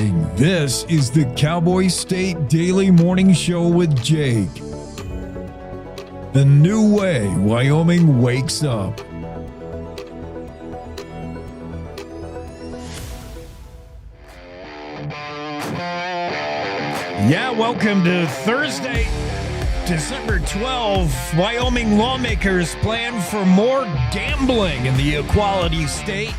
morning. This is the Cowboy State Daily Morning Show with Jake. The new way Wyoming wakes up. Yeah, welcome to Thursday, December 12th. Wyoming lawmakers plan for more gambling in the Equality State.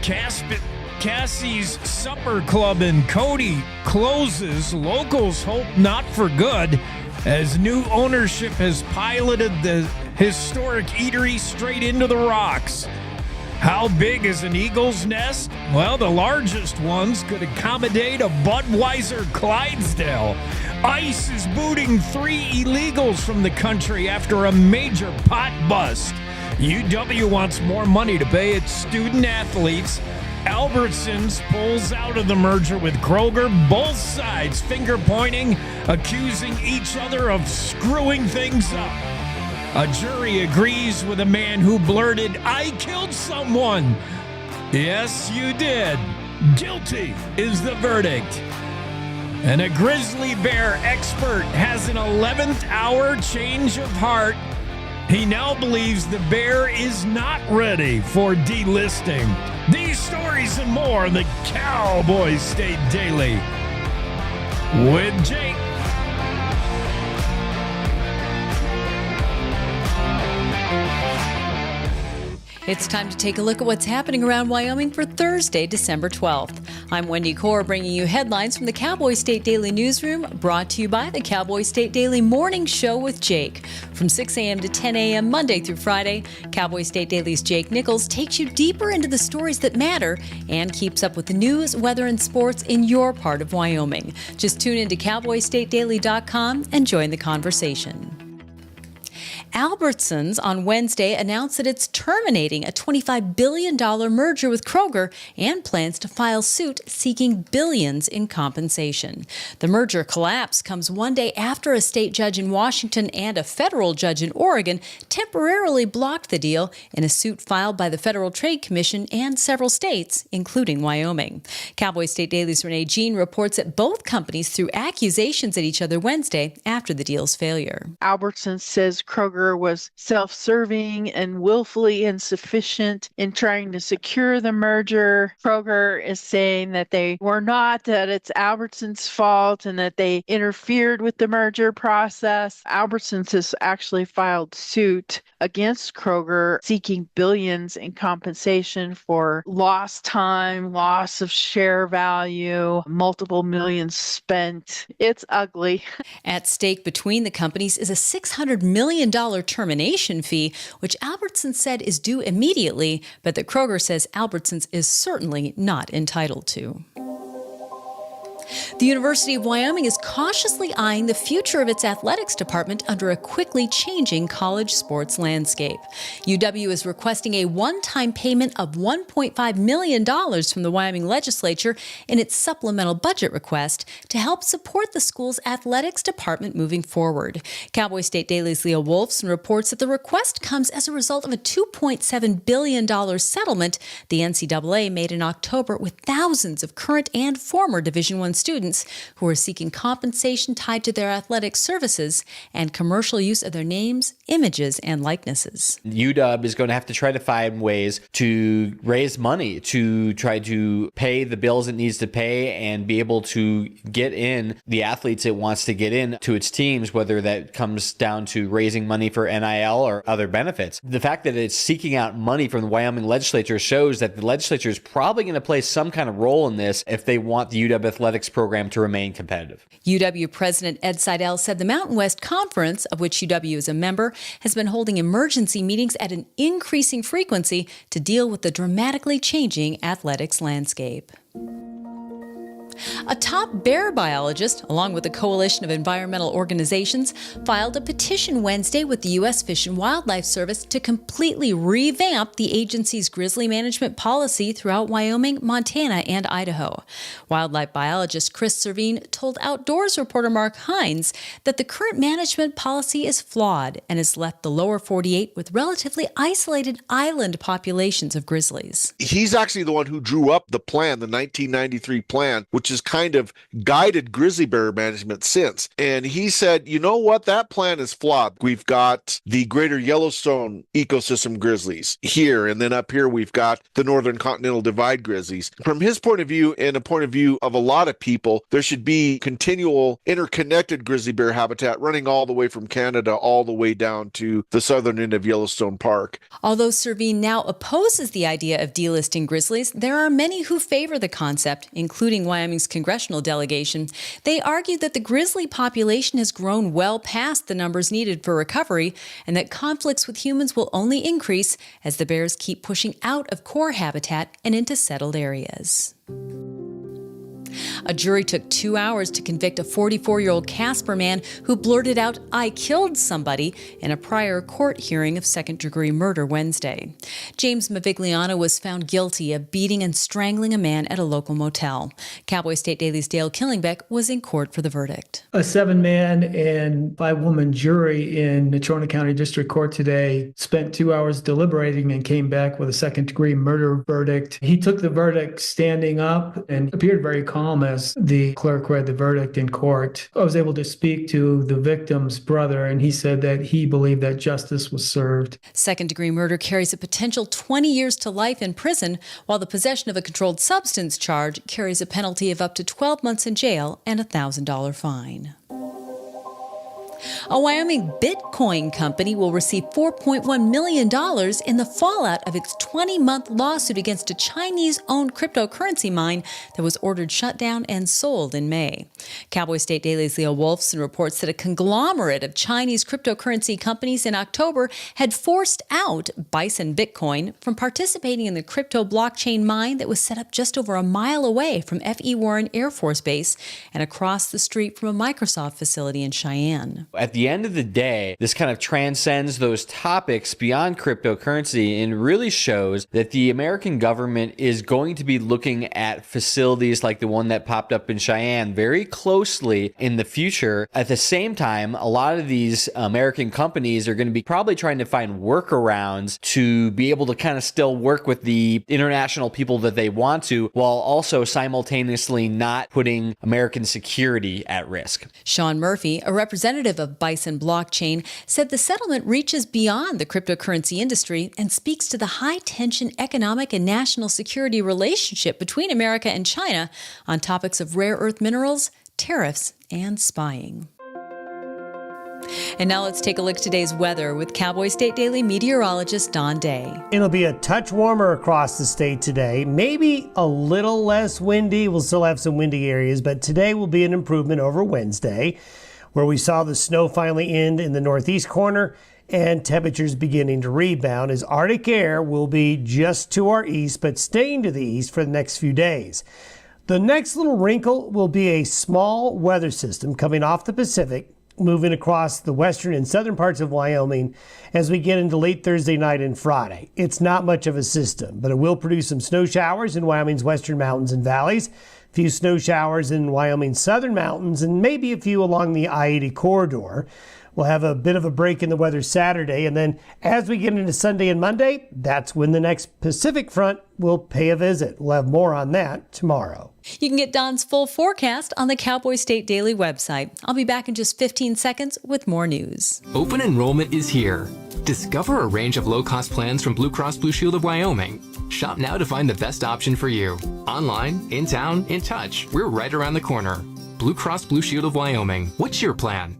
Cassie's Supper Club in Cody closes. Locals hope not for good, as new ownership has piloted the historic eatery straight into the rocks. How big is an eagle's nest? Well, the largest ones could accommodate a Budweiser Clydesdale. ICE is booting 3 illegals from the country after a major pot bust. UW wants more money to pay its student athletes. Albertsons pulls out of the merger with Kroger. Both sides finger pointing, accusing each other of screwing things up. A jury agrees with a man who blurted, "I killed someone." Yes, you did. Guilty is the verdict. And a grizzly bear expert has an 11th hour change of heart. He now believes the bear is not ready for delisting. These stories and more on the Cowboy State Daily with Jake. It's time to take a look at what's happening around Wyoming for Thursday, December 12th. I'm Wendy Core, bringing you headlines from the Cowboy State Daily Newsroom, brought to you by the Cowboy State Daily Morning Show with Jake. From 6 a.m. to 10 a.m. Monday through Friday, Cowboy State Daily's Jake Nichols takes you deeper into the stories that matter and keeps up with the news, weather, and sports in your part of Wyoming. Just tune into CowboyStateDaily.com and join the conversation. Albertsons on Wednesday announced that it's terminating a $25 billion merger with Kroger and plans to file suit seeking billions in compensation. The merger collapse comes one day after a state judge in Washington and a federal judge in Oregon temporarily blocked the deal in a suit filed by the Federal Trade Commission and several states, including Wyoming. Cowboy State Daily's Renee Jean reports that both companies threw accusations at each other Wednesday after the deal's failure. Albertsons says Kroger was self-serving and willfully insufficient in trying to secure the merger. Kroger is saying that they were not, that it's Albertsons' fault and that they interfered with the merger process. Albertsons has actually filed suit against Kroger seeking billions in compensation for lost time, loss of share value, multiple millions spent. It's ugly. At stake between the companies is a $600 million termination fee, which Albertsons said is due immediately, but that Kroger says Albertsons is certainly not entitled to. The University of Wyoming is cautiously eyeing the future of its athletics department under a quickly changing college sports landscape. UW is requesting a one-time payment of $1.5 million from the Wyoming legislature in its supplemental budget request to help support the school's athletics department moving forward. Cowboy State Daily's Leah Wolfson reports that the request comes as a result of a $2.7 billion settlement the NCAA made in October with thousands of current and former Division I students who are seeking compensation tied to their athletic services and commercial use of their names, images, and likenesses. UW is going to have to try to find ways to raise money to try to pay the bills it needs to pay and be able to get in the athletes it wants to get in to its teams, whether that comes down to raising money for NIL or other benefits. The fact that it's seeking out money from the Wyoming legislature shows that the legislature is probably going to play some kind of role in this if they want the UW athletics program to remain competitive. UW President Ed Seidel said the Mountain West Conference, of which UW is a member, has been holding emergency meetings at an increasing frequency to deal with the dramatically changing athletics landscape. A top bear biologist, along with a coalition of environmental organizations, filed a petition Wednesday with the U.S. Fish and Wildlife Service to completely revamp the agency's grizzly management policy throughout Wyoming, Montana, and Idaho. Wildlife biologist Chris Servine told Outdoors reporter Mark Hines that the current management policy is flawed and has left the lower 48 with relatively isolated island populations of grizzlies. He's actually the one who drew up the plan, the 1993 plan, which has kind of guided grizzly bear management since. And he said, you know what? That plan is flawed. We've got the greater Yellowstone ecosystem grizzlies here, and then up here we've got the Northern Continental Divide grizzlies. From his point of view and a point of view of a lot of people, there should be continual interconnected grizzly bear habitat running all the way from Canada all the way down to the southern end of Yellowstone Park. Although Servine now opposes the idea of delisting grizzlies, there are many who favor the concept, including Wyoming's congressional delegation. They argue that the grizzly population has grown well past the numbers needed for recovery, and that conflicts with humans will only increase as the bears keep pushing out of core habitat and into settled areas. A jury took 2 hours to convict a 44-year-old Casper man who blurted out, "I killed somebody," in a prior court hearing of second-degree murder Wednesday. James Mavigliano was found guilty of beating and strangling a man at a local motel. Cowboy State Daily's Dale Killingbeck was in court for the verdict. A 7-man and 5-woman jury in Natrona County District Court today spent 2 hours deliberating and came back with a second-degree murder verdict. He took the verdict standing up and appeared very calm as the clerk read the verdict in court. I was able to speak to the victim's brother, and he said that he believed that justice was served. Second-degree murder carries a potential 20 years to life in prison, while the possession of a controlled substance charge carries a penalty of up to 12 months in jail and a $1,000 fine. A Wyoming Bitcoin company will receive $4.1 million in the fallout of its 20-month lawsuit against a Chinese-owned cryptocurrency mine that was ordered shut down and sold in May. Cowboy State Daily's Leo Wolfson reports that a conglomerate of Chinese cryptocurrency companies in October had forced out Bison Bitcoin from participating in the crypto blockchain mine that was set up just over a mile away from F.E. Warren Air Force Base and across the street from a Microsoft facility in Cheyenne. At the end of the day, this kind of transcends those topics beyond cryptocurrency and really shows that the American government is going to be looking at facilities like the one that popped up in Cheyenne very closely in the future. At the same time, a lot of these American companies are going to be probably trying to find workarounds to be able to kind of still work with the international people that they want to, while also simultaneously not putting American security at risk. Sean Murphy, a representative of Bison Blockchain, said the settlement reaches beyond the cryptocurrency industry and speaks to the high-tension economic and national security relationship between America and China on topics of rare earth minerals, tariffs, and spying. And now let's take a look at today's weather with Cowboy State Daily meteorologist Don Day. It'll be a touch warmer across the state today, maybe a little less windy. We'll still have some windy areas, but today will be an improvement over Wednesday, where we saw the snow finally end in the northeast corner and temperatures beginning to rebound as Arctic air will be just to our east, but staying to the east for the next few days. The next little wrinkle will be a small weather system coming off the Pacific, moving across the western and southern parts of Wyoming as we get into late Thursday night and Friday. It's not much of a system, but it will produce some snow showers in Wyoming's western mountains and valleys, a few snow showers in Wyoming's southern mountains, and maybe a few along the I-80 corridor. We'll have a bit of a break in the weather Saturday, and then as we get into Sunday and Monday, that's when the next Pacific front will pay a visit. We'll have more on that tomorrow. You can get Don's full forecast on the Cowboy State Daily website. I'll be back in just 15 seconds with more news. Open enrollment is here. Discover a range of low-cost plans from Blue Cross Blue Shield of Wyoming. Shop now to find the best option for you. Online, in town, in touch. We're right around the corner. Blue Cross Blue Shield of Wyoming. What's your plan?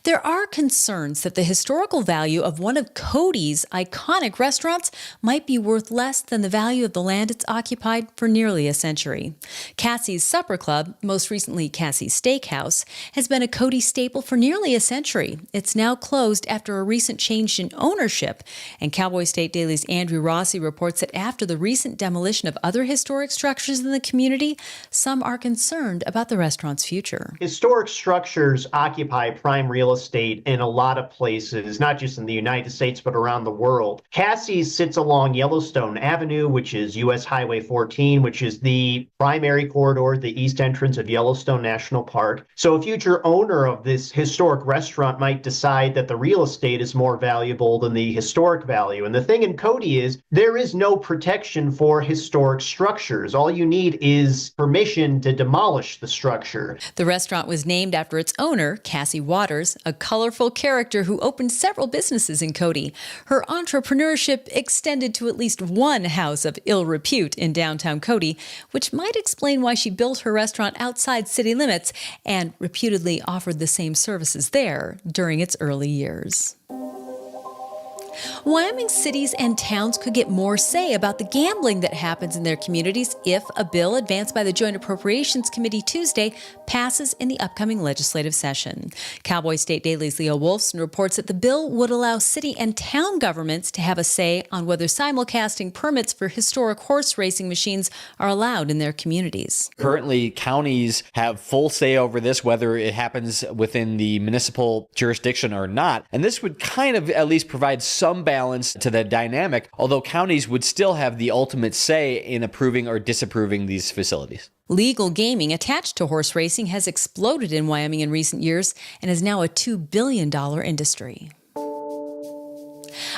There are concerns that the historical value of one of Cody's iconic restaurants might be worth less than the value of the land it's occupied for nearly a century. Cassie's Supper Club, most recently Cassie's Steakhouse, has been a Cody staple for nearly a century. It's now closed after a recent change in ownership, and Cowboy State Daily's Andrew Rossi reports that after the recent demolition of other historic structures in the community, some are concerned about the restaurant's future. Historic structures occupy prime real estate in a lot of places, not just in the United States, but around the world. Cassie's sits along Yellowstone Avenue, which is US Highway 14, which is the primary corridor, the east entrance of Yellowstone National Park. So a future owner of this historic restaurant might decide that the real estate is more valuable than the historic value. And the thing in Cody is there is no protection for historic structures. All you need is permission to demolish the structure. The restaurant was named after its owner, Cassie Waters, a colorful character who opened several businesses in Cody. Her entrepreneurship extended to at least one house of ill repute in downtown Cody, which might explain why she built her restaurant outside city limits and reputedly offered the same services there during its early years. Wyoming cities and towns could get more say about the gambling that happens in their communities if a bill advanced by the Joint Appropriations Committee Tuesday passes in the upcoming legislative session. Cowboy State Daily's Leo Wolfson reports that the bill would allow city and town governments to have a say on whether simulcasting permits for historic horse racing machines are allowed in their communities. Currently, counties have full say over this, whether it happens within the municipal jurisdiction or not. And this would kind of at least provide some balance to the dynamic, although counties would still have the ultimate say in approving or disapproving these facilities. Legal gaming attached to horse racing has exploded in Wyoming in recent years and is now a $2 billion industry.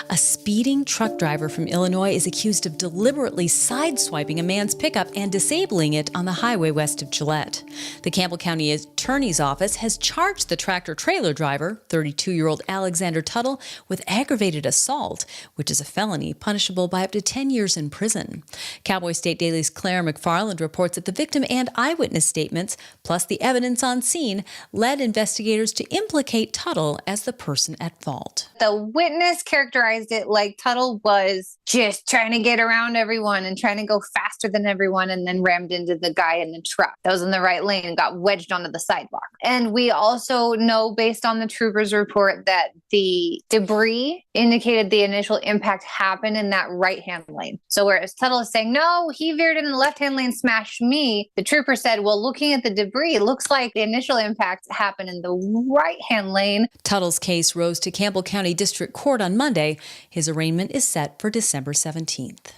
A speeding truck driver from Illinois is accused of deliberately sideswiping a man's pickup and disabling it on the highway west of Gillette. The Campbell County Attorney's Office has charged the tractor-trailer driver, 32-year-old Alexander Tuttle, with aggravated assault, which is a felony punishable by up to 10 years in prison. Cowboy State Daily's Claire McFarland reports that the victim and eyewitness statements, plus the evidence on scene, led investigators to implicate Tuttle as the person at fault. The witness characterized it like Tuttle was just trying to get around everyone and trying to go faster than everyone, and then rammed into the guy in the truck that was in the right lane and got wedged onto the sidewalk. And we also know, based on the trooper's report, that the debris indicated the initial impact happened in that right-hand lane. So whereas Tuttle is saying, no, he veered in the left-hand lane, smashed me, the trooper said, well, looking at the debris, it looks like the initial impact happened in the right-hand lane. Tuttle's case rose to Campbell County District Court on Monday. His arraignment is set for December 17th.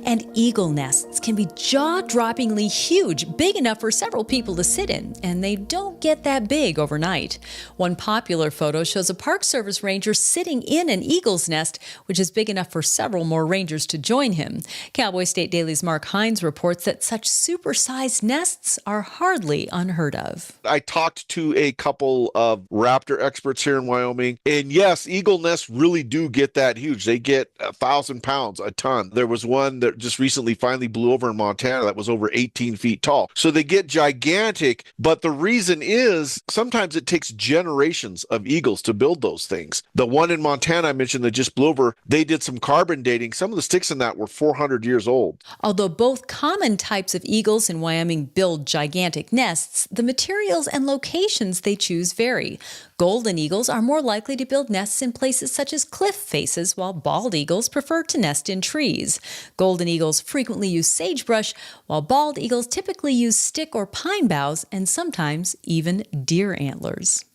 And eagle nests can be jaw-droppingly huge, big enough for several people to sit in, and they don't get that big overnight. One popular photo shows a Park Service ranger sitting in an eagle's nest, which is big enough for several more rangers to join him. Cowboy State Daily's Mark Hines reports that such supersized nests are hardly unheard of. I talked to a couple of raptor experts here in Wyoming, and yes, eagle nests really do get that huge. They get 1,000 pounds, a ton. There was one that just recently finally blew over in Montana that was over 18 feet tall. So they get gigantic, but the reason is sometimes it takes generations of eagles to build those things. The one in Montana I mentioned that just blew over, they did some carbon dating. Some of the sticks in that were 400 years old. Although both common types of eagles in Wyoming build gigantic nests, the materials and locations they choose vary. Golden eagles are more likely to build nests in places such as cliff faces, while bald eagles prefer to nest in trees. Golden eagles frequently use sagebrush, while bald eagles typically use stick or pine boughs, and sometimes even deer antlers.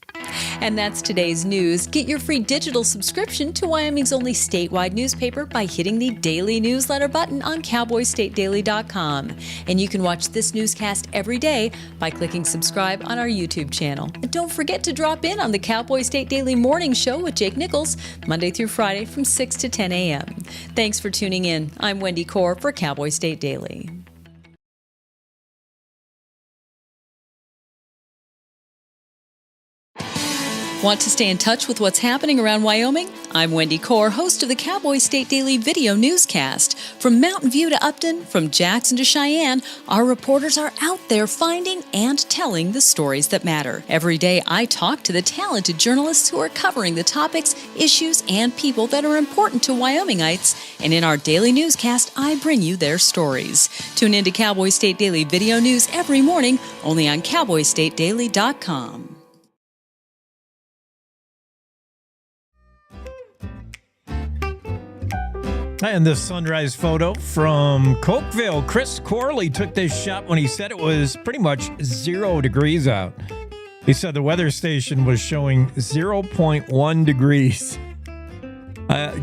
And that's today's news. Get your free digital subscription to Wyoming's only statewide newspaper by hitting the daily newsletter button on cowboystatedaily.com. And you can watch this newscast every day by clicking subscribe on our YouTube channel. And don't forget to drop in on the Cowboy State Daily Morning Show with Jake Nichols, Monday through Friday from 6 to 10 a.m. Thanks for tuning in. I'm Wendy Core for Cowboy State Daily. Want to stay in touch with what's happening around Wyoming? I'm Wendy Core, host of the Cowboy State Daily video newscast. From Mountain View to Upton, from Jackson to Cheyenne, our reporters are out there finding and telling the stories that matter. Every day, I talk to the talented journalists who are covering the topics, issues, and people that are important to Wyomingites. And in our daily newscast, I bring you their stories. Tune in to Cowboy State Daily video news every morning, only on cowboystatedaily.com. And this sunrise photo from Cokeville. Chris Corley took this shot when he said it was pretty much 0 degrees out. He said the weather station was showing 0.1 degrees.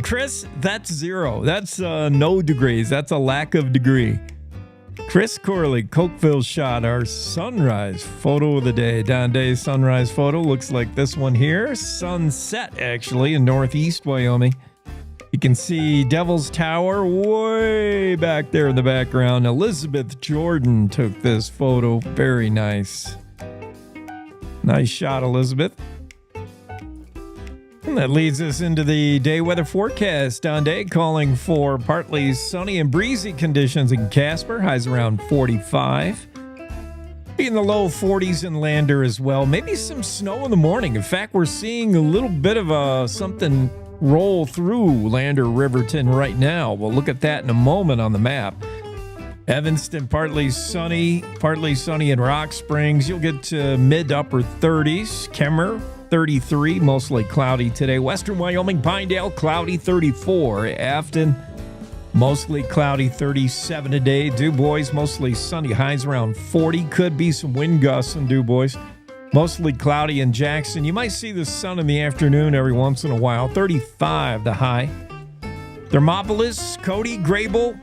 Chris, that's 0. That's no degrees. That's a lack of degree. Chris Corley, Cokeville shot, our sunrise photo of the day. Don Day's sunrise photo looks like this one here. Sunset, actually, in northeast Wyoming. You can see Devil's Tower way back there in the background. Elizabeth Jordan took this photo. Very nice. Nice shot, Elizabeth. And that leads us into the day weather forecast. Don Day calling for partly sunny and breezy conditions in Casper. Highs around 45. Be in the low 40s in Lander as well. Maybe some snow in the morning. In fact, we're seeing a little bit of something roll through Lander Riverton right now. We'll look at that in a moment on the map. Evanston, partly sunny in Rock Springs. You'll get to mid to upper 30s. Kemmer, 33, mostly cloudy today. Western Wyoming, Pinedale, cloudy, 34. Afton, mostly cloudy, 37 today. Dubois, mostly sunny, highs around 40. Could be some wind gusts in Dubois. Mostly cloudy in Jackson. You might see the sun in the afternoon every once in a while. 35 the high. Thermopolis, Cody, Grable,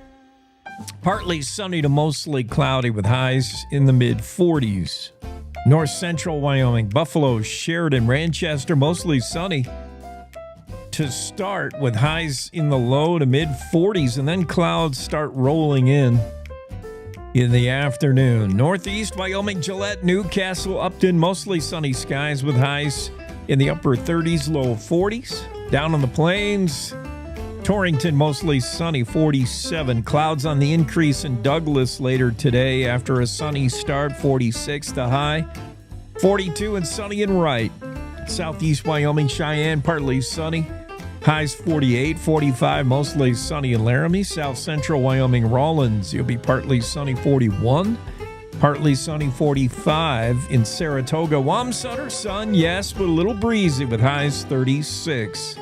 partly sunny to mostly cloudy with highs in the mid-40s. North Central Wyoming, Buffalo, Sheridan, Ranchester, mostly sunny to start with highs in the low to mid-40s, and then clouds start rolling in the afternoon. Northeast Wyoming, Gillette, Newcastle, Upton, mostly sunny skies with highs in the upper 30s, low 40s. Down on the plains, Torrington, mostly sunny, 47. Clouds on the increase in Douglas later today after a sunny start, 46 the high. 42 and sunny in Wright. Southeast Wyoming, Cheyenne, partly sunny. Highs 48, 45, mostly sunny in Laramie. South Central Wyoming, Rawlins, you'll be partly sunny, 41. Partly sunny, 45. In Saratoga, Wamsutter, sun, yes, but a little breezy with highs 36.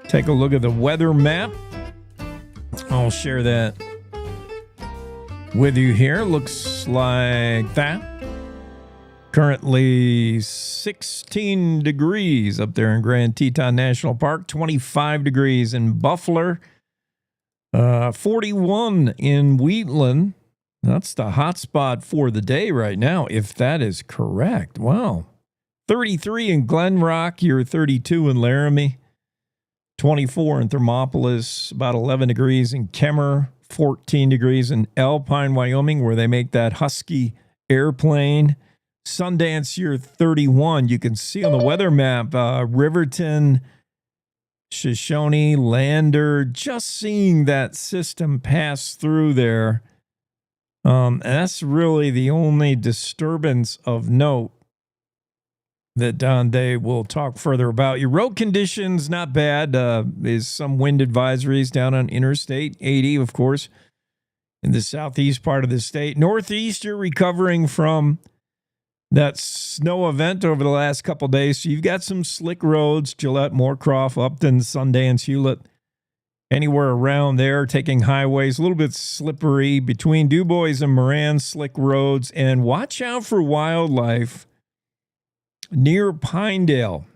Take a look at the weather map. I'll share that with you here. Looks like that. Currently 16 degrees up there in Grand Teton National Park, 25 degrees in Buffalo, 41 in Wheatland. That's the hot spot for the day right now, if that is correct. Wow. 33 in Glen Rock, you're 32 in Laramie, 24 in Thermopolis, about 11 degrees in Kemmer, 14 degrees in Alpine, Wyoming, where they make that Husky airplane. Sundance, you're 31. You can see on the weather map, Riverton, Shoshone, Lander, just seeing that system pass through there. And that's really the only disturbance of note that Don Day will talk further about. Your road conditions, not bad. Is some wind advisories down on Interstate 80, of course, in the southeast part of the state. Northeast, you're recovering from that snow event over the last couple of days. So you've got some slick roads, Gillette, Moorcroft, Upton, Sundance, Hewlett, anywhere around there, taking highways, a little bit slippery between Dubois and Moran, slick roads, and watch out for wildlife near Pinedale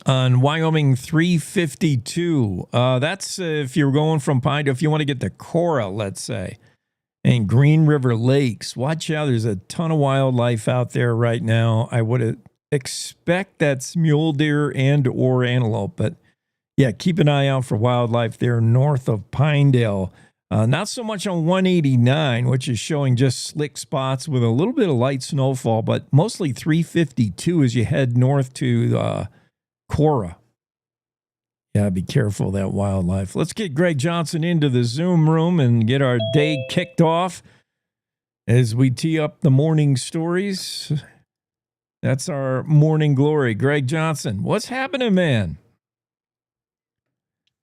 on Wyoming 352. That's if you're going from Pinedale, if you want to get to Cora, let's say, and Green River Lakes. Watch out. There's a ton of wildlife out there right now. I would expect that's mule deer and or antelope, but yeah, keep an eye out for wildlife there north of Pinedale. Not so much on 189, which is showing just slick spots with a little bit of light snowfall, but mostly 352 as you head north to Cora. Yeah, be careful of that wildlife. Let's get Greg Johnson into the Zoom room and get our day kicked off as we tee up the morning stories. That's our morning glory. Greg Johnson, what's happening, man?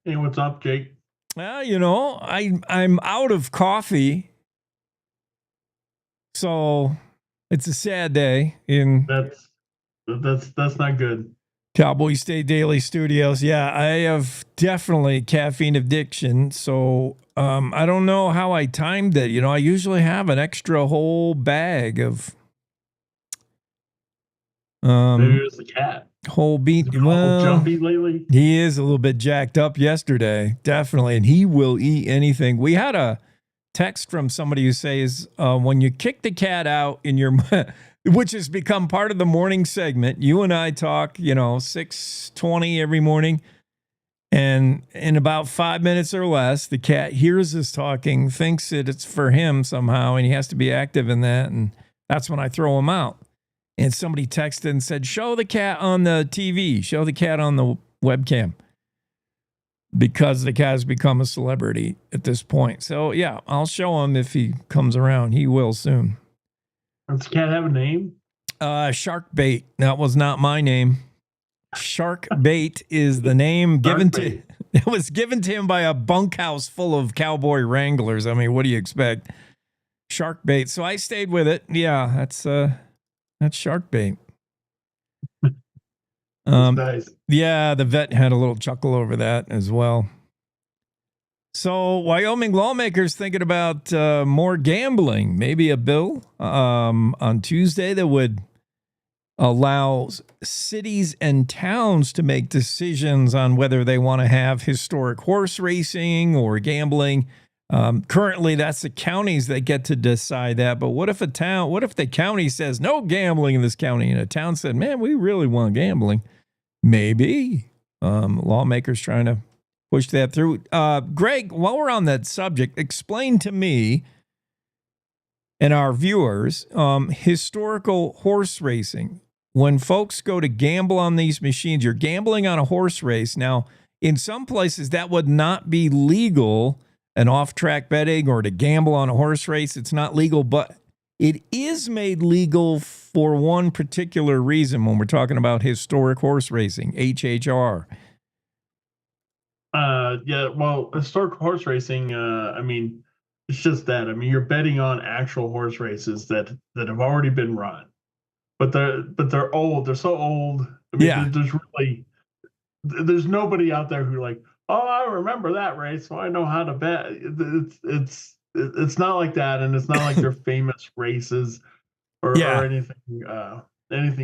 Hey, what's up, Jake? Well, I'm out of coffee, so it's a sad day in That's not good. Cowboy State Daily Studios. Yeah, I have definitely caffeine addiction, so I don't know how I timed it. I usually have an extra whole bag of Maybe it was the cat. whole beat. Is he jumpy lately? He is a little bit jacked up yesterday, definitely, and he will eat anything. We had a text from somebody who says when you kick the cat out in your which has become part of the morning segment. You and I talk, 6:20 every morning. And in about 5 minutes or less, the cat hears us talking, thinks that it's for him somehow, and he has to be active in that. And that's when I throw him out. And somebody texted and said, show the cat on the TV, show the cat on the webcam. Because the cat has become a celebrity at this point. So, yeah, I'll show him if he comes around. He will soon. Does the cat have a name? Shark Bait. That was not my name. Shark Bait is the name it was given to him by a bunkhouse full of cowboy wranglers. I mean, what do you expect? Shark Bait. So I stayed with it. Yeah, that's Shark Bait. Nice. Yeah, the vet had a little chuckle over that as well. So Wyoming lawmakers thinking about more gambling, maybe a bill on Tuesday that would allow cities and towns to make decisions on whether they want to have historic horse racing or gambling. Currently, that's the counties that get to decide that. But what if the county says no gambling in this county, and a town said, man, we really want gambling? Maybe lawmakers trying to push that through. Greg, while we're on that subject, explain to me and our viewers historical horse racing. When folks go to gamble on these machines, you're gambling on a horse race. Now, in some places, that would not be legal, an off-track betting or to gamble on a horse race. It's not legal, but it is made legal for one particular reason when we're talking about historic horse racing, HHR. Yeah, well, historic horse racing, it's just that. You're betting on actual horse races that have already been run. But they're old. They're so old. There's nobody out there who like, oh, I remember that race, so I know how to bet. It's not like that, and it's not like they're famous races or anything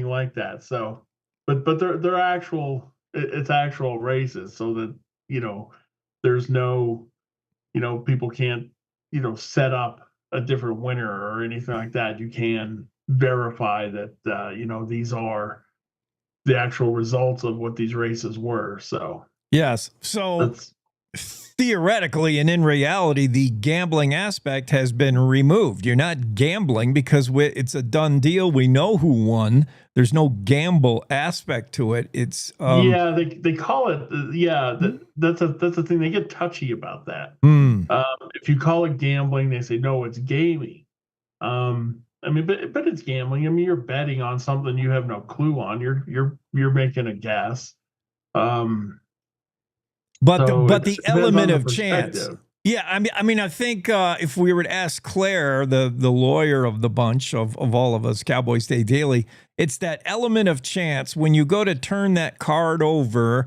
like that. So, but they're actual. It's actual races, so that there's no, people can't set up a different winner or anything like that. You can verify that these are the actual results of what these races were. So yes, so theoretically and in reality, the gambling aspect has been removed. You're not gambling because it's a done deal. We know who won. There's no gamble aspect to it. It's they call it that's the thing. They get touchy about that. If you call it gambling, they say no, it's gaming. But it's gambling. You're betting on something you have no clue on. You're making a guess. But the element of chance. Yeah, I think if we were to ask Claire, the lawyer of the bunch of all of us, Cowboy State Daily, it's that element of chance when you go to turn that card over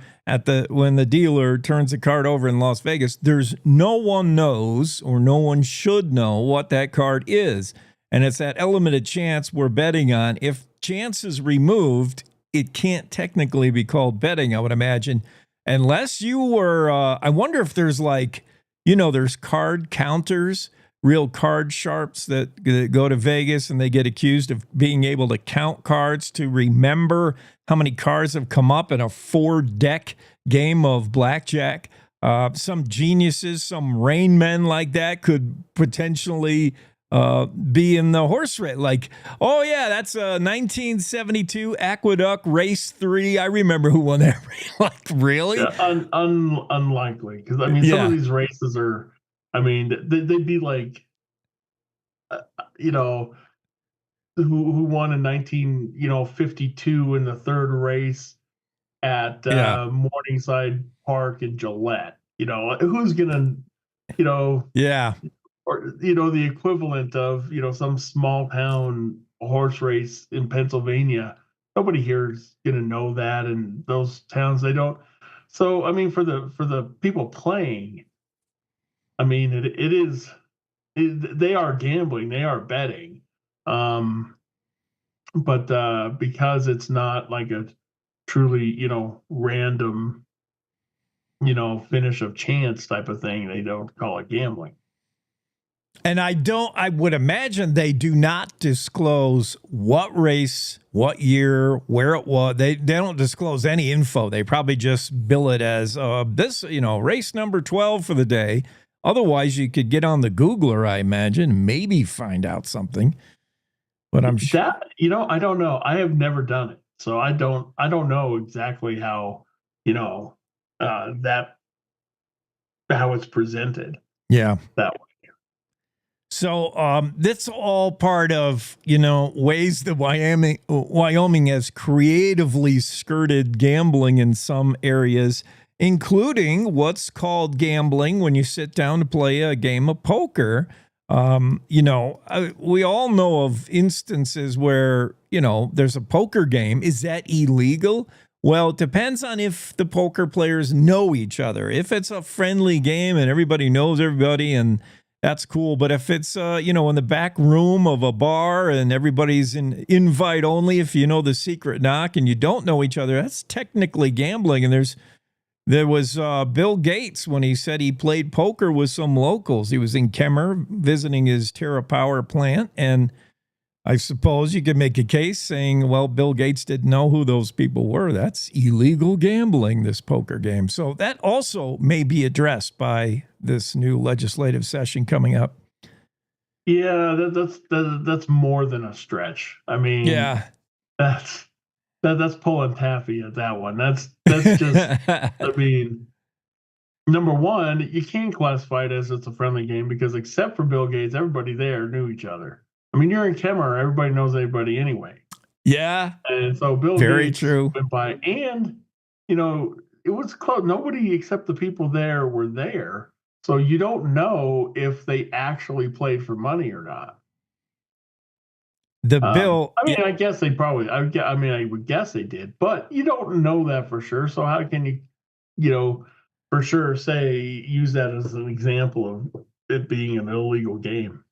when the dealer turns the card over in Las Vegas. There's no one knows or no one should know what that card is, and it's that element of chance we're betting on. If chance is removed, it can't technically be called betting, I would imagine. Unless you were, I wonder if there's there's card counters, real card sharps that go to Vegas and they get accused of being able to count cards to remember how many cards have come up in a 4-deck game of blackjack. some geniuses, some rain men like that could potentially be in the horse race. Like, oh yeah, that's a 1972 Aqueduct Race 3. I remember who won that race. Like, really? Yeah, unlikely, because I mean, some of these races are. I mean, they'd be like, you know, who won in 1952 in the third race at Morningside Park in Gillette. Who's gonna, Yeah. or the equivalent of some small town horse race in Pennsylvania. Nobody here is gonna know that, and those towns they don't. So I mean, for the people playing, I mean they are gambling, they are betting, but because it's not like a truly random finish of chance type of thing, they don't call it gambling. And I would imagine they do not disclose what race, what year, where it was. They don't disclose any info. They probably just bill it as this, race number 12 for the day. Otherwise, you could get on the Googler, I imagine, maybe find out something. But I'm sure that, I don't know. I have never done it. So I don't know exactly how, how it's presented. Yeah. That way. So that's all part of, ways that Wyoming has creatively skirted gambling in some areas, including what's called gambling when you sit down to play a game of poker. We all know of instances where, there's a poker game. Is that illegal? Well, it depends on if the poker players know each other. If it's a friendly game and everybody knows everybody, and that's cool. But if it's, in the back room of a bar and everybody's in invite only, if you know the secret knock and you don't know each other, that's technically gambling. And there was Bill Gates when he said he played poker with some locals. He was in Kemmer visiting his TerraPower plant. And I suppose you could make a case saying, well, Bill Gates didn't know who those people were. That's illegal gambling, this poker game. So that also may be addressed by this new legislative session coming up. Yeah, that's more than a stretch. I mean, yeah, that's pulling taffy at that one. That's just, I mean, number one, you can't classify it as it's a friendly game because except for Bill Gates, everybody there knew each other. I mean, you're in Kemmer, everybody knows everybody anyway. Yeah. And so Bill Gates went by, and, it was close. Nobody except the people there were there. So you don't know if they actually played for money or not. I guess they probably, I would guess they did, but you don't know that for sure. So how can you, for sure use that as an example of it being an illegal game?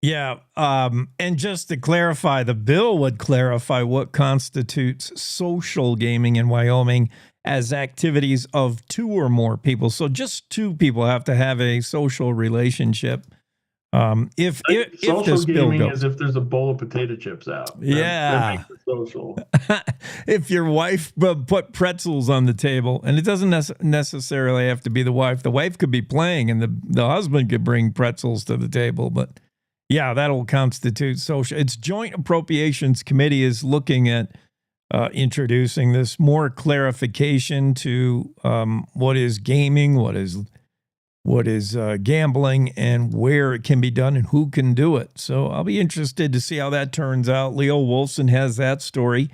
Yeah. And just to clarify, the bill would clarify what constitutes social gaming in Wyoming as activities of two or more people. So just two people have to have a social relationship. If social gaming is if there's a bowl of potato chips out. That makes it social. If your wife put pretzels on the table, and it doesn't necessarily have to be the wife. The wife could be playing, and the husband could bring pretzels to the table. But yeah, that'll constitute social. Its Joint Appropriations Committee is looking at introducing this more clarification to what is gaming, what is gambling, and where it can be done and who can do it. So I'll be interested to see how that turns out. Leo Wolfson has that story.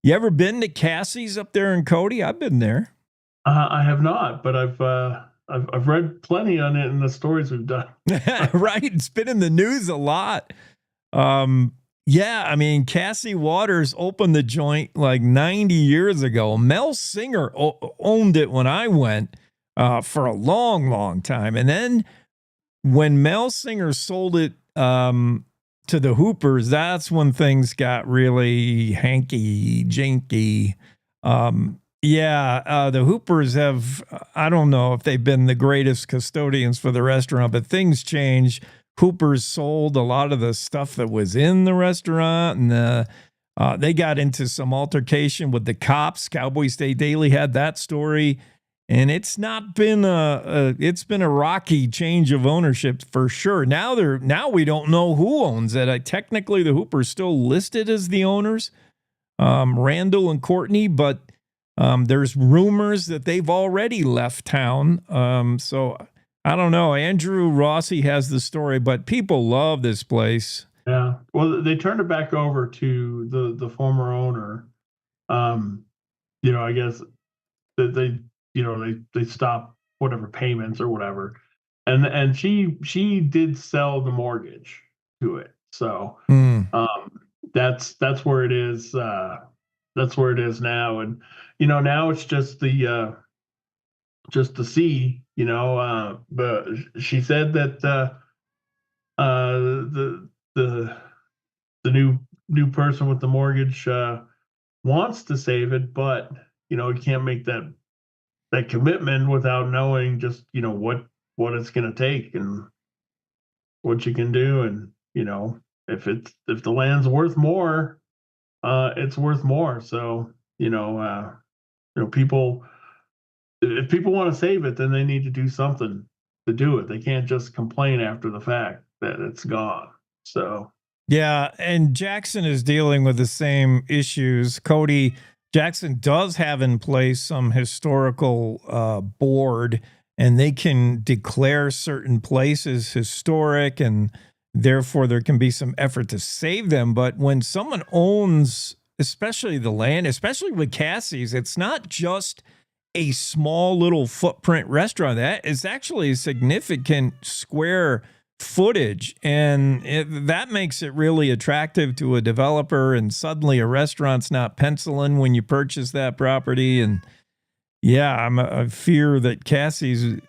You ever been to Cassie's up there in Cody? I've been there. I have not, but I've read plenty on it in the stories we've done. Right, it's been in the news a lot. Yeah, I mean, Cassie Waters opened the joint like 90 years ago. Mel Singer owned it when I went. For a long, long time. And then when Mel Singer sold it to the Hoopers, that's when things got really hanky-jinky. The Hoopers have, I don't know if they've been the greatest custodians for the restaurant, but things changed. Hoopers sold a lot of the stuff that was in the restaurant, and they got into some altercation with the cops. Cowboy State Daily had that story. And it's not been it's been a rocky change of ownership for sure. Now we don't know who owns it. Technically, the Hoopers still listed as the owners, Randall and Courtney, but there's rumors that they've already left town. So I don't know. Andrew Rossi has the story, but people love this place. Yeah. Well, they turned it back over to the former owner. I guess that they stopped whatever payments or whatever, and she did sell the mortgage to it. So that's where it is. That's where it is now, and now it's just the sea. But she said that the new person with the mortgage wants to save it, but you can't make that commitment without knowing just what it's going to take and what you can do. And if the land's worth more, it's worth more. So people, if people want to save it, then they need to do something to do it. They can't just complain after the fact that it's gone. So yeah, and Jackson is dealing with the same issues. Cody, Jackson does have in place some historical board, and they can declare certain places historic, and therefore there can be some effort to save them. But when someone owns, especially the land, especially with Cassie's, it's not just a small little footprint restaurant. That is actually a significant square footage, and that makes it really attractive to a developer, and suddenly a restaurant's not penciling when you purchase that property. And yeah, I fear that Cassie's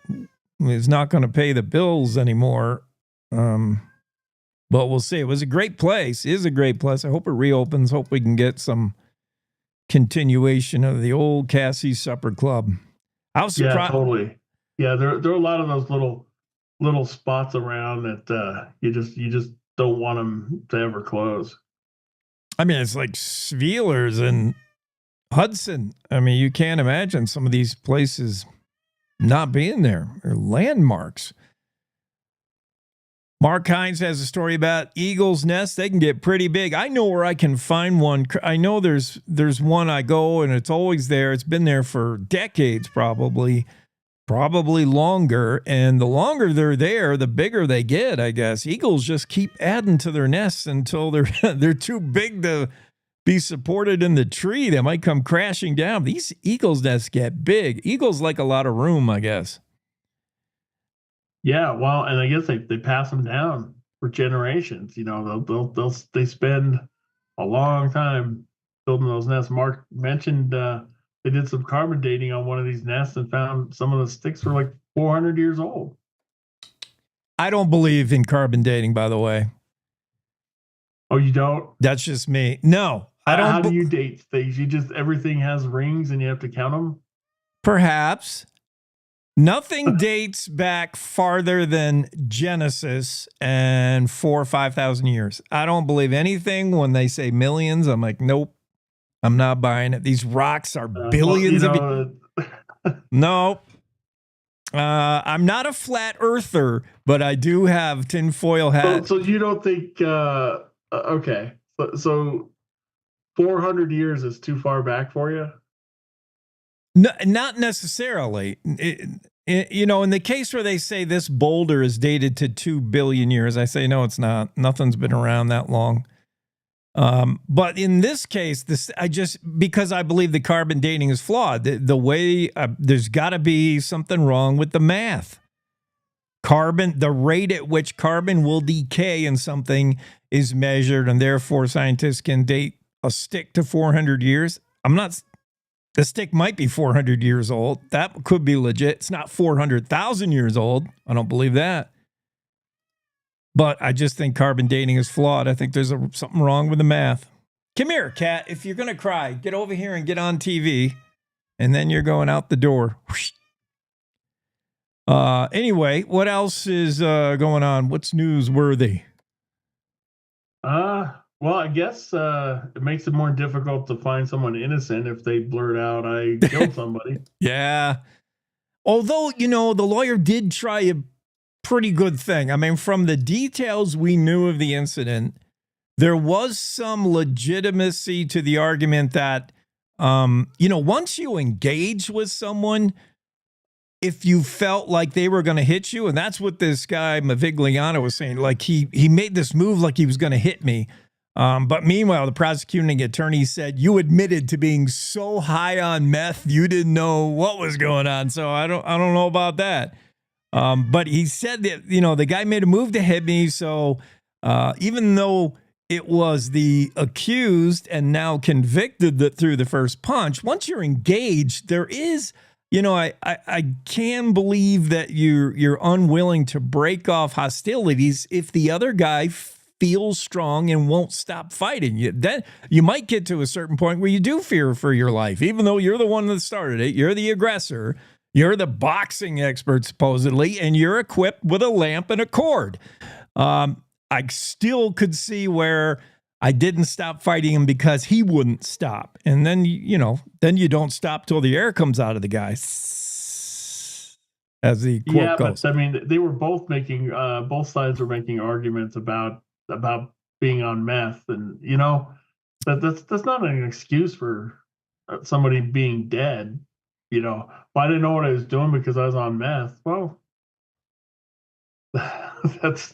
is not going to pay the bills anymore, but we'll see. It was a great place. It is a great place. I hope it reopens. Hope we can get some continuation of the old Cassie's Supper Club. I was surprised. Yeah, totally. Yeah, there are a lot of those little spots around that you just don't want them to ever close. I mean, it's like Sveelers and Hudson. I mean, you can't imagine some of these places not being there. They're landmarks. Mark Hines has a story about Eagle's Nest. They can get pretty big. I know where I can find one. I know there's one I go, and it's always there. It's been there for decades, probably longer. And the longer they're there, the bigger they get, I guess. Eagles just keep adding to their nests until they're too big to be supported in the tree. They might come crashing down. These Eagles nests get big. Eagles like a lot of room, I guess. Yeah, well, and I guess they pass them down for generations. They spend a long time building those nests. Mark mentioned they did some carbon dating on one of these nests and found some of the sticks were like 400 years old. I don't believe in carbon dating, by the way. Oh, you don't? That's just me. No, I don't. How do you date things? Everything has rings and you have to count them? Perhaps. Nothing dates back farther than Genesis and 4,000 or 5,000 years. I don't believe anything when they say millions. I'm like, nope, I'm not buying it. These rocks are billions of years. No. I'm not a flat earther, but I do have tinfoil hat. So you don't think, okay. So 400 years is too far back for you? No, not necessarily. In the case where they say this boulder is dated to 2 billion years, I say, no, it's not. Nothing's been around that long. But in this case, because I believe the carbon dating is flawed, the way there's got to be something wrong with the math. The rate at which carbon will decay in something is measured, and therefore scientists can date a stick to 400 years. The stick might be 400 years old. That could be legit. It's not 400,000 years old. I don't believe that. But I just think carbon dating is flawed. I think there's something wrong with the math. Come here, Kat. If you're going to cry, get over here and get on TV. And then you're going out the door. Anyway, what else is going on? What's newsworthy? Well, I guess it makes it more difficult to find someone innocent if they blurt out, I killed somebody. Yeah. Although, the lawyer did try a pretty good thing. I mean, from the details we knew of the incident, there was some legitimacy to the argument that, once you engage with someone, if you felt like they were going to hit you, and that's what this guy Mavigliano was saying, like he made this move like he was going to hit me. But meanwhile, the prosecuting attorney said, you admitted to being so high on meth, you didn't know what was going on. So I don't know about that. But he said that, the guy made a move to hit me. So even though it was the accused and now convicted that threw the first punch, once you're engaged, there is, I can believe that you're unwilling to break off hostilities if the other guy feels strong and won't stop fighting. Then you might get to a certain point where you do fear for your life, even though you're the one that started it. You're the aggressor. You're the boxing expert, supposedly, and you're equipped with a lamp and a cord. I still could see where I didn't stop fighting him because he wouldn't stop. And then, then you don't stop till the air comes out of the guy, as the quote goes. But I mean, they were both making, both sides were making arguments about being on meth. And, that's not an excuse for somebody being dead. Well, I didn't know what I was doing because I was on meth. Well, that's...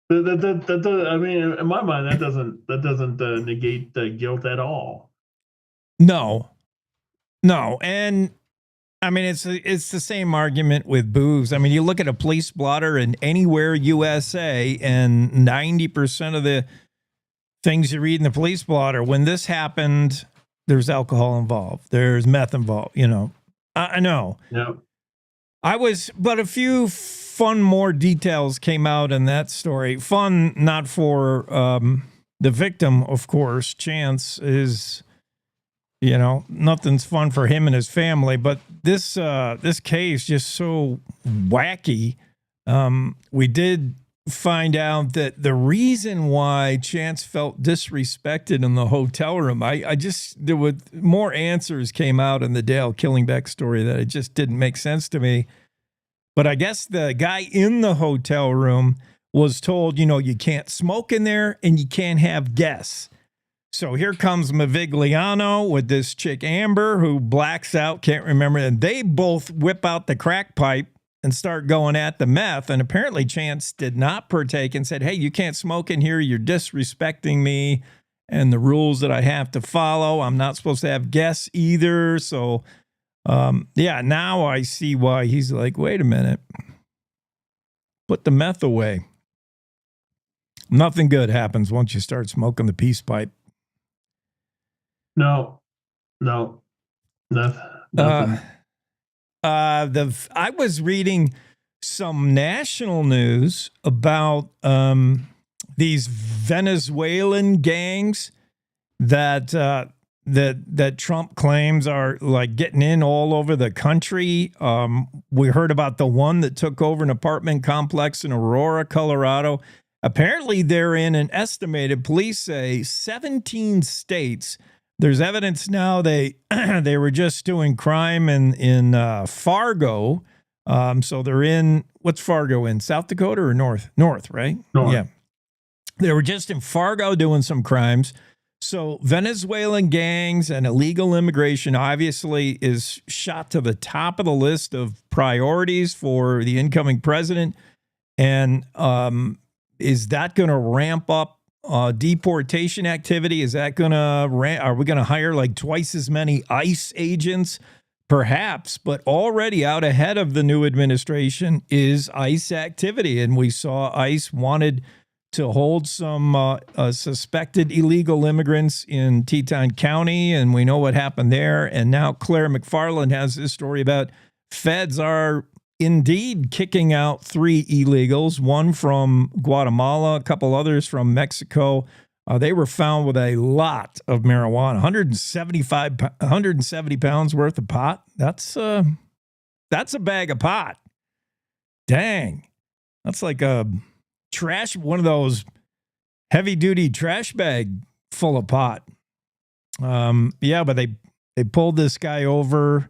I mean, in my mind, that doesn't negate the guilt at all. No, and I mean it's the same argument with booze. I mean, you look at a police blotter in anywhere USA, and 90% of the things you read in the police blotter, when this happened, there's alcohol involved, there's meth involved. I know. Yeah. But a few fun more details came out in that story. Fun, not for the victim, of course. Chance is, nothing's fun for him and his family. But this case just so wacky. We did find out that the reason why Chance felt disrespected in the hotel room, there were more answers came out in the Dale Killingbeck story that it just didn't make sense to me. But I guess the guy in the hotel room was told, you can't smoke in there and you can't have guests. So here comes Mavigliano with this chick Amber, who blacks out, can't remember. And they both whip out the crack pipe and start going at the meth. And apparently Chance did not partake and said, hey, you can't smoke in here. You're disrespecting me and the rules that I have to follow. I'm not supposed to have guests either. So, now I see why he's like, wait a minute. Put the meth away. Nothing good happens once you start smoking the peace pipe. No, nothing. I was reading some national news about these Venezuelan gangs that Trump claims are like getting in all over the country. We heard about the one that took over an apartment complex in Aurora, Colorado. Apparently, they're in an estimated, police say, 17 states. There's evidence now they were just doing crime in Fargo. So they're in, what's Fargo in? South Dakota or North? North, right? North. Yeah. They were just in Fargo doing some crimes. So Venezuelan gangs and illegal immigration obviously is shot to the top of the list of priorities for the incoming president. And is that going to ramp up deportation activity? Is that going to are we going to hire like twice as many ICE agents? Perhaps, but already out ahead of the new administration is ICE activity. And we saw ICE wanted to hold some suspected illegal immigrants in Teton County, and we know what happened there. And now Claire McFarland has this story about feds are indeed kicking out 3 illegals, one from Guatemala, a couple others from Mexico. They were found with a lot of marijuana, 170 pounds worth of pot. That's a bag of pot. Dang. That's like a trash, one of those heavy duty trash bag full of pot. But they pulled this guy over.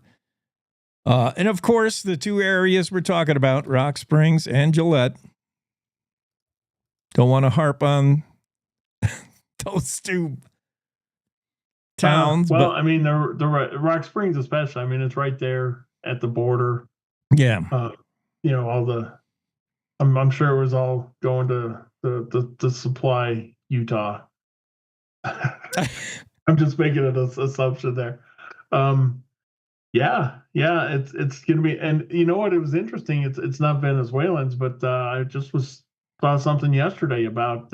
And of course, the two areas we're talking about, Rock Springs and Gillette. Don't want to harp on those two towns. Well, but I mean, the Rock Springs, especially. I mean, it's right there at the border. yeah, All the. I'm sure it was all going to the supply Utah. I'm just making an assumption there. Yeah, it's gonna be, and you know what? It was interesting. It's not Venezuelans, but I just saw something yesterday about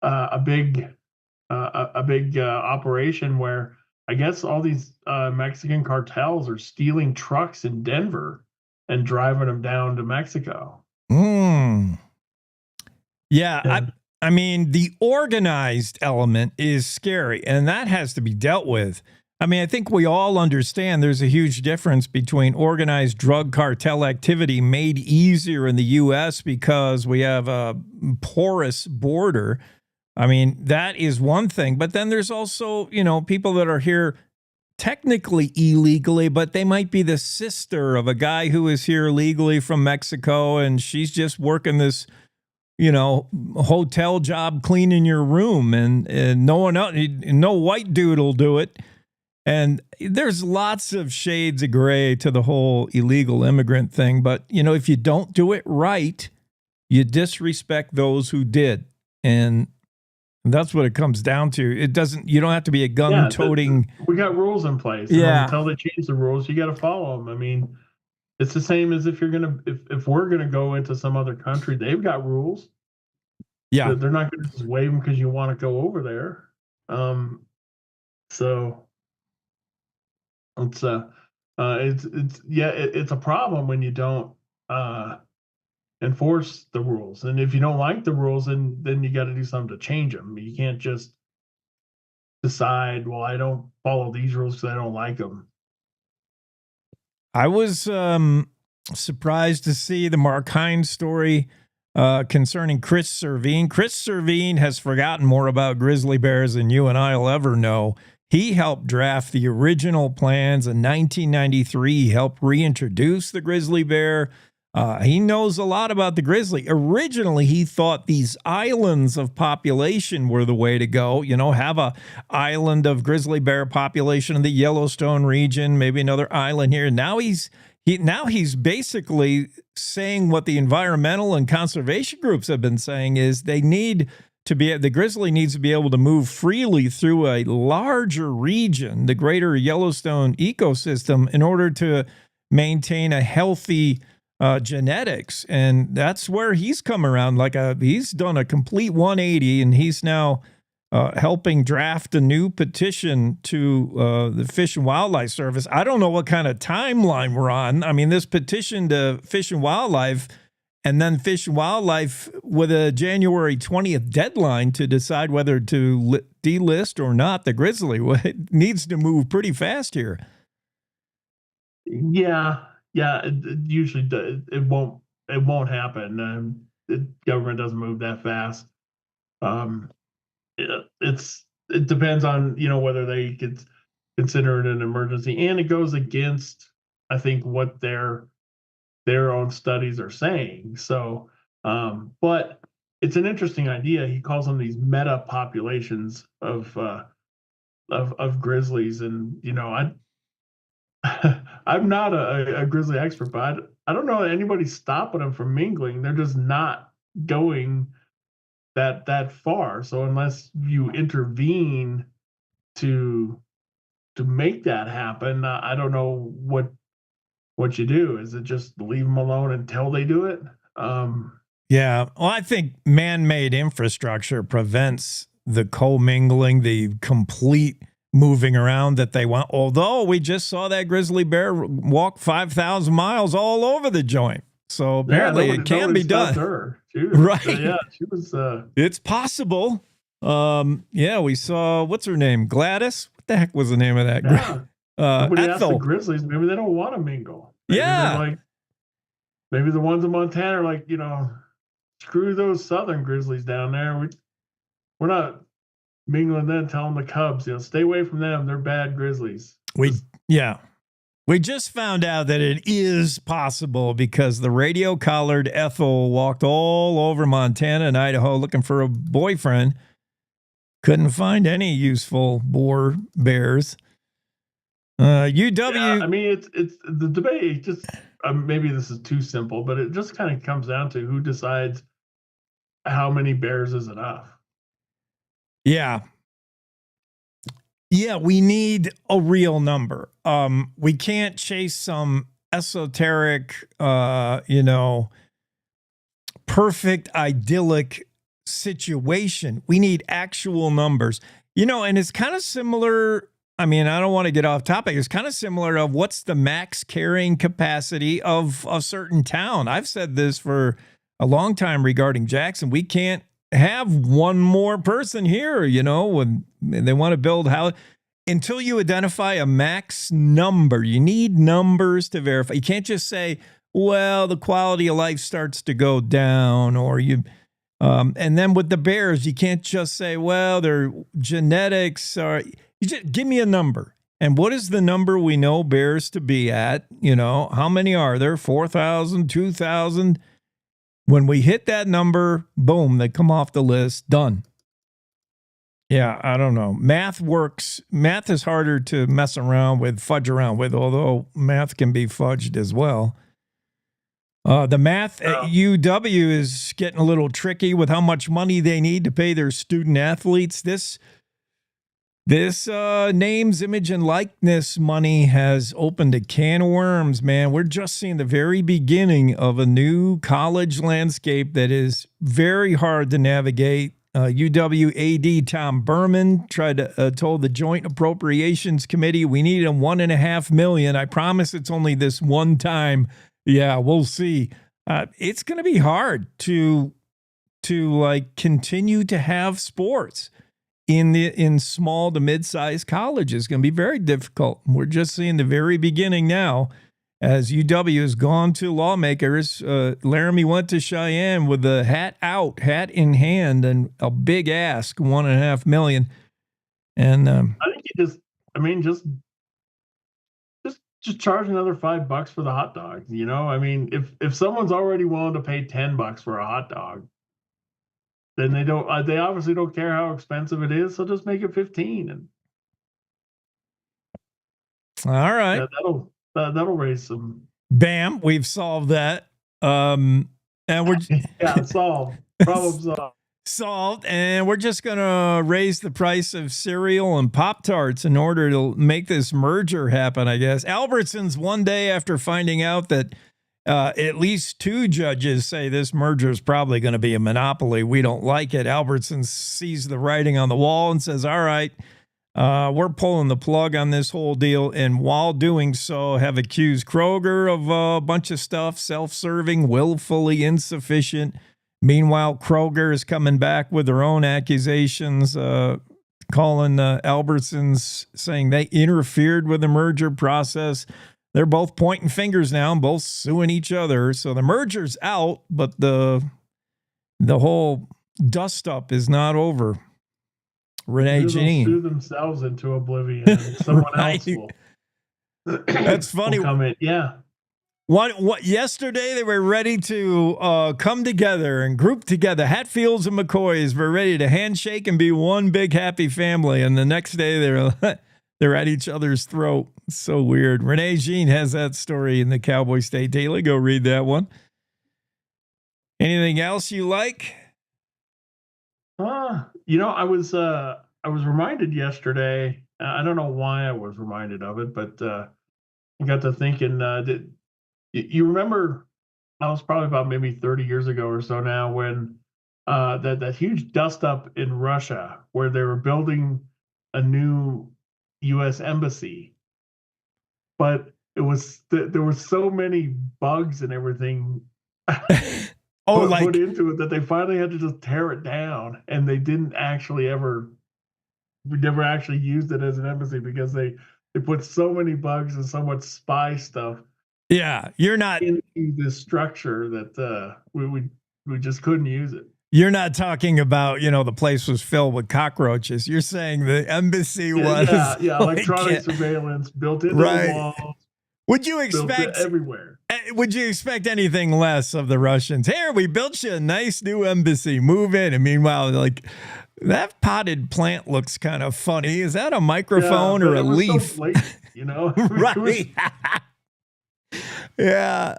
a big operation where I guess all these Mexican cartels are stealing trucks in Denver and driving them down to Mexico. Yeah, I mean, the organized element is scary, and that has to be dealt with. I mean, I think we all understand there's a huge difference between organized drug cartel activity made easier in the U.S. because we have a porous border. I mean, that is one thing. But then there's also, people that are here technically illegally, but they might be the sister of a guy who is here legally from Mexico, and she's just working this hotel job cleaning your room, and no one else, no white dude will do it. And there's lots of shades of gray to the whole illegal immigrant thing. But, if you don't do it right, you disrespect those who did. And that's what it comes down to. You don't have to be a gun-toting. We got rules in place. Yeah. Until they change the rules, you got to follow them. I mean, it's the same as if we're going to go into some other country, they've got rules. Yeah. They're not going to just waive them because you want to go over there. So it's a problem when you don't enforce the rules. And if you don't like the rules, then you got to do something to change them. You can't just decide, well, I don't follow these rules because I don't like them. I was surprised to see the Mark Hines story concerning Chris Servine. Chris Servine has forgotten more about grizzly bears than you and I will ever know. He helped draft the original plans in 1993. He helped reintroduce the grizzly bear. He knows a lot about the grizzly. Originally, he thought these islands of population were the way to go. Have a island of grizzly bear population in the Yellowstone region, maybe another island here. Now he's basically saying what the environmental and conservation groups have been saying is the grizzly needs to be able to move freely through a larger region, the greater Yellowstone ecosystem, in order to maintain a healthy genetics. And that's where he's come around. He's done a complete 180, and he's now helping draft a new petition to the Fish and Wildlife Service. I don't know what kind of timeline we're on. I mean, this petition to Fish and Wildlife, and then Fish and Wildlife with a January 20th deadline to decide whether to delist or not the grizzly. It needs to move pretty fast here. Yeah, it usually does. It won't happen. The government doesn't move that fast. It depends on whether they could consider it an emergency, and it goes against, I think, what their own studies are saying. So, but it's an interesting idea. He calls them these meta populations of grizzlies, and I'm not a grizzly expert, but I don't know that anybody's stopping them from mingling. They're just not going that far. So unless you intervene to make that happen, I don't know what you do. Is it just leave them alone until they do it? Yeah. Well, I think man-made infrastructure prevents the commingling, the complete moving around that they want. Although we just saw that grizzly bear walk 5,000 miles all over the joint. So apparently it can be done. Right. She was. It's possible. We saw, what's her name? Gladys? What the heck was the name of that? Nobody asked the grizzlies. Maybe they don't want to mingle. Maybe the ones in Montana are like, screw those southern grizzlies down there. We're not mingling them. Tell them the cubs, stay away from them. They're bad grizzlies. We We just found out that it is possible because the radio-collared Ethel walked all over Montana and Idaho looking for a boyfriend. Couldn't find any useful boar bears. UW. Yeah, I mean, it's the debate. It just maybe this is too simple, but it just kind of comes down to who decides how many bears is enough. Yeah. Yeah, we need a real number. We can't chase some esoteric, perfect, idyllic situation. We need actual numbers. And it's kind of similar. I mean, I don't want to get off topic. It's kind of similar of what's the max carrying capacity of a certain town. I've said this for a long time regarding Jackson. We can't have one more person here, when they want to build house. Until you identify a max number, you need numbers to verify. You can't just say, well, the quality of life starts to go down, or and then with the bears, you can't just say, well, their genetics are. You just give me a number. And what is the number we know bears to be at? How many are there? 4,000, 2,000? When we hit that number, boom, they come off the list. Done. Yeah, I don't know. Math works. Math is harder to mess around with, fudge around with, although math can be fudged as well. The math at UW is getting a little tricky with how much money they need to pay their student athletes. This names, image, and likeness money has opened a can of worms, man. We're just seeing the very beginning of a new college landscape that is very hard to navigate. UW AD Tom Berman told the Joint Appropriations Committee we need $1.5 million. I promise it's only this one time. Yeah, we'll see. It's going to be hard to continue to have sports in small to mid-sized colleges. It's going to be very difficult. We're just seeing the very beginning now as UW has gone to lawmakers. Laramie went to Cheyenne with the hat in hand, and a big ask, $1.5 million. And I think just charge another $5 for the hot dogs. I mean, if someone's already willing to pay $10 for a hot dog, then they obviously don't care how expensive it is. So just make it 15. And all right, yeah, that'll raise some. Bam, we've solved that. And we're solved. Problem solved. Solved, and we're just going to raise the price of cereal and Pop-Tarts in order to make this merger happen, I guess. Albertsons, one day after finding out that at least 2 judges say this merger is probably going to be a monopoly, we don't like it. Albertsons sees the writing on the wall and says, all right, we're pulling the plug on this whole deal. And while doing so, have accused Kroger of a bunch of stuff, self-serving, willfully insufficient. Meanwhile, Kroger is coming back with their own accusations, calling Albertsons, saying they interfered with the merger process. They're both pointing fingers now and both suing each other. So the merger's out, but the whole dust-up is not over. Renee Jean. They'll sue themselves into oblivion. And someone else will. That's funny. Will come in. Yeah. What yesterday they were ready to come together and group together. Hatfields and McCoys were ready to handshake and be one big happy family. And the next day they're at each other's throat. It's so weird. Renee Jean has that story in the Cowboy State Daily. Go read that one. Anything else you like? I was reminded yesterday. I don't know why I was reminded of it, but I got to thinking that you remember that was probably about maybe 30 years ago or so now when that huge dust up in Russia where they were building a new U.S. embassy, but there were so many bugs and everything put into it that they finally had to just tear it down, and they didn't actually we never actually used it as an embassy because they put so many bugs and so much spy stuff. Yeah, you're not into this structure that we just couldn't use it. You're not talking about, the place was filled with cockroaches. You're saying the embassy was electronic surveillance built into the walls. Would you built expect everywhere? Would you expect anything less of the Russians? Here, we built you a nice new embassy. Move in. And meanwhile, like, that potted plant looks kind of funny. Is that a microphone or a leaf? So blatant, you know, Right. Yeah.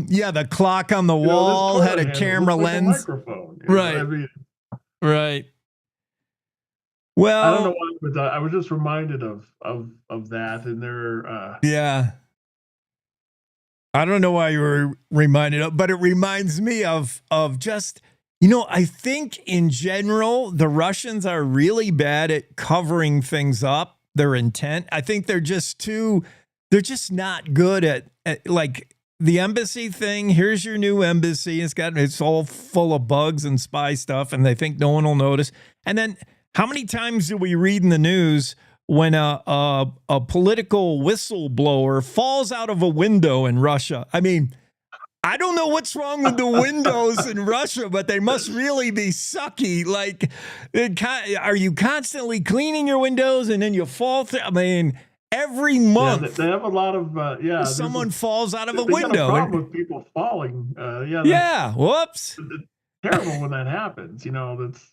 Yeah. The clock on the wall had a camera lens. A microphone. Right. I mean, right. Well, I don't know why, but I was just reminded of that, and there. Yeah. I don't know why you were reminded of, but it reminds me of just, I think in general, the Russians are really bad at covering things up, their intent. I think they're just not good at like the embassy thing. Here's your new embassy. It's all full of bugs and spy stuff, and they think no one will notice. And then how many times do we read in the news when a political whistleblower falls out of a window in Russia? I mean, I don't know what's wrong with the windows in Russia, but they must really be sucky. Like, are you constantly cleaning your windows and then you fall through? I mean, every month. They have a lot of, someone falls out of a they window. Got a problem with people falling. Yeah, whoops. It's terrible when that happens, that's.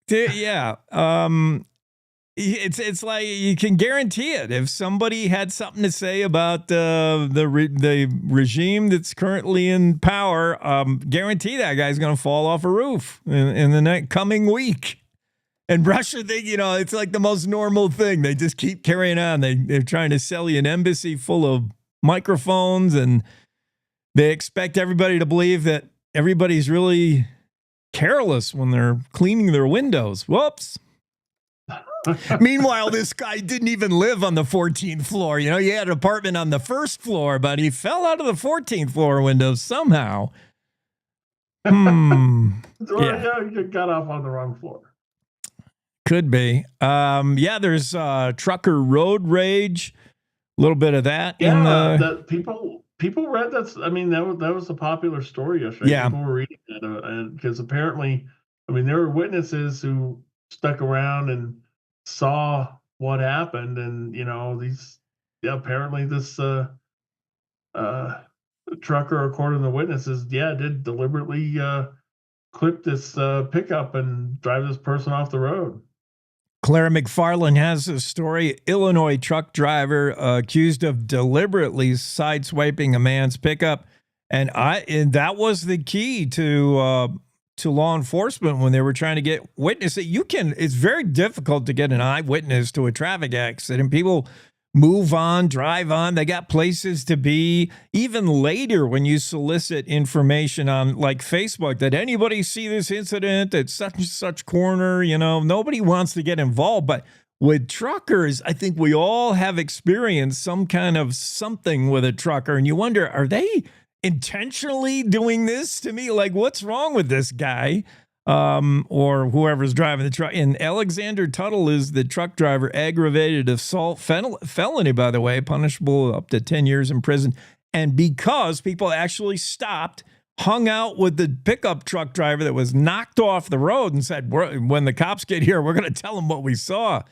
Yeah. It's like you can guarantee it. If somebody had something to say about the regime that's currently in power, guarantee that guy's going to fall off a roof in the coming week. And Russia, it's like the most normal thing. They just keep carrying on. They're trying to sell you an embassy full of microphones, and they expect everybody to believe that everybody's really careless when they're cleaning their windows. Whoops. Meanwhile, this guy didn't even live on the 14th floor. He had an apartment on the first floor, but he fell out of the 14th floor windows somehow. You got off on the wrong floor. Could be. There's trucker road rage. A little bit of that. Yeah, that people read that. I mean, that was a popular story yesterday. Yeah. People were reading that, and because apparently, there were witnesses who stuck around and saw what happened, and apparently this trucker, according to the witnesses, did deliberately clip this pickup and drive this person off the road. Clara McFarland has a story. Illinois truck driver accused of deliberately sideswiping a man's pickup, and that was the key to law enforcement when they were trying to get witnesses. It's very difficult to get an eyewitness to a traffic accident. People move on, drive on. They got places to be. Even later, when you solicit information on like Facebook, that anybody see this incident at such and such corner, nobody wants to get involved. But with truckers, I think we all have experienced some kind of something with a trucker, and you wonder, are they intentionally doing this to me? Like, what's wrong with this guy? Or whoever's driving the truck. And Alexander Tuttle is the truck driver. Aggravated assault felony, by the way, punishable up to 10 years in prison. And because people actually stopped, hung out with the pickup truck driver that was knocked off the road and said, when the cops get here, we're going to tell them what we saw.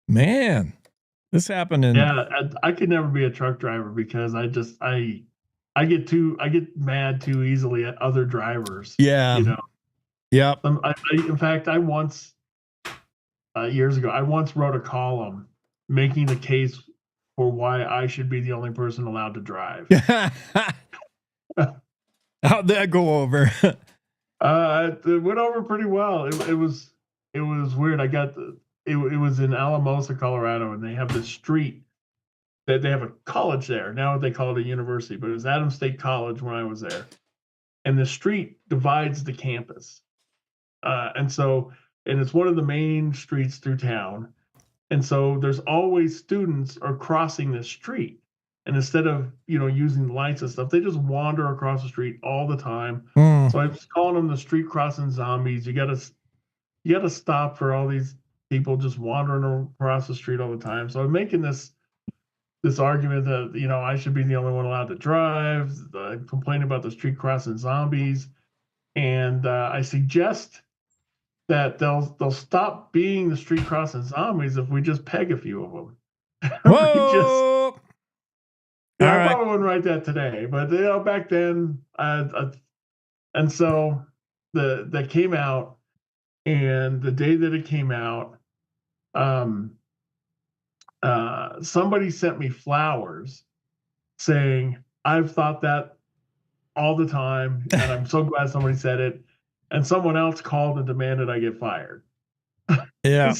Man, this happened in... Yeah, I could never be a truck driver because I get mad too easily at other drivers. Yeah. Yeah. In fact, I once, years ago, wrote a column making the case for why I should be the only person allowed to drive. How'd that go over? It went over pretty well. It was weird. It was in Alamosa, Colorado, and they have this street that they have a college there. Now they call it a university, but it was Adams State College when I was there. And the street divides the campus. And it's one of the main streets through town. And so there's always students are crossing this street. And instead of, using lights and stuff, they just wander across the street all the time. So I was calling them the street crossing zombies. You gotta stop for all these people just wandering across the street all the time. So I'm making this argument that, I should be the only one allowed to drive, complaining about the street crossing zombies. And I suggest that they'll stop being the street crossing zombies if we just peg a few of them. Whoa! All I right. probably wouldn't write that today, but back then, and so that came out, and the day that it came out, somebody sent me flowers saying, "I've thought that all the time, and I'm so glad somebody said it." And someone else called and demanded I get fired. Yeah.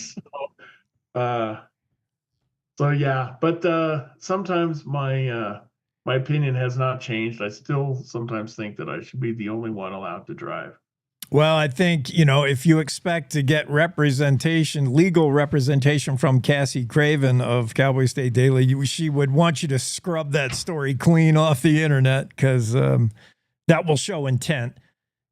So yeah, but sometimes my opinion has not changed. I still sometimes think that I should be the only one allowed to drive. Well, I think, you know, if you expect to get representation, legal representation from Cassie Craven of Cowboy State Daily, she would want you to scrub that story clean off the internet, because that will show intent.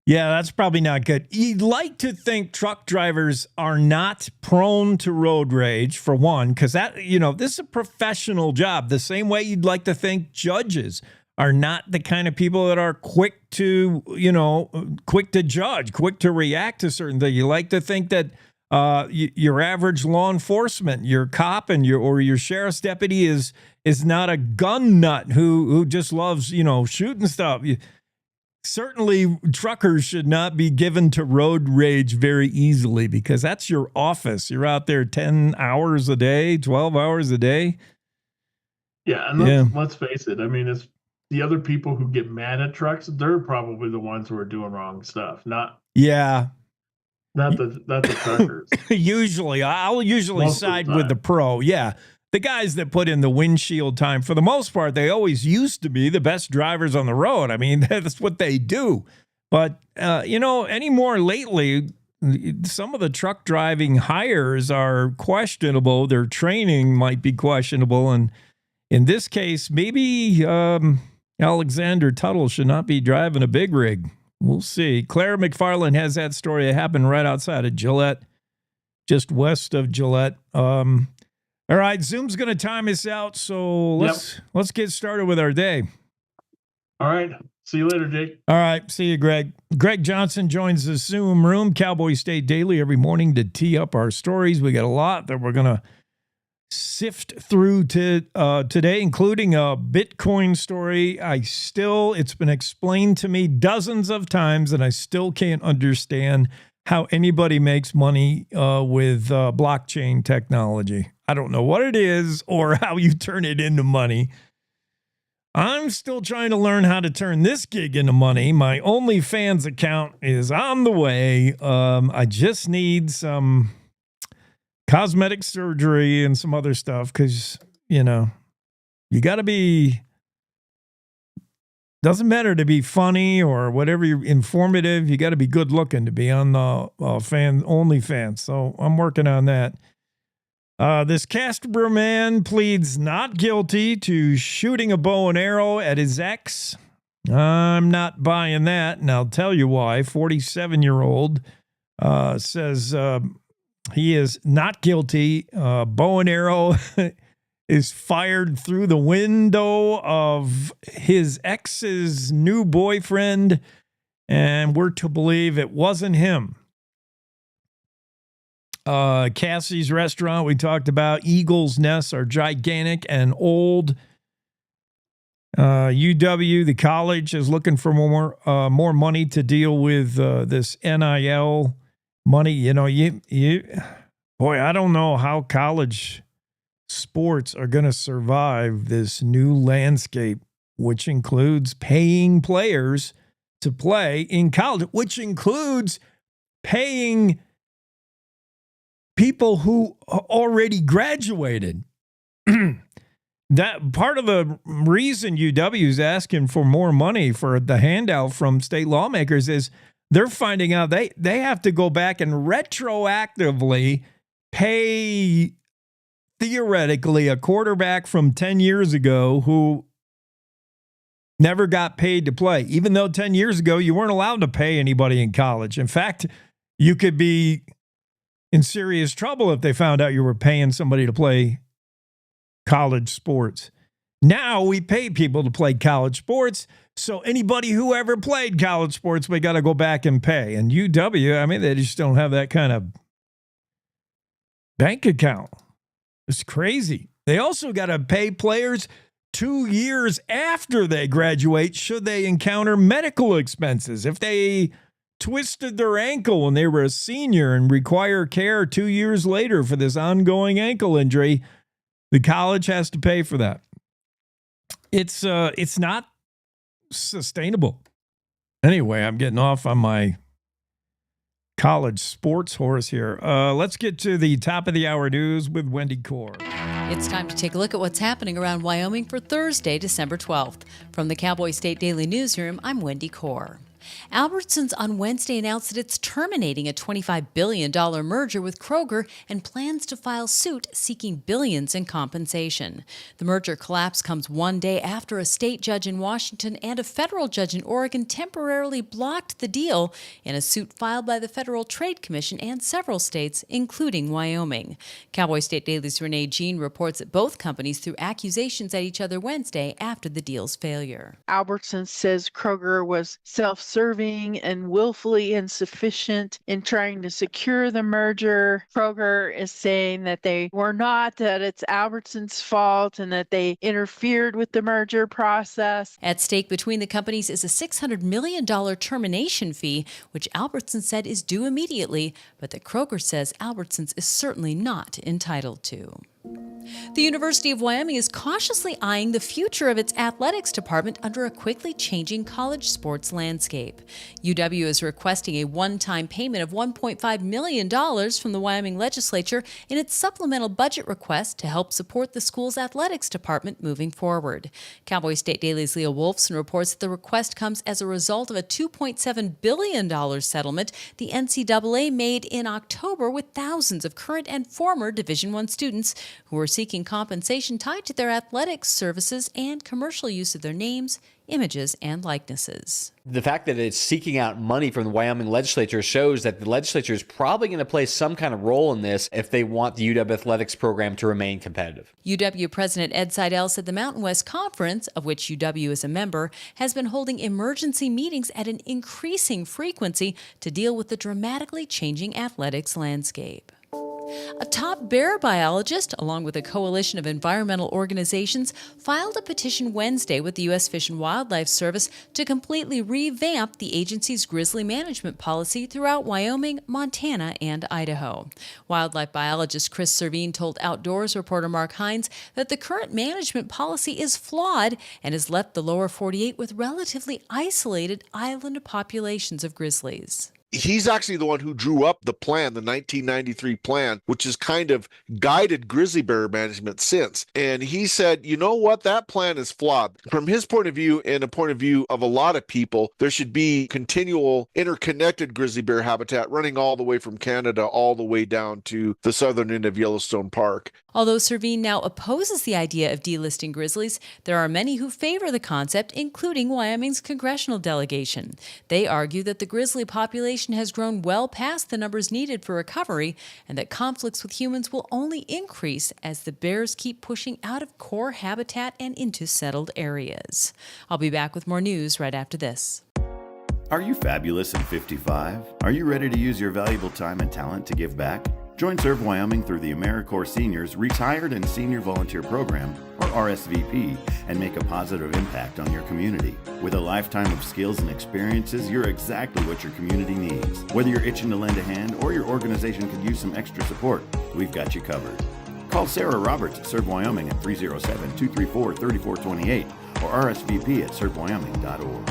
Yeah, that's probably not good. You'd like to think truck drivers are not prone to road rage, for one, because that, you know, this is a professional job. The same way you'd like to think judges are not the kind of people that are quick to, you know, quick to judge, quick to react to certain things. You like to think that your average law enforcement, your cop and your sheriff's deputy is not a gun nut who just loves, you know, shooting stuff. Certainly, truckers should not be given to road rage very easily, because that's your office. You're out there 10 hours a day, 12 hours a day. Yeah, and let's face it. I mean, it's the other people who get mad at trucks. They're probably the ones who are doing wrong stuff. Not the truckers. I'll usually side with the pro. Yeah. The guys that put in the windshield time, for the most part, they always used to be the best drivers on the road. I mean, that's what they do. But, you know, anymore lately, some of the truck driving hires are questionable. Their training might be questionable. And in this case, maybe Alexander Tuttle should not be driving a big rig. We'll see. Claire McFarland has that story. It happened right outside of Gillette, just west of Gillette. All right, Zoom's going to time us out, so let's get started with our day. All right. See you later, Jake. All right. See you, Greg. Greg Johnson joins the Zoom room, Cowboy State Daily, every morning to tee up our stories. We got a lot that we're going to sift through today, including a Bitcoin story. It's been explained to me dozens of times, and I still can't understand how anybody makes money with blockchain technology. I don't know what it is or how you turn it into money. I'm still trying to learn how to turn this gig into money. My OnlyFans account is on the way. I just need some cosmetic surgery and some other stuff because, you know, you got to be... Doesn't matter to be funny or whatever, you're informative. You got to be good looking to be on the OnlyFans. So I'm working on that. This Casper man pleads not guilty to shooting a bow and arrow at his ex. I'm not buying that, and I'll tell you why. 47-year-old says he is not guilty. Bow and arrow is fired through the window of his ex's new boyfriend, and we're to believe it wasn't him. Cassie's restaurant, we talked about. Eagles' nests are gigantic and old. UW, the college, is looking for more money to deal with this NIL money. You know, boy, I don't know how college sports are going to survive this new landscape, which includes paying players to play in college, which includes paying people who already graduated. That part of the reason UW is asking for more money for the handout from state lawmakers is they're finding out they have to go back and retroactively pay, theoretically, a quarterback from 10 years ago who never got paid to play, even though 10 years ago you weren't allowed to pay anybody in college. In fact, you could be in serious trouble if they found out you were paying somebody to play college sports. Now we pay people to play college sports, so anybody who ever played college sports, we got to go back and pay. And UW, I mean, they just don't have that kind of bank account. It's crazy. They also got to pay players 2 years after they graduate should they encounter medical expenses. If they twisted their ankle when they were a senior and require care 2 years later for this ongoing ankle injury, the college has to pay for that. It's not sustainable. Anyway, I'm getting off on my college sports horse here. Let's get to the top of the hour news with Wendy Core. It's time to take a look at what's happening around Wyoming for Thursday, December 12th. From the Cowboy State Daily Newsroom, I'm Wendy Core. Albertsons on Wednesday announced that it's terminating a $25 billion merger with Kroger and plans to file suit seeking billions in compensation. The merger collapse comes one day after a state judge in Washington and a federal judge in Oregon temporarily blocked the deal in a suit filed by the Federal Trade Commission and several states, including Wyoming. Cowboy State Daily's Renee Jean reports that both companies threw accusations at each other Wednesday after the deal's failure. Albertsons says Kroger was self-serving and willfully insufficient in trying to secure the merger. Kroger is saying that they were not, that it's Albertsons' fault and that they interfered with the merger process. At stake between the companies is a $600 million termination fee, which Albertsons said is due immediately, but that Kroger says Albertsons is certainly not entitled to. The University of Wyoming is cautiously eyeing the future of its athletics department under a quickly changing college sports landscape. UW is requesting a one-time payment of $1.5 million from the Wyoming legislature in its supplemental budget request to help support the school's athletics department moving forward. Cowboy State Daily's Leah Wolfson reports that the request comes as a result of a $2.7 billion settlement the NCAA made in October with thousands of current and former Division I students who are seeking compensation tied to their athletics services and commercial use of their names, images, and likenesses. The fact that it's seeking out money from the Wyoming legislature shows that the legislature is probably going to play some kind of role in this if they want the UW athletics program to remain competitive. UW President Ed Seidel said the Mountain West Conference, of which UW is a member, has been holding emergency meetings at an increasing frequency to deal with the dramatically changing athletics landscape. A top bear biologist, along with a coalition of environmental organizations, filed a petition Wednesday with the U.S. Fish and Wildlife Service to completely revamp the agency's grizzly management policy throughout Wyoming, Montana, and Idaho. Wildlife biologist Chris Servine told Outdoors reporter Mark Hines that the current management policy is flawed and has left the lower 48 with relatively isolated island populations of grizzlies. He's actually the one who drew up the plan, the 1993 plan, which has kind of guided grizzly bear management since. And he said, you know what, that plan is flawed. From his point of view and a point of view of a lot of people, there should be continual interconnected grizzly bear habitat running all the way from Canada all the way down to the southern end of Yellowstone Park. Although Servine now opposes the idea of delisting grizzlies, there are many who favor the concept, including Wyoming's congressional delegation. They argue that the grizzly population has grown well past the numbers needed for recovery and that conflicts with humans will only increase as the bears keep pushing out of core habitat and into settled areas. I'll be back with more news right after this. Are you fabulous and 55? Are you ready to use your valuable time and talent to give back? Join Serve Wyoming through the AmeriCorps Seniors Retired and Senior Volunteer Program, or RSVP, and make a positive impact on your community. With a lifetime of skills and experiences, you're exactly what your community needs. Whether you're itching to lend a hand or your organization could use some extra support, we've got you covered. Call Sarah Roberts at Serve Wyoming at 307-234-3428 or RSVP at servewyoming.org.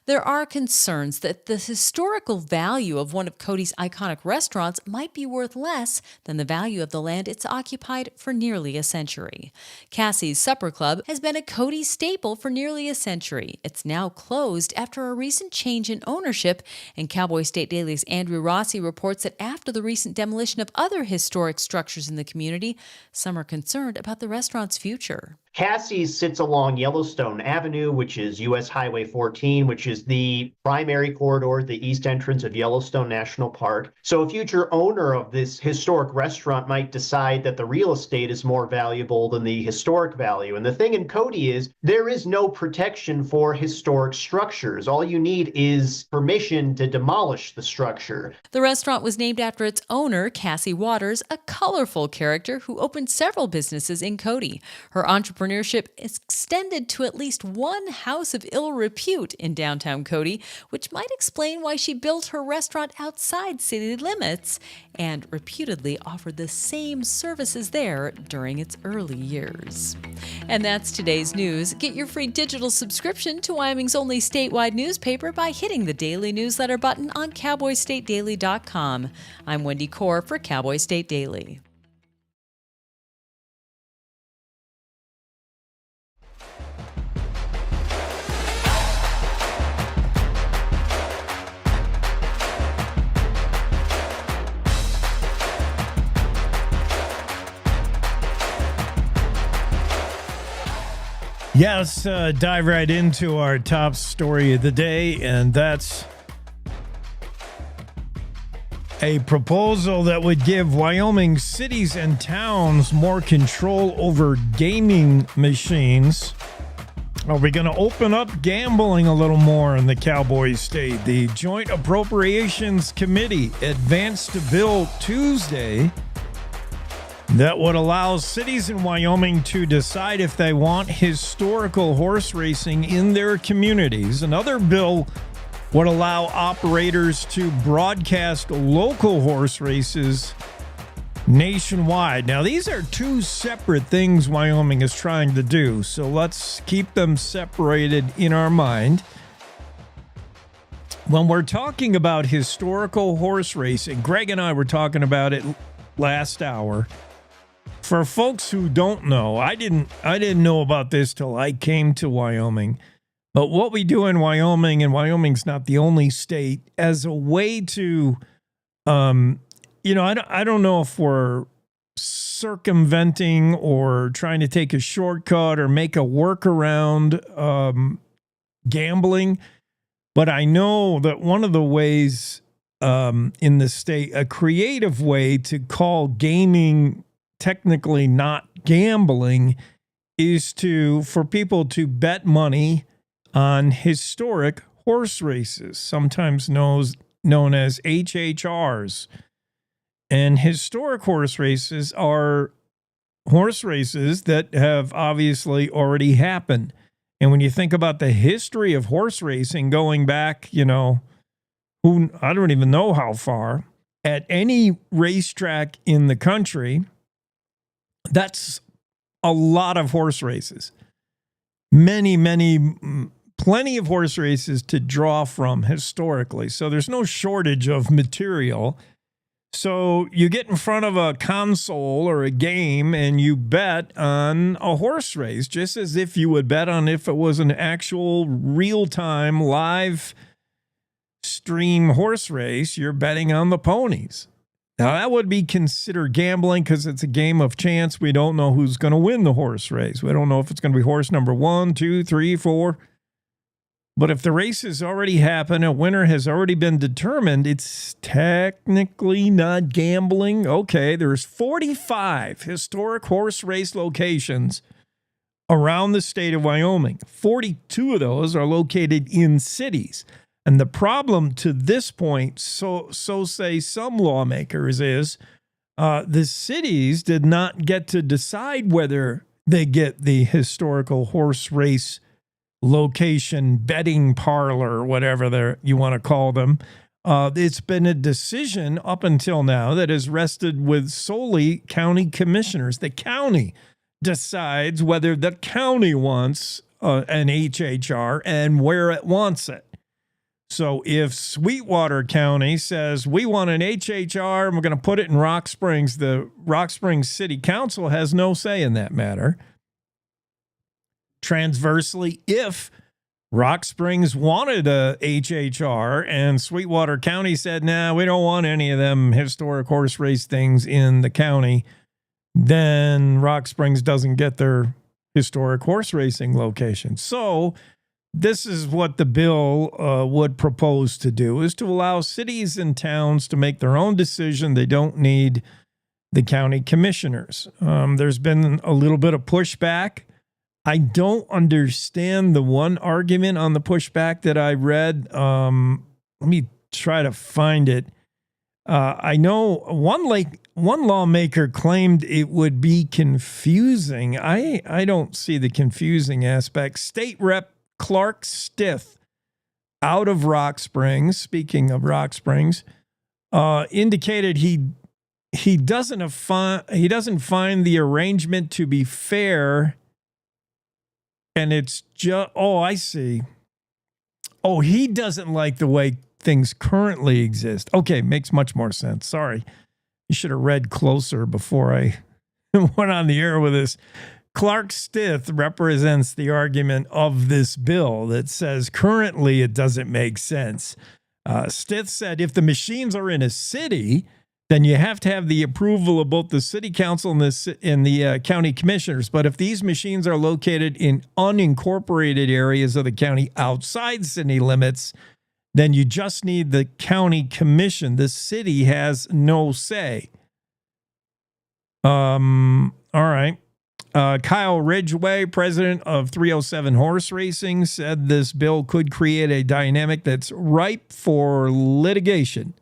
There are concerns that the historical value of one of Cody's iconic restaurants might be worth less than the value of the land it's occupied for nearly a century. Cassie's Supper Club has been a Cody staple for nearly a century. It's now closed after a recent change in ownership, and Cowboy State Daily's Andrew Rossi reports that after the recent demolition of other historic structures in the community, some are concerned about the restaurant's future. Cassie's sits along Yellowstone Avenue, which is US Highway 14, which is the primary corridor, the east entrance of Yellowstone National Park. So a future owner of this historic restaurant might decide that the real estate is more valuable than the historic value. And the thing in Cody is there is no protection for historic structures. All you need is permission to demolish the structure. The restaurant was named after its owner, Cassie Waters, a colorful character who opened several businesses in Cody. Her entrepreneur entrepreneurship extended to at least one house of ill repute in downtown Cody, which might explain why she built her restaurant outside city limits and reputedly offered the same services there during its early years. And that's today's news. Get your free digital subscription to Wyoming's only statewide newspaper by hitting the daily newsletter button on cowboystatedaily.com. I'm Wendy Core for Cowboy State Daily. Yes, dive right into our top story of the day, and that's a proposal that would give Wyoming cities and towns more control over gaming machines. Are we going to open up gambling a little more in the Cowboy State? The Joint Appropriations Committee advanced a bill Tuesday that would allow cities in Wyoming to decide if they want historical horse racing in their communities. Another bill would allow operators to broadcast local horse races nationwide. Now, these are two separate things Wyoming is trying to do, so let's keep them separated in our mind. When we're talking about historical horse racing, Greg and I were talking about it last hour. For folks who don't know, I didn't know about this till I came to Wyoming. But what we do in Wyoming, and Wyoming's not the only state, as a way to, I don't know if we're circumventing or trying to take a shortcut or make a workaround gambling. But I know that one of the ways in the state, a creative way to call gaming technically not gambling, is for people to bet money on historic horse races, sometimes known as HHRs. And historic horse races are horse races that have obviously already happened. And when you think about the history of horse racing going back, I don't even know how far, at any racetrack in the country, that's a lot of horse races. Plenty of horse races to draw from historically. So there's no shortage of material. So you get in front of a console or a game and you bet on a horse race, just as if you would bet on if it was an actual real-time live stream horse race. You're betting on the ponies. Now, that would be considered gambling because it's a game of chance. We don't know who's going to win the horse race. We don't know if it's going to be horse number 1, 2, 3, 4. But if the race has already happened, a winner has already been determined, it's technically not gambling. Okay, there's 45 historic horse race locations around the state of Wyoming. 42 of those are located in cities. And the problem to this point, so say some lawmakers, is the cities did not get to decide whether they get the historical horse race location betting parlor, whatever you want to call them. It's been a decision up until now that has rested with solely county commissioners. The county decides whether the county wants an HHR and where it wants it. So if Sweetwater County says we want an HHR and we're going to put it in Rock Springs, the Rock Springs City Council has no say in that matter. Transversely, if Rock Springs wanted a HHR and Sweetwater County said, nah, we don't want any of them historic horse race things in the county, then Rock Springs doesn't get their historic horse racing location. So this is what the bill would propose to do, is to allow cities and towns to make their own decision. They don't need the county commissioners. There's been a little bit of pushback. I don't understand the one argument on the pushback that I read. Let me try to find it. I know one lawmaker claimed it would be confusing. I don't see the confusing aspect. State Rep Clark Stith out of Rock Springs, speaking of Rock Springs, indicated he doesn't find the arrangement to be fair, and it's just I see. Oh, he doesn't like the way things currently exist. Okay, makes much more sense. Sorry. You should have read closer before I went on the air with this. Clark Stith represents the argument of this bill that says currently it doesn't make sense. Stith said if the machines are in a city, then you have to have the approval of both the city council and the county commissioners. But if these machines are located in unincorporated areas of the county outside city limits, then you just need the county commission. The city has no say. All right. Kyle Ridgway, president of 307 Horse Racing, said this bill could create a dynamic that's ripe for litigation.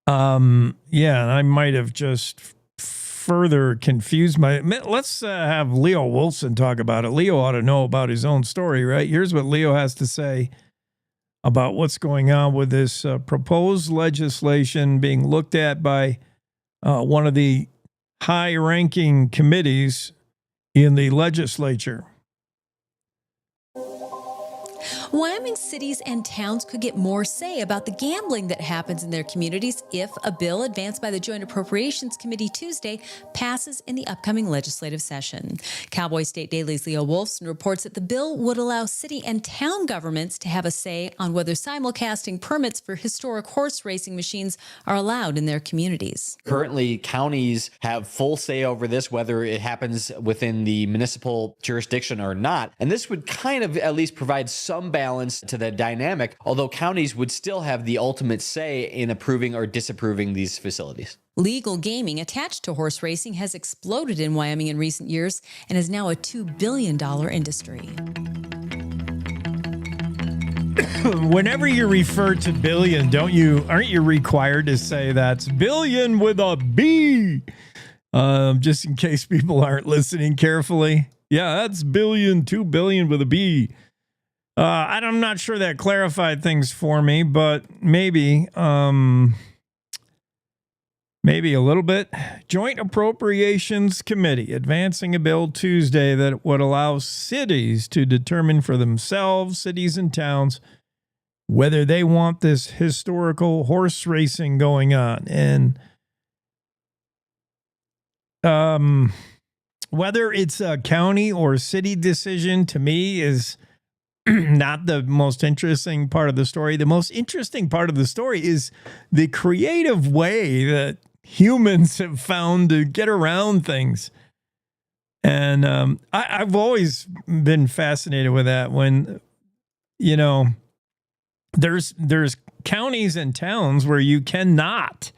Yeah, I might have just further confused let's have Leo Wilson talk about it. Leo ought to know about his own story, right? Here's what Leo has to say about what's going on with this proposed legislation being looked at by one of the high-ranking committees in the legislature. Wyoming cities and towns could get more say about the gambling that happens in their communities if a bill advanced by the Joint Appropriations Committee Tuesday passes in the upcoming legislative session. Cowboy State Daily's Leo Wolfson reports that the bill would allow city and town governments to have a say on whether simulcasting permits for historic horse racing machines are allowed in their communities. Currently, counties have full say over this, whether it happens within the municipal jurisdiction or not. And this would kind of at least provide some balance to the dynamic, although counties would still have the ultimate say in approving or disapproving these facilities. Legal gaming attached to horse racing has exploded in Wyoming in recent years and is now a $2 billion industry. Whenever you refer to billion, aren't you required to say that's billion with a B? Just in case people aren't listening carefully. Yeah, that's billion, 2 billion with a B. I'm not sure that clarified things for me, but maybe a little bit. Joint Appropriations Committee advancing a bill Tuesday that would allow cities to determine for themselves, cities and towns, whether they want this historical horse racing going on. And whether it's a county or city decision, to me, is not the most interesting part of the story. The most interesting part of the story is the creative way that humans have found to get around things. And I've always been fascinated with that when, there's counties and towns where you cannot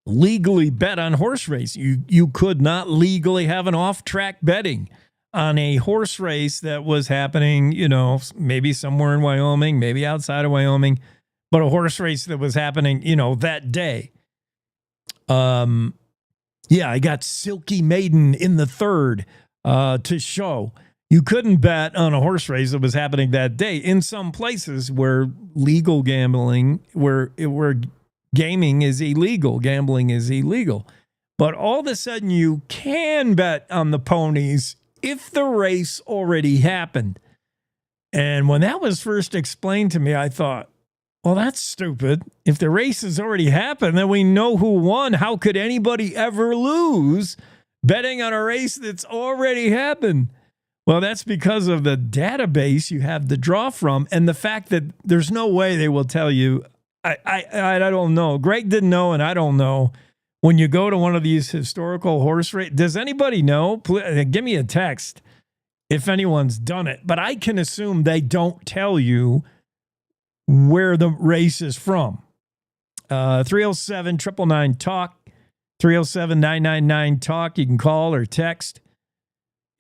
legally bet on horse race. You could not legally have an off-track betting on a horse race that was happening, maybe somewhere in Wyoming, maybe outside of Wyoming, but a horse race that was happening, that day. I got Silky Maiden in the third to show. You couldn't bet on a horse race that was happening that day. In some places where legal gambling, where gaming is illegal, gambling is illegal. But all of a sudden you can bet on the ponies if the race already happened. And when that was first explained to me, I thought, well, that's stupid. If the race has already happened, then we know who won. How could anybody ever lose betting on a race that's already happened? Well, that's because of the database you have to draw from and the fact that there's no way they will tell you. I don't know. Greg didn't know, and I don't know. When you go to one of these historical horse races, does anybody know? Please, give me a text if anyone's done it. But I can assume they don't tell you where the race is from. 307-999-TALK, 307-999-TALK. You can call or text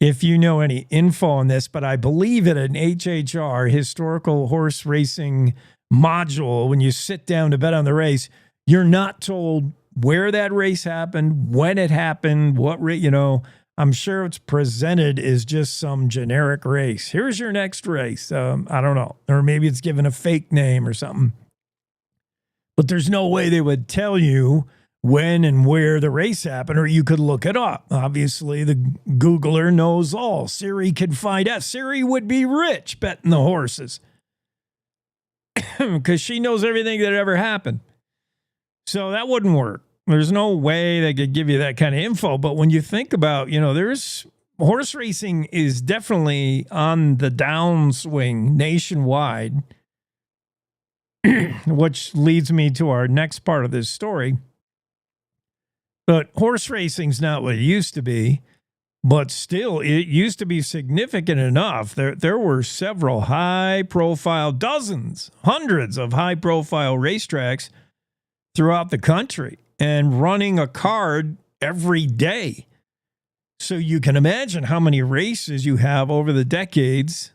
if you know any info on this. But I believe at an HHR, Historical Horse Racing module, when you sit down to bet on the race, you're not told where that race happened, when it happened, I'm sure it's presented as just some generic race. Here's your next race. I don't know. Or maybe it's given a fake name or something. But there's no way they would tell you when and where the race happened, or you could look it up. Obviously, the Googler knows all. Siri could find out. Siri would be rich betting the horses because she knows everything that ever happened. So that wouldn't work. There's no way they could give you that kind of info. But when you think about, there's horse racing is definitely on the downswing nationwide, which leads me to our next part of this story. But horse racing's not what it used to be, but still, it used to be significant enough. There were several high-profile, dozens, hundreds of high-profile racetracks throughout the country and running a card every day. So you can imagine how many races you have over the decades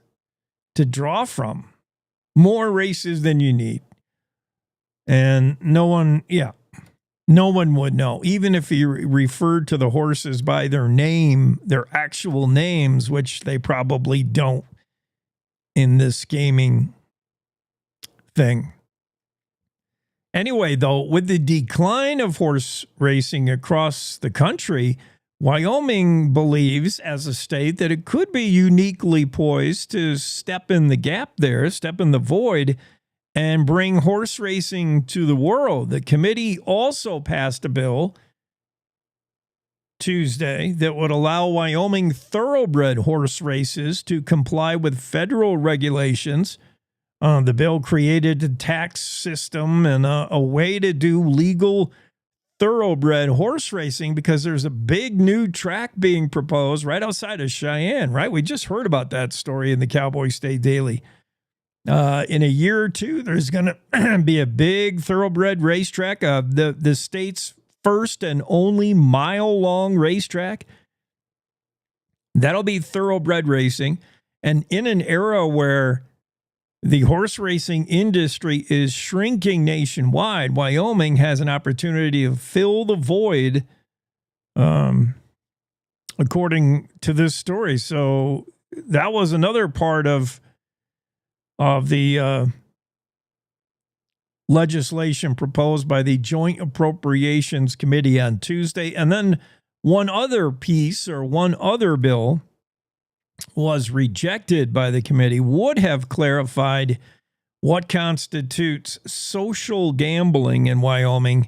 to draw from. More races than you need. And no one would know. Even if you referred to the horses by their name, their actual names, which they probably don't in this gaming thing. Anyway, though, with the decline of horse racing across the country, Wyoming believes as a state that it could be uniquely poised to step in the gap there, step in the void, and bring horse racing to the world. The committee also passed a bill Tuesday that would allow Wyoming thoroughbred horse races to comply with federal regulations. The bill created a tax system and a way to do legal thoroughbred horse racing because there's a big new track being proposed right outside of Cheyenne, right? We just heard about that story in the Cowboy State Daily. In a year or two, there's going to be a big thoroughbred racetrack, the state's first and only mile-long racetrack. That'll be thoroughbred racing. And in an era where the horse racing industry is shrinking nationwide, Wyoming has an opportunity to fill the void, according to this story. So that was another part of the legislation proposed by the Joint Appropriations Committee on Tuesday. And then one other bill was rejected by the committee, would have clarified what constitutes social gambling in Wyoming.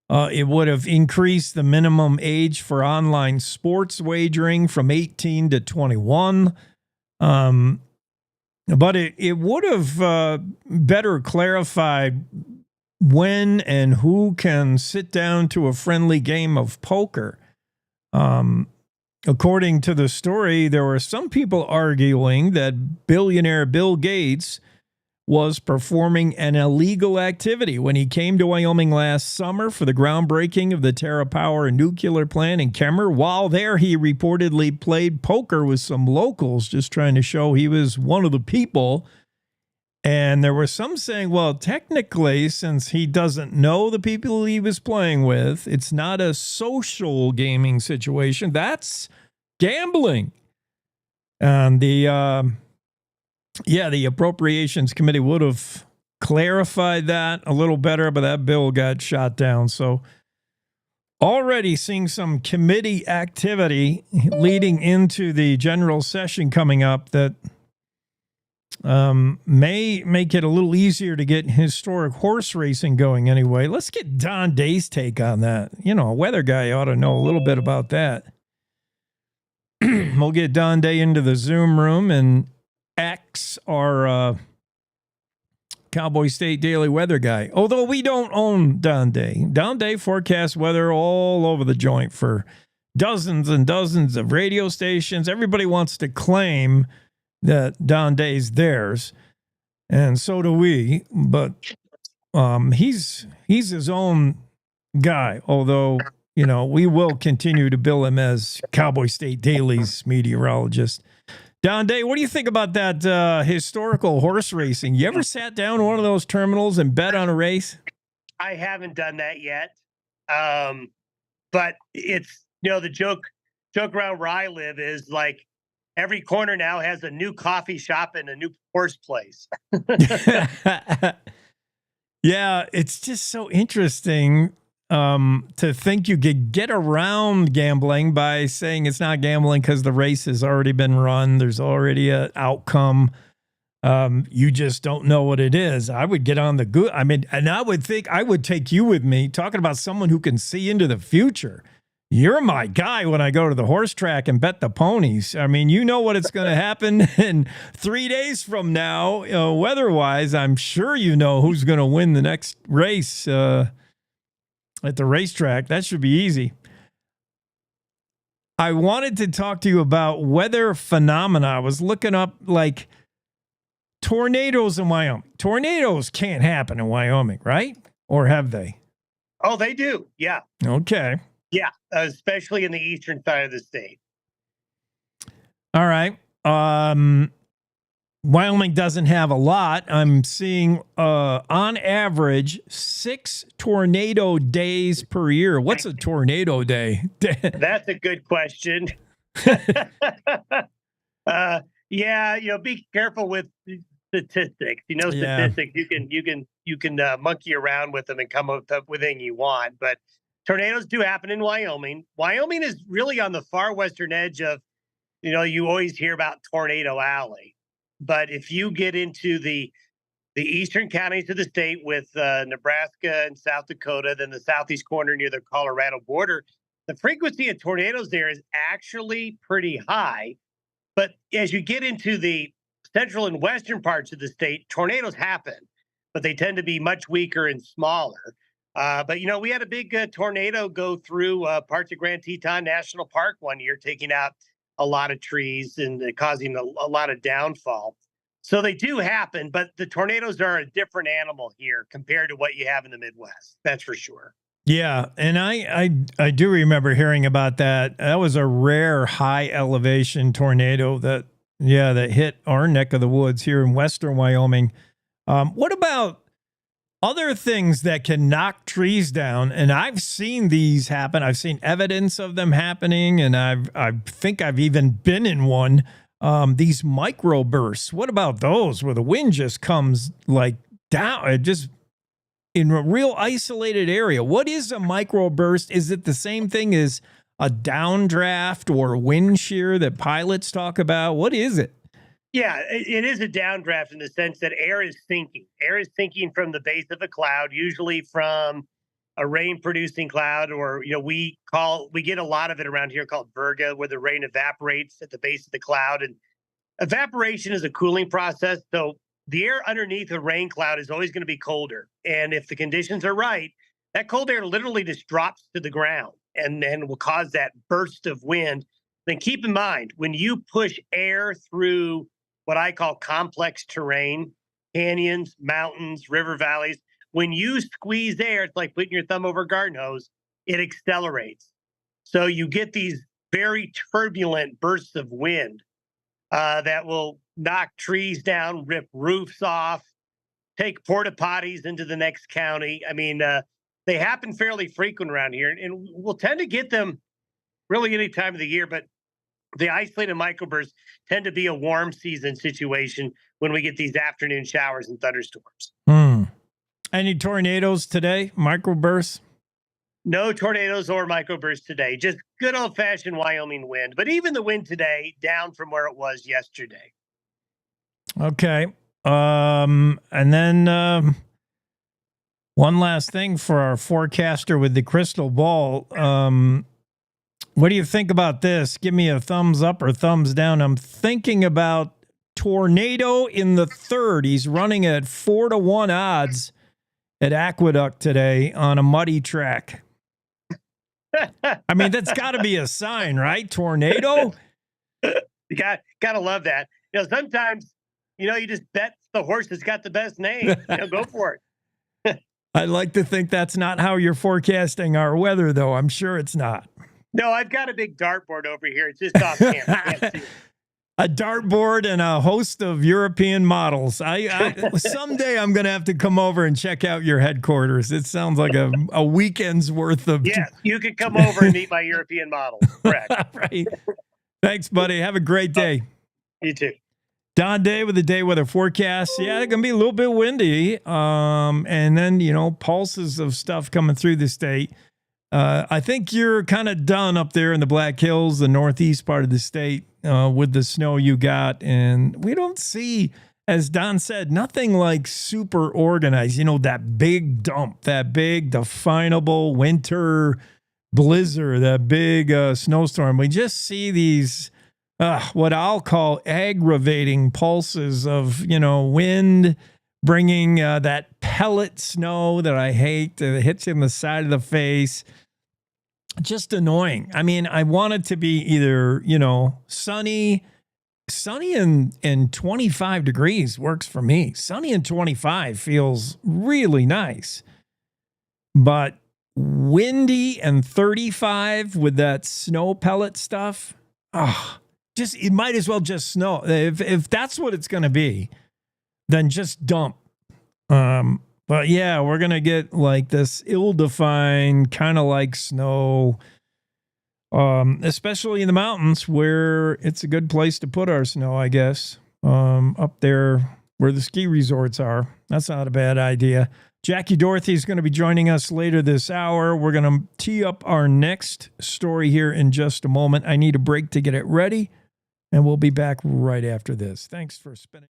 It would have increased the minimum age for online sports wagering from 18 to 21. But it would have better clarified when and who can sit down to a friendly game of poker. According to the story, there were some people arguing that billionaire Bill Gates was performing an illegal activity when he came to Wyoming last summer for the groundbreaking of the TerraPower nuclear plant in Kemmer. While there, he reportedly played poker with some locals, just trying to show he was one of the people. And there were some saying, well, technically, since he doesn't know the people he was playing with, it's not a social gaming situation. That's gambling. And the Appropriations Committee would have clarified that a little better, but that bill got shot down. So already seeing some committee activity leading into the general session coming up that may make it a little easier to get historic horse racing going anyway. Let's get Don Day's take on that. A weather guy ought to know a little bit about that. We'll get Don Day into the Zoom room and X our Cowboy State Daily weather guy. Although we don't own Don Day. Don Day forecasts weather all over the joint for dozens and dozens of radio stations. Everybody wants to claim that Don Day's theirs, and so do we. But he's his own guy. Although we will continue to bill him as Cowboy State Daily's meteorologist. Don Day, what do you think about that historical horse racing? You ever sat down in one of those terminals and bet on a race? I haven't done that yet. But it's, the joke around where I live is like every corner now has a new coffee shop and a new horse place. Yeah, it's just so interesting to think you could get around gambling by saying it's not gambling because the race has already been run. There's already an outcome. You just don't know what it is. I would get on the good. I mean, and I would think I would take you with me, talking about someone who can see into the future. You're my guy when I go to the horse track and bet the ponies. I mean, you know what it's going to happen in 3 days from now, weather-wise. I'm sure you know who's going to win the next race at the racetrack. That should be easy. I wanted to talk to you about weather phenomena. I was looking up, like, tornadoes in Wyoming. Tornadoes can't happen in Wyoming, right? Or have they? Oh, they do. Yeah. Okay. Yeah. Especially in the eastern side of the state. All right. Wyoming doesn't have a lot. I'm seeing on average 6 tornado days per year. What's a tornado day? That's a good question. Yeah, be careful with statistics. Statistics. You can monkey around with them and come up with anything you want. But tornadoes do happen in Wyoming. Wyoming is really on the far western edge of, you always hear about Tornado Alley. But if you get into the eastern counties of the state with Nebraska and South Dakota, then the southeast corner near the Colorado border, the frequency of tornadoes there is actually pretty high. But as you get into the central and western parts of the state, tornadoes happen, but they tend to be much weaker and smaller. But we had a big tornado go through parts of Grand Teton National Park one year, taking out a lot of trees and causing a lot of downfall. So they do happen, but the tornadoes are a different animal here compared to what you have in the Midwest. That's for sure. Yeah, and I do remember hearing about that. That was a rare high elevation tornado that hit our neck of the woods here in western Wyoming. What about other things that can knock trees down? And I've seen these happen. I've seen evidence of them happening, and I think I've even been in one. These microbursts. What about those where the wind just comes like down, just in a real isolated area? What is a microburst? Is it the same thing as a downdraft or wind shear that pilots talk about? What is it? Yeah, it is a downdraft in the sense that air is sinking. Air is sinking from the base of a cloud, usually from a rain-producing cloud, or we get a lot of it around here called virga, where the rain evaporates at the base of the cloud. And evaporation is a cooling process, so the air underneath a rain cloud is always going to be colder. And if the conditions are right, that cold air literally just drops to the ground and then will cause that burst of wind. Then keep in mind, when you push air through what I call complex terrain, canyons, mountains, river valleys, when you squeeze air, it's like putting your thumb over a garden hose, it accelerates. So you get these very turbulent bursts of wind that will knock trees down, rip roofs off, take porta potties into the next county. I mean, they happen fairly frequent around here, and we'll tend to get them really any time of the year. But the isolated microbursts tend to be a warm season situation when we get these afternoon showers and thunderstorms. Any tornadoes today? Microbursts? No tornadoes or microbursts today. Just good old-fashioned Wyoming wind. But even the wind today, down from where it was yesterday. Okay. And then one last thing for our forecaster with the crystal ball. What do you think about this? Give me a thumbs up or thumbs down. I'm thinking about tornado in the third. He's running at 4-1 odds at Aqueduct today on a muddy track. I mean, that's got to be a sign, right? Tornado? You got to love that. Sometimes, you just bet the horse that's got the best name. Go for it. I'd like to think that's not how you're forecasting our weather, though. I'm sure it's not. No, I've got a big dartboard over here. It's just off camera. a dartboard and a host of European models. I someday I'm going to have to come over and check out your headquarters. It sounds like a weekend's worth of. Yes, you could come over and meet my European models. Correct. Right. Thanks, buddy. Have a great day. You too. Don Day with the day weather forecast. Yeah, it's going to be a little bit windy. And then, pulses of stuff coming through the state. I think you're kind of done up there in the Black Hills, the northeast part of the state, with the snow you got. And we don't see, as Don said, nothing like super organized. That big dump, that big definable winter blizzard, that big snowstorm. We just see these, what I'll call aggravating pulses of, wind bringing that pellet snow that I hate that hits you in the side of the face. Just annoying. I mean, I want it to be either, sunny and 25 degrees works for me. Sunny and 25 feels really nice. But windy and 35 with that snow pellet stuff, it might as well just snow. If that's what it's going to be, then just dump. But yeah, we're going to get like this ill-defined kind of like snow, especially in the mountains where it's a good place to put our snow, I guess. Up there where the ski resorts are. That's not a bad idea. Jackie Dorothy is going to be joining us later this hour. We're going to tee up our next story here in just a moment. I need a break to get it ready, and we'll be back right after this. Thanks for spending.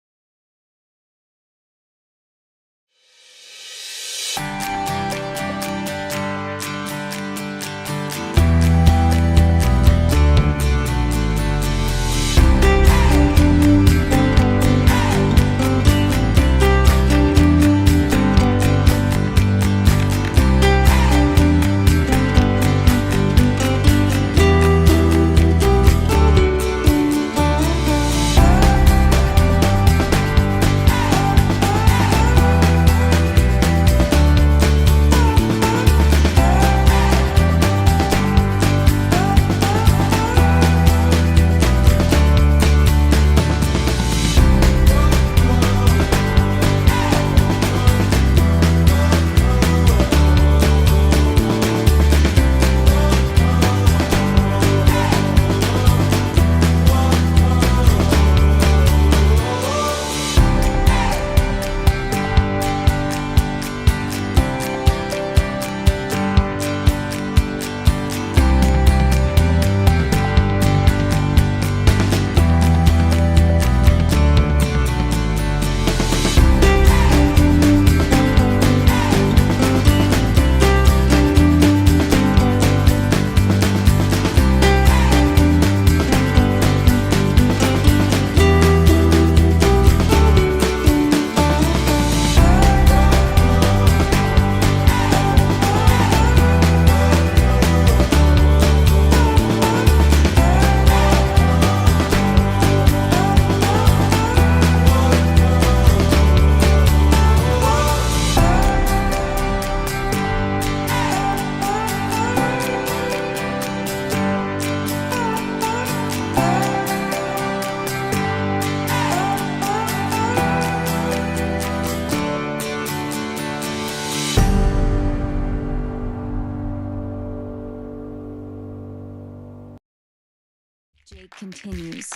Jake continues.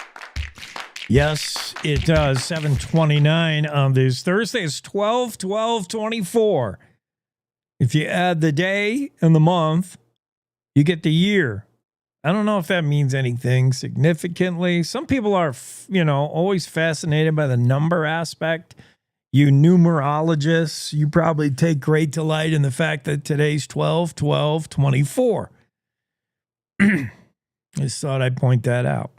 Yes, it does. 7:29 on this Thursday. It's 12/12/24. If you add the day and the month, you get the year. I don't know if that means anything significantly. Some people are, always fascinated by the number aspect. You numerologists, you probably take great delight in the fact that today's 12/12/24. Just thought I'd point that out.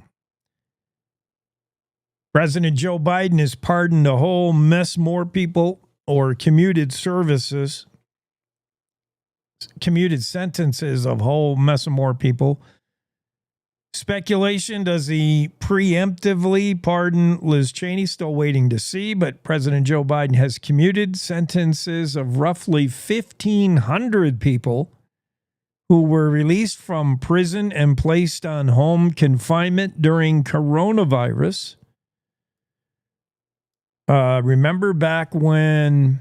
President Joe Biden has pardoned a whole mess more people or commuted sentences of whole mess of more people. Speculation, does he preemptively pardon Liz Cheney? Still waiting to see, but President Joe Biden has commuted sentences of roughly 1,500 people who were released from prison and placed on home confinement during coronavirus. Remember back when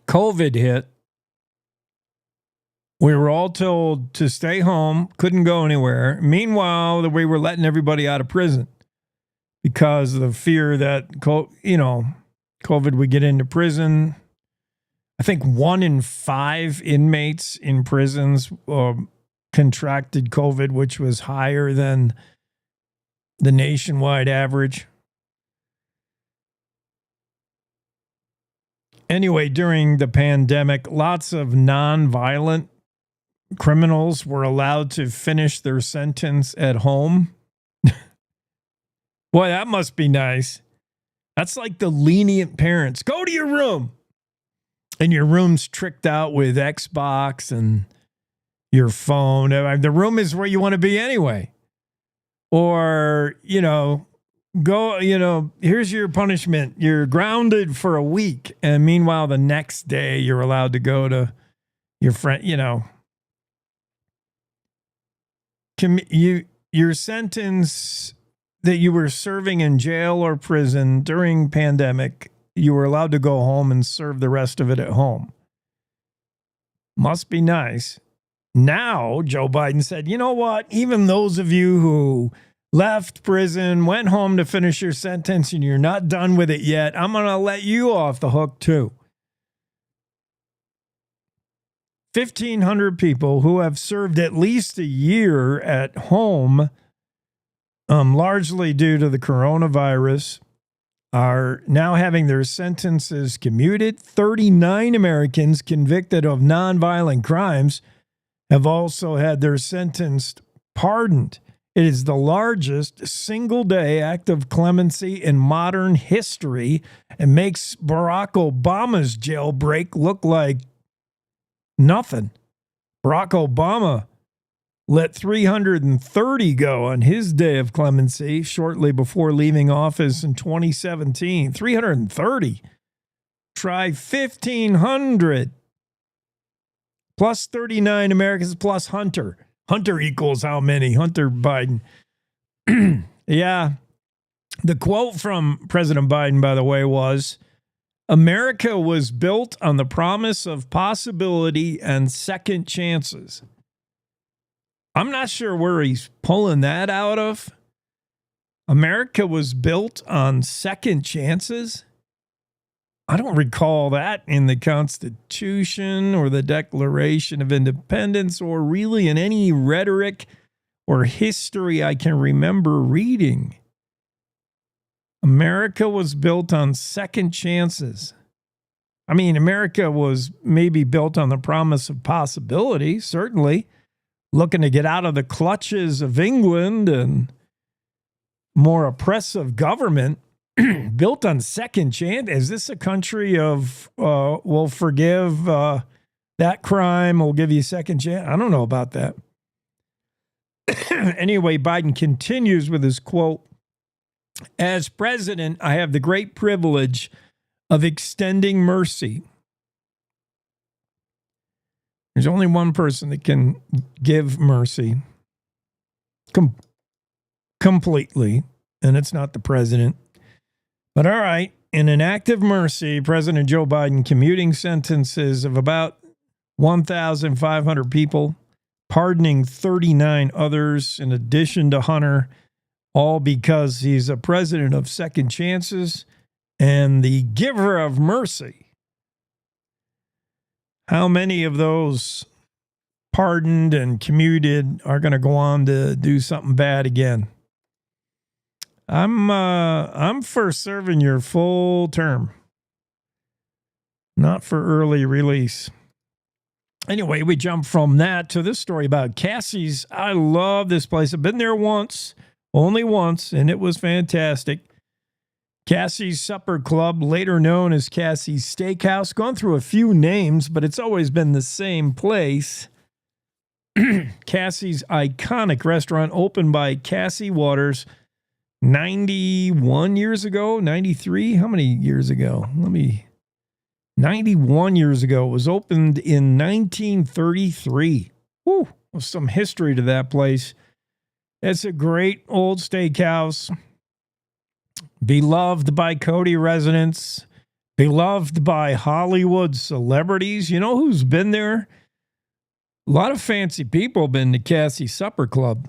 COVID hit, we were all told to stay home, couldn't go anywhere. Meanwhile, we were letting everybody out of prison because of the fear that, COVID would get into prison. I think 1 in 5 inmates in prisons contracted COVID, which was higher than the nationwide average. Anyway, during the pandemic, lots of nonviolent criminals were allowed to finish their sentence at home. Boy, that must be nice. That's like the lenient parents. Go to your room. And your room's tricked out with Xbox and your phone. The room is where you want to be anyway. Or, go, here's your punishment. You're grounded for a week. And meanwhile, the next day, you're allowed to go to your friend, your sentence that you were serving in jail or prison during pandemic, you were allowed to go home and serve the rest of it at home. Must be nice. Now, Joe Biden said, you know what? Even those of you who left prison, went home to finish your sentence, and you're not done with it yet, I'm going to let you off the hook too. 1,500 people who have served at least a year at home, largely due to the coronavirus, are now having their sentences commuted. 39 Americans convicted of nonviolent crimes have also had their sentence pardoned. It is the largest single-day act of clemency in modern history and makes Barack Obama's jailbreak look like nothing. Barack Obama let 330 go on his day of clemency shortly before leaving office in 2017. 330. Try 1,500. Plus 39 Americans plus Hunter. Hunter equals how many? Hunter Biden. Yeah. The quote from President Biden, by the way, was, America was built on the promise of possibility and second chances. I'm not sure where he's pulling that out of. America was built on second chances. I don't recall that in the Constitution or the Declaration of Independence or really in any rhetoric or history I can remember reading. America was built on second chances. I mean, America was maybe built on the promise of possibility, certainly, looking to get out of the clutches of England and more oppressive government. Built on second chance. Is this a country of, we'll forgive that crime, we'll give you a second chance? I don't know about that. Anyway, Biden continues with his quote, as president, I have the great privilege of extending mercy. There's only one person that can give mercy completely, and it's not the president. But all right, in an act of mercy, President Joe Biden commuting sentences of about 1,500 people, pardoning 39 others in addition to Hunter, all because he's a president of second chances and the giver of mercy. How many of those pardoned and commuted are going to go on to do something bad again? I'm for serving your full term, not for early release. Anyway, we jump from that to this story about Cassie's. I love this place. I've been there once, only once, and it was fantastic. Cassie's Supper Club, later known as Cassie's Steakhouse. Gone through a few names, but it's always been the same place. Cassie's iconic restaurant opened by Cassie Waters 91 years ago, 93? How many years ago? 91 years ago. It was opened in 1933. some history to that place. It's a great old steakhouse, beloved by Cody residents, beloved by Hollywood celebrities. You know who's been there? A lot of fancy people have been to Cassie's Supper Club.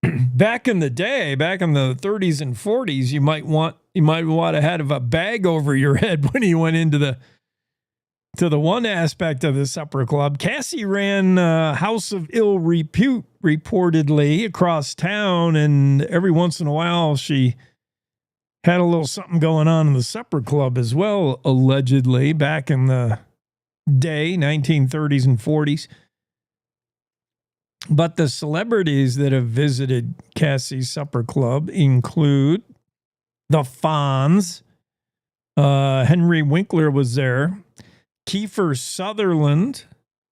Back in the day, back in the 30s and 40s, you might want to have a bag over your head when you went into the one aspect of the supper club. Cassie ran House of Ill Repute reportedly across town, and every once in a while she had a little something going on in the supper club as well, allegedly, back in the day, 1930s and 40s. But the celebrities that have visited Cassie's Supper Club include the Fonz. Henry Winkler was there. Kiefer Sutherland,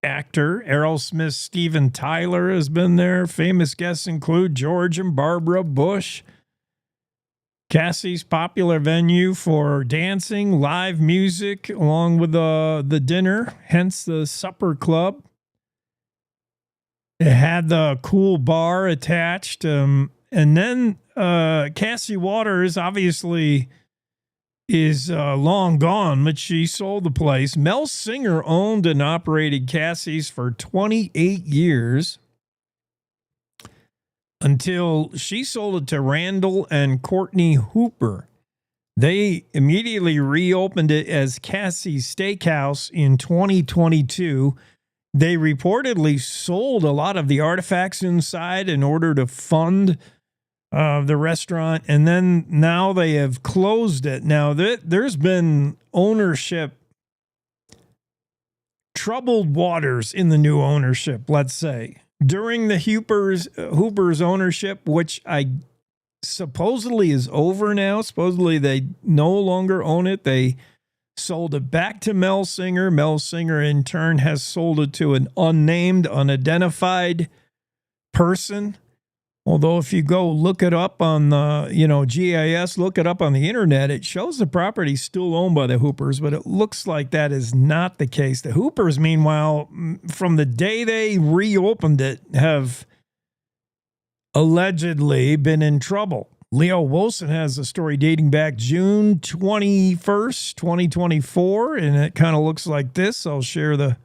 actor. Aerosmith Steven Tyler has been there. Famous guests include George and Barbara Bush. Cassie's popular venue for dancing, live music, along with the dinner, hence the supper club. It had the cool bar attached. And then Cassie Waters obviously is long gone, but she sold the place. Mel Singer owned and operated Cassie's for 28 years until she sold it to Randall and Courtney Hooper. They immediately reopened it as Cassie's Steakhouse in 2022. They reportedly sold a lot of the artifacts inside in order to fund the restaurant, and then now they have closed it. Now, there's been ownership, troubled waters in the new ownership, let's say. During the Hooper's ownership, which I supposedly is over now, supposedly they no longer own it. They sold it back to Mel Singer. Mel Singer, in turn, has sold it to an unnamed, unidentified person. Although if you go look it up on the, GIS, look it up on the internet, it shows the property still owned by the Hoopers, but it looks like that is not the case. The Hoopers, meanwhile, from the day they reopened it, have allegedly been in trouble. Leo Wilson has a story dating back June 21st, 2024, and it kind of looks like this. I'll share the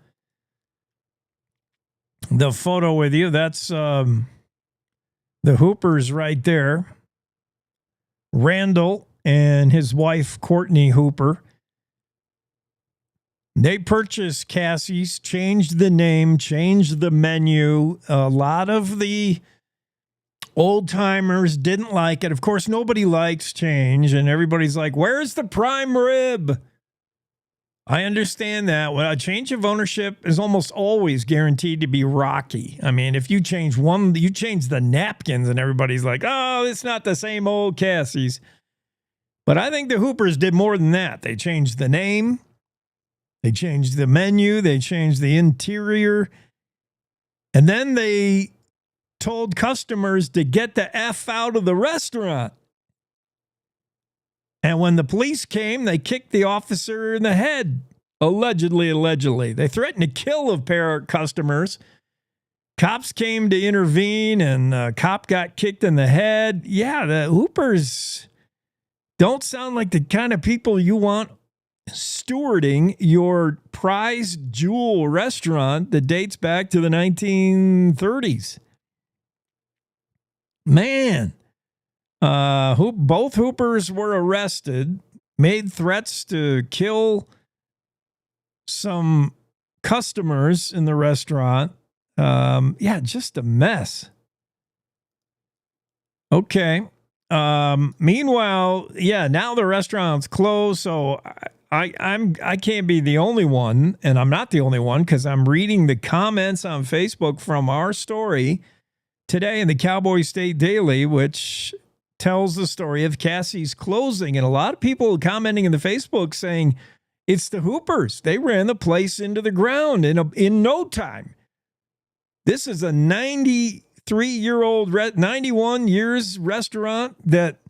photo with you. That's the Hoopers right there. Randall and his wife, Courtney Hooper. They purchased Cassie's, changed the name, changed the menu. A lot of the old timers didn't like it. Of course, nobody likes change, and everybody's like, where's the prime rib? I understand that. Well, a change of ownership is almost always guaranteed to be rocky. I mean, if you change one, you change the napkins, and everybody's like, oh, it's not the same old Cassie's. But I think the Hoopers did more than that. They changed the name. They changed the menu. They changed the interior. And then they told customers to get the F out of the restaurant. And when the police came, they kicked the officer in the head. Allegedly. They threatened to kill a pair of customers. Cops came to intervene, and a cop got kicked in the head. Yeah, the Hoopers don't sound like the kind of people you want stewarding your prized jewel restaurant that dates back to the 1930s. Man, both Hoopers were arrested, made threats to kill some customers in the restaurant. Just a mess. Okay. Meanwhile, now the restaurant's closed, so I can't be the only one, and I'm not the only one because I'm reading the comments on Facebook from our story today in the Cowboy State Daily, which tells the story of Cassie's closing. And a lot of people commenting in the Facebook saying it's the Hoopers. They ran the place into the ground in no time. This is a 93-year-old, 91 years restaurant that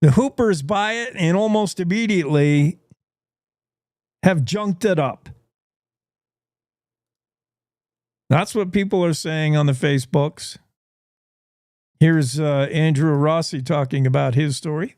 the Hoopers buy it and almost immediately have junked it up. That's what people are saying on the Facebooks. Here's Andrew Rossi talking about his story.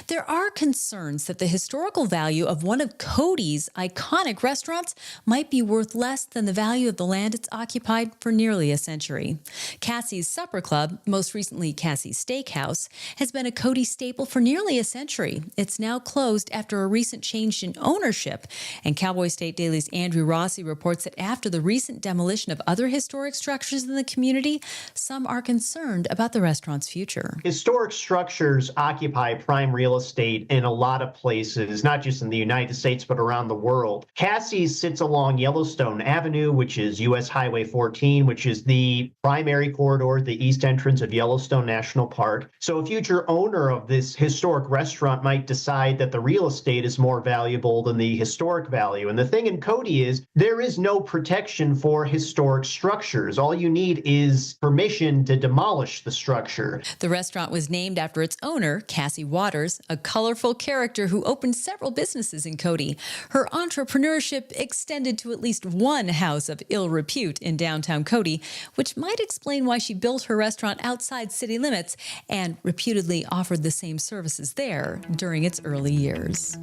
There are concerns that the historical value of one of Cody's iconic restaurants might be worth less than the value of the land it's occupied for nearly a century. Cassie's Supper Club, most recently Cassie's Steakhouse, has been a Cody staple for nearly a century. It's now closed after a recent change in ownership. And Cowboy State Daily's Andrew Rossi reports that after the recent demolition of other historic structures in the community, some are concerned about the restaurant's future. Historic structures occupy prime real estate in a lot of places, not just in the United States, but around the world. Cassie's sits along Yellowstone Avenue, which is US Highway 14, which is the primary corridor, the east entrance of Yellowstone National Park. So a future owner of this historic restaurant might decide that the real estate is more valuable than the historic value. And the thing in Cody is there is no protection for historic structures. All you need is permission to demolish the structure. The restaurant was named after its owner, Cassie Waters, a colorful character who opened several businesses in Cody. Her entrepreneurship extended to at least one house of ill repute in downtown Cody, which might explain why she built her restaurant outside city limits and reputedly offered the same services there during its early years.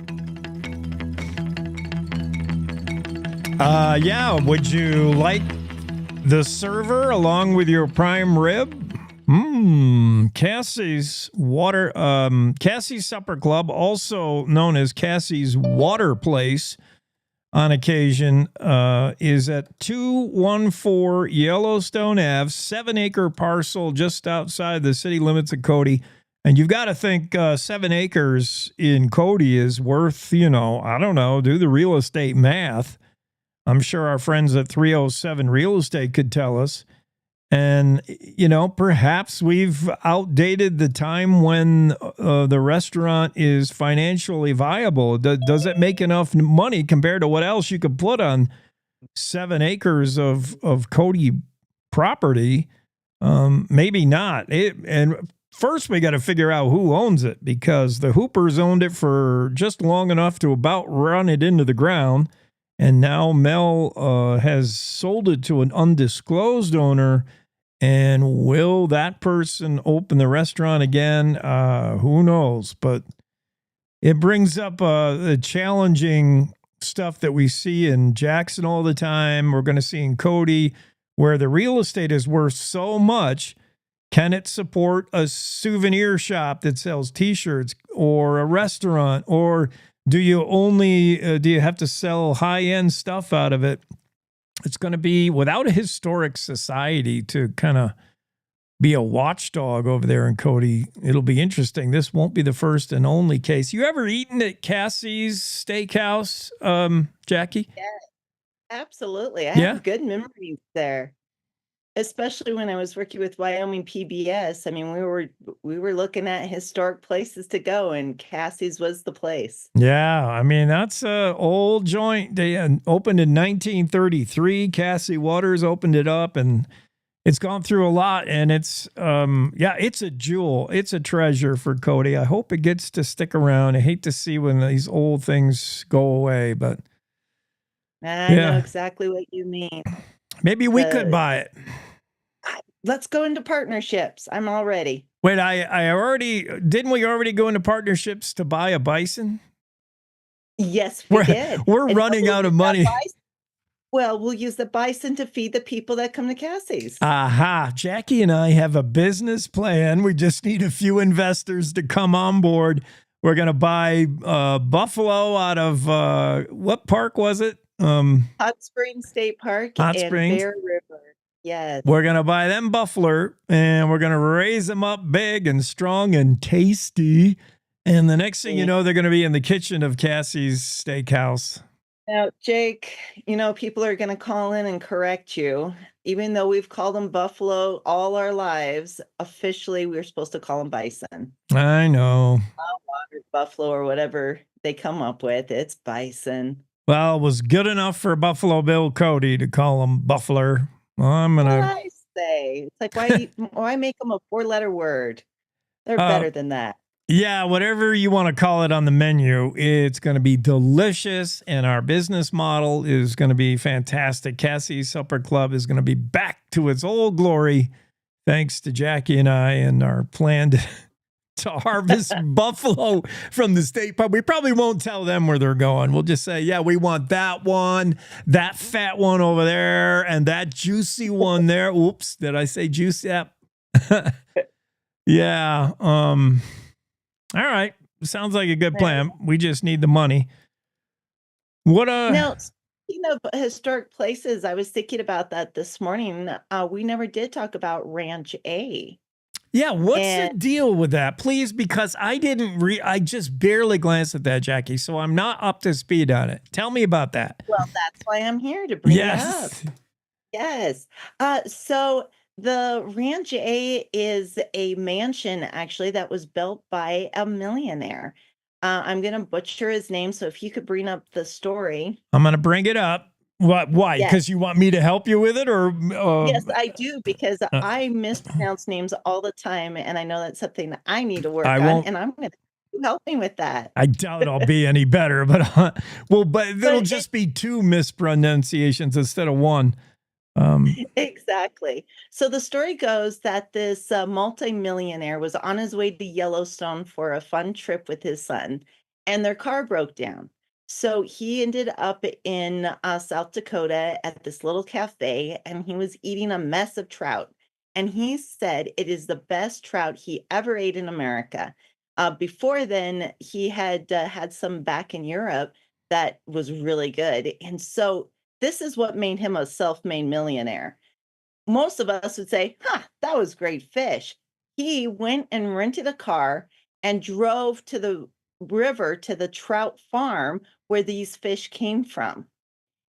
Would you like the server along with your prime rib? Cassie's Supper Club, also known as Cassie's Water Place on occasion, is at 214 Yellowstone Ave, 7-acre parcel just outside the city limits of Cody. And you've got to think 7 acres in Cody is worth, do the real estate math. I'm sure our friends at 307 Real Estate could tell us. And, perhaps we've outdated the time when the restaurant is financially viable. Does it make enough money compared to what else you could put on 7 acres of Cody property? Maybe not. And first, we got to figure out who owns it, because the Hoopers owned it for just long enough to about run it into the ground. And now Mel has sold it to an undisclosed owner. And will that person open the restaurant again? Who knows? But it brings up the challenging stuff that we see in Jackson all the time. We're going to see in Cody, where the real estate is worth so much. Can it support a souvenir shop that sells T-shirts, or a restaurant, or do you have to sell high-end stuff out of it? It's going to be, without a historic society to kind of be a watchdog over there in Cody, it'll be interesting. This won't be the first and only case. You ever eaten at Cassie's Steakhouse, Jackie? Yeah, absolutely. I have good memories there, especially when I was working with Wyoming PBS. I mean, we were looking at historic places to go, and Cassie's was the place. Yeah, I mean, that's an old joint. They opened in 1933. Cassie Waters opened it up, and it's gone through a lot. And it's, it's a jewel. It's a treasure for Cody. I hope it gets to stick around. I hate to see when these old things go away, but I know exactly what you mean. Maybe we could buy it. Let's go into partnerships. I'm all ready. Wait, didn't we already go into partnerships to buy a bison? Yes, we did. We're running out of money. Well, we'll use the bison to feed the people that come to Cassie's. Aha. Jackie and I have a business plan. We just need a few investors to come on board. We're going to buy buffalo out of, what park was it? Hot Springs State Park and Bear River. Yes. We're going to buy them buffalo, and we're going to raise them up big and strong and tasty. And the next thing you know, they're going to be in the kitchen of Cassie's Steakhouse. Now, Jake, people are going to call in and correct you. Even though we've called them buffalo all our lives, officially we're supposed to call them bison. I know. Buffalo or whatever they come up with. It's bison. Well, it was good enough for Buffalo Bill Cody to call him Buffalo. Well, What I say? It's like, why make them a 4-letter word? They're better than that. Yeah, whatever you want to call it on the menu, it's going to be delicious, and our business model is going to be fantastic. Cassie's Supper Club is going to be back to its old glory, thanks to Jackie and I and our plan to harvest buffalo from the state pub. We probably won't tell them where they're going. We'll just say, yeah, we want that one, that fat one over there, and that juicy one there. Oops, did I say juicy? Yep. Yeah. All right. Sounds like a good plan. We just need the money. Now, speaking of historic places, I was thinking about that this morning. We never did talk about Ranch A. Yeah, what's the deal with that, please? Because I I just barely glanced at that, Jackie, so I'm not up to speed on it. Tell me about that. Well, that's why I'm here to bring it up. Yes. So the Ranch A is a mansion, actually, that was built by a millionaire. I'm going to butcher his name, so if you could bring up the story. I'm going to bring it up. What? Why? Yes. Because you want me to help you with it, or? Yes, I do, because I mispronounce names all the time, and I know that's something that I need to work on, and I'm going to help me with that. I doubt I'll be any better, but but it'll just be 2 mispronunciations instead of 1. Exactly. So the story goes that this multimillionaire was on his way to Yellowstone for a fun trip with his son, and their car broke down. So he ended up in South Dakota at this little cafe, and he was eating a mess of trout. And he said it is the best trout he ever ate in America. Before then, he had had some back in Europe that was really good. And so this is what made him a self-made millionaire. Most of us would say, that was great fish. He went and rented a car and drove to the river to the trout farm where these fish came from.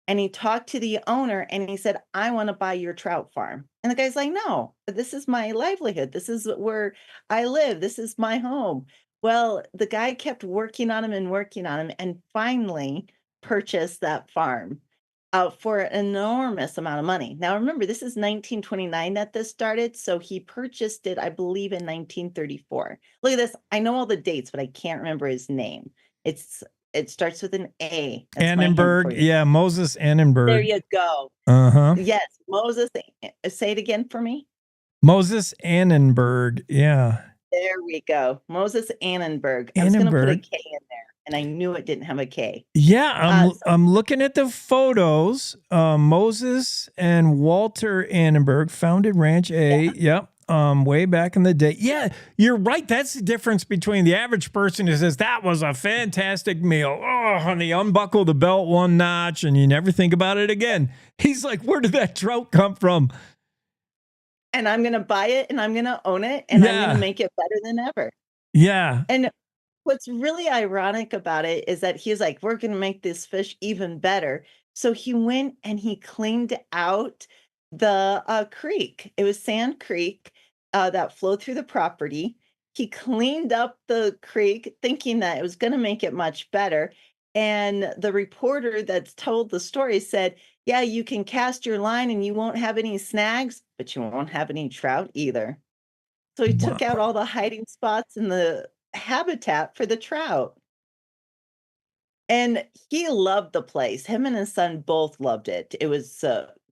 And he talked to the owner and he said, I want to buy your trout farm. And the guy's like, no, this is my livelihood. This is where I live. This is my home. Well, the guy kept working on him and finally purchased that farm for an enormous amount of money. Now, remember, this is 1929 that this started. So he purchased it, I believe, in 1934. Look at this. I know all the dates, but I can't remember his name. It starts with an A. Annenberg. Yeah, Moses Annenberg. There you go. Yes, Moses. Say it again for me. Moses Annenberg. Yeah. There we go. Moses Annenberg. I was going to put a K in there, and I knew it didn't have a K. Yeah, I'm looking at the photos. Moses and Walter Annenberg founded Ranch A. Yeah. Yep. Way back in the day. Yeah, you're right. That's the difference between the average person who says that was a fantastic meal. Oh, and they unbuckle the belt 1 notch and you never think about it again. He's like, where did that trout come from? And I'm going to buy it and I'm going to own it and I'm going to make it better than ever. Yeah. And what's really ironic about it is that he's like, we're going to make this fish even better. So he went and he cleaned out the creek. It was Sand Creek that flowed through the property. He cleaned up the creek thinking that it was going to make it much better. And the reporter that's told the story said, yeah, you can cast your line and you won't have any snags, but you won't have any trout either. So he took out all the hiding spots in the habitat for the trout. And he loved the place. Him and his son both loved it. It was,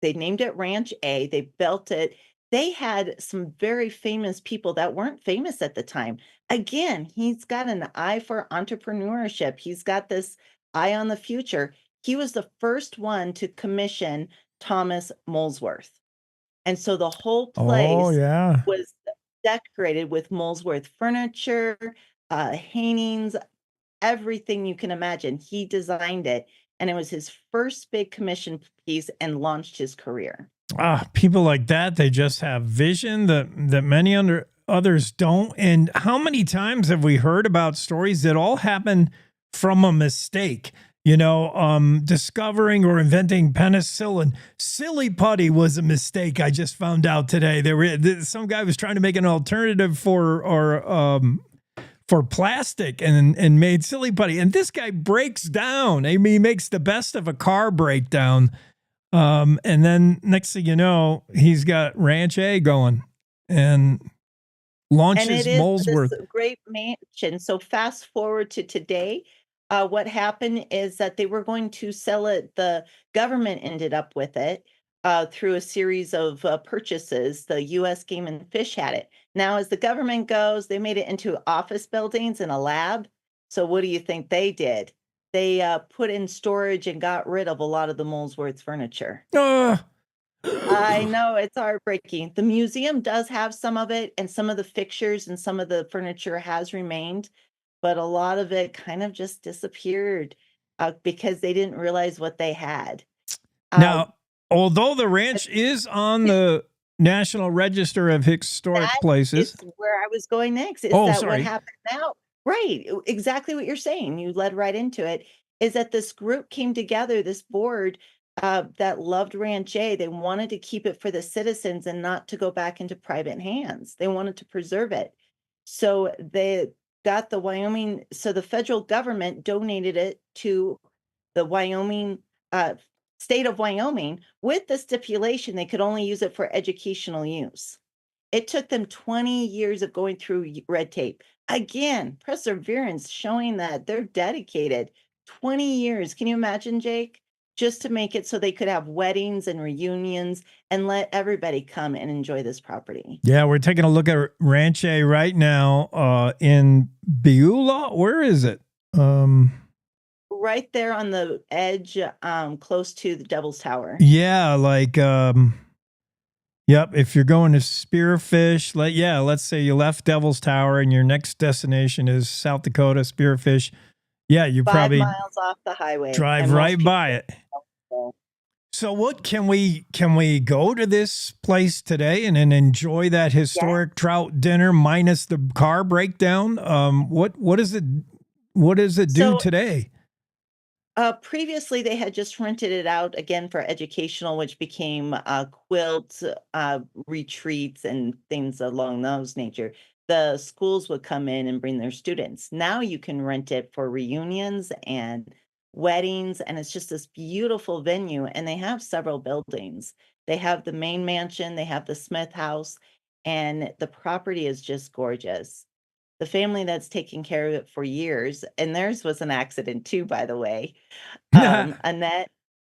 they named it Ranch A. They built it. They had some very famous people that weren't famous at the time. Again, he's got an eye for entrepreneurship. He's got this eye on the future. He was the first one to commission Thomas Molesworth. And so the whole place was decorated with Molesworth furniture, hangings, everything you can imagine. He designed it, and it was his first big commission piece and launched his career. People like that, they just have vision that many others don't. And how many times have we heard about stories that all happen from a mistake? You know, discovering or inventing penicillin. Silly putty was a mistake. I just found out today. Some guy was trying to make an alternative for plastic and made silly putty. And this guy breaks down. I mean, he makes the best of a car breakdown. And then next thing you know, he's got Ranch A going and launches And it is Molesworth. this great mansion. So fast forward to today, what happened is that they were going to sell it. The government ended up with it through a series of purchases. The U.S. Game and Fish had it. Now, as the government goes, they made it into office buildings and a lab. So what do you think they did? They put in storage and got rid of a lot of the Molesworth furniture. I know, it's heartbreaking. The museum does have some of it, and some of the fixtures and some of the furniture has remained, but a lot of it kind of just disappeared because they didn't realize what they had. Now, although the ranch is on the National Register of Historic Places. Is where I was going next. Is Oh, that sorry. what happened now? Right, exactly what you're saying. You led right into it. Is that this group came together, this board that loved Ranch A. They wanted to keep it for the citizens and not to go back into private hands. They wanted to preserve it. So they got the Wyoming, so the federal government donated it to the Wyoming state of Wyoming with the stipulation they could only use it for educational use. It took them 20 years of going through red tape. Again, perseverance showing that they're dedicated. 20 years. Can you imagine, Jake? Just to make it so they could have weddings and reunions and let everybody come and enjoy this property. Yeah, we're taking a look at Ranch A right now in Beulah. Where is it? Right there on the edge, close to the Devil's Tower. Yeah, like yep, if you're going to Spearfish, let's say you left Devil's Tower and your next destination is South Dakota, Spearfish. Yeah, you 5 probably miles off the highway. drive right by it. So what can we go to this place today and enjoy that historic trout dinner minus the car breakdown? What does it do today? Previously, they had just rented it out again for educational, which became quilts, retreats, and things along those nature. The schools would come in and bring their students. Now you can rent it for reunions and weddings, and it's just this beautiful venue. And they have several buildings. They have the main mansion, they have the Smith House, and the property is just gorgeous. The family that's taken care of it for years, and theirs was an accident too, by the way. Annette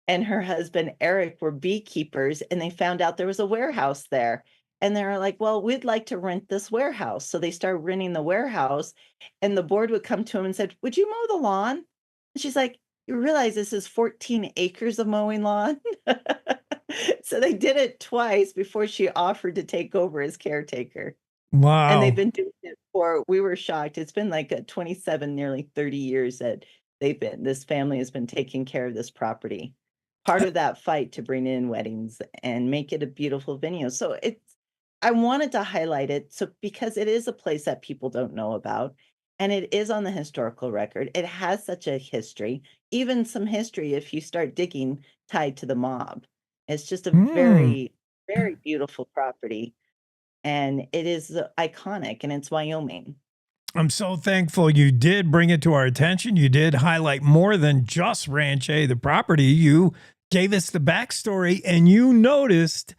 and her husband Eric were beekeepers, and they found out there was a warehouse there. And they were like, well, we'd like to rent this warehouse. So they started renting the warehouse, and the board would come to him and said, would you mow the lawn? And she's like, you realize this is 14 acres of mowing lawn? So they did it twice before she offered to take over as caretaker. Wow. And they've been doing it we were shocked. It's been like 27, nearly 30 years that this family has been taking care of this property. Part of that fight to bring in weddings and make it a beautiful venue. So I wanted to highlight it because it is a place that people don't know about. And it is on the historical record. It has such a history, even some history if you start digging tied to the mob. It's just a very, very beautiful property. And it is iconic, and it's Wyoming. I'm so thankful you did bring it to our attention. You did highlight more than just Ranch A, the property. You gave us the backstory, and you noticed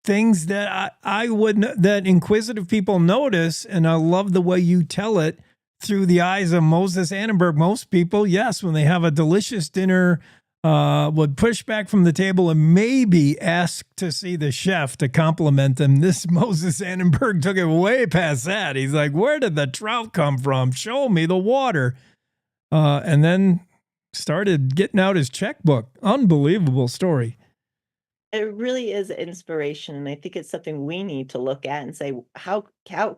things that that inquisitive people notice. And I love the way you tell it through the eyes of Moses Annenberg. Most people, yes, when they have a delicious dinner, would push back from the table and maybe ask to see the chef to compliment them. This Moses Annenberg took it way past that. He's like, where did the trout come from? Show me the water. And then started getting out his checkbook. Unbelievable story. It really is inspiration. And I think it's something we need to look at and say, how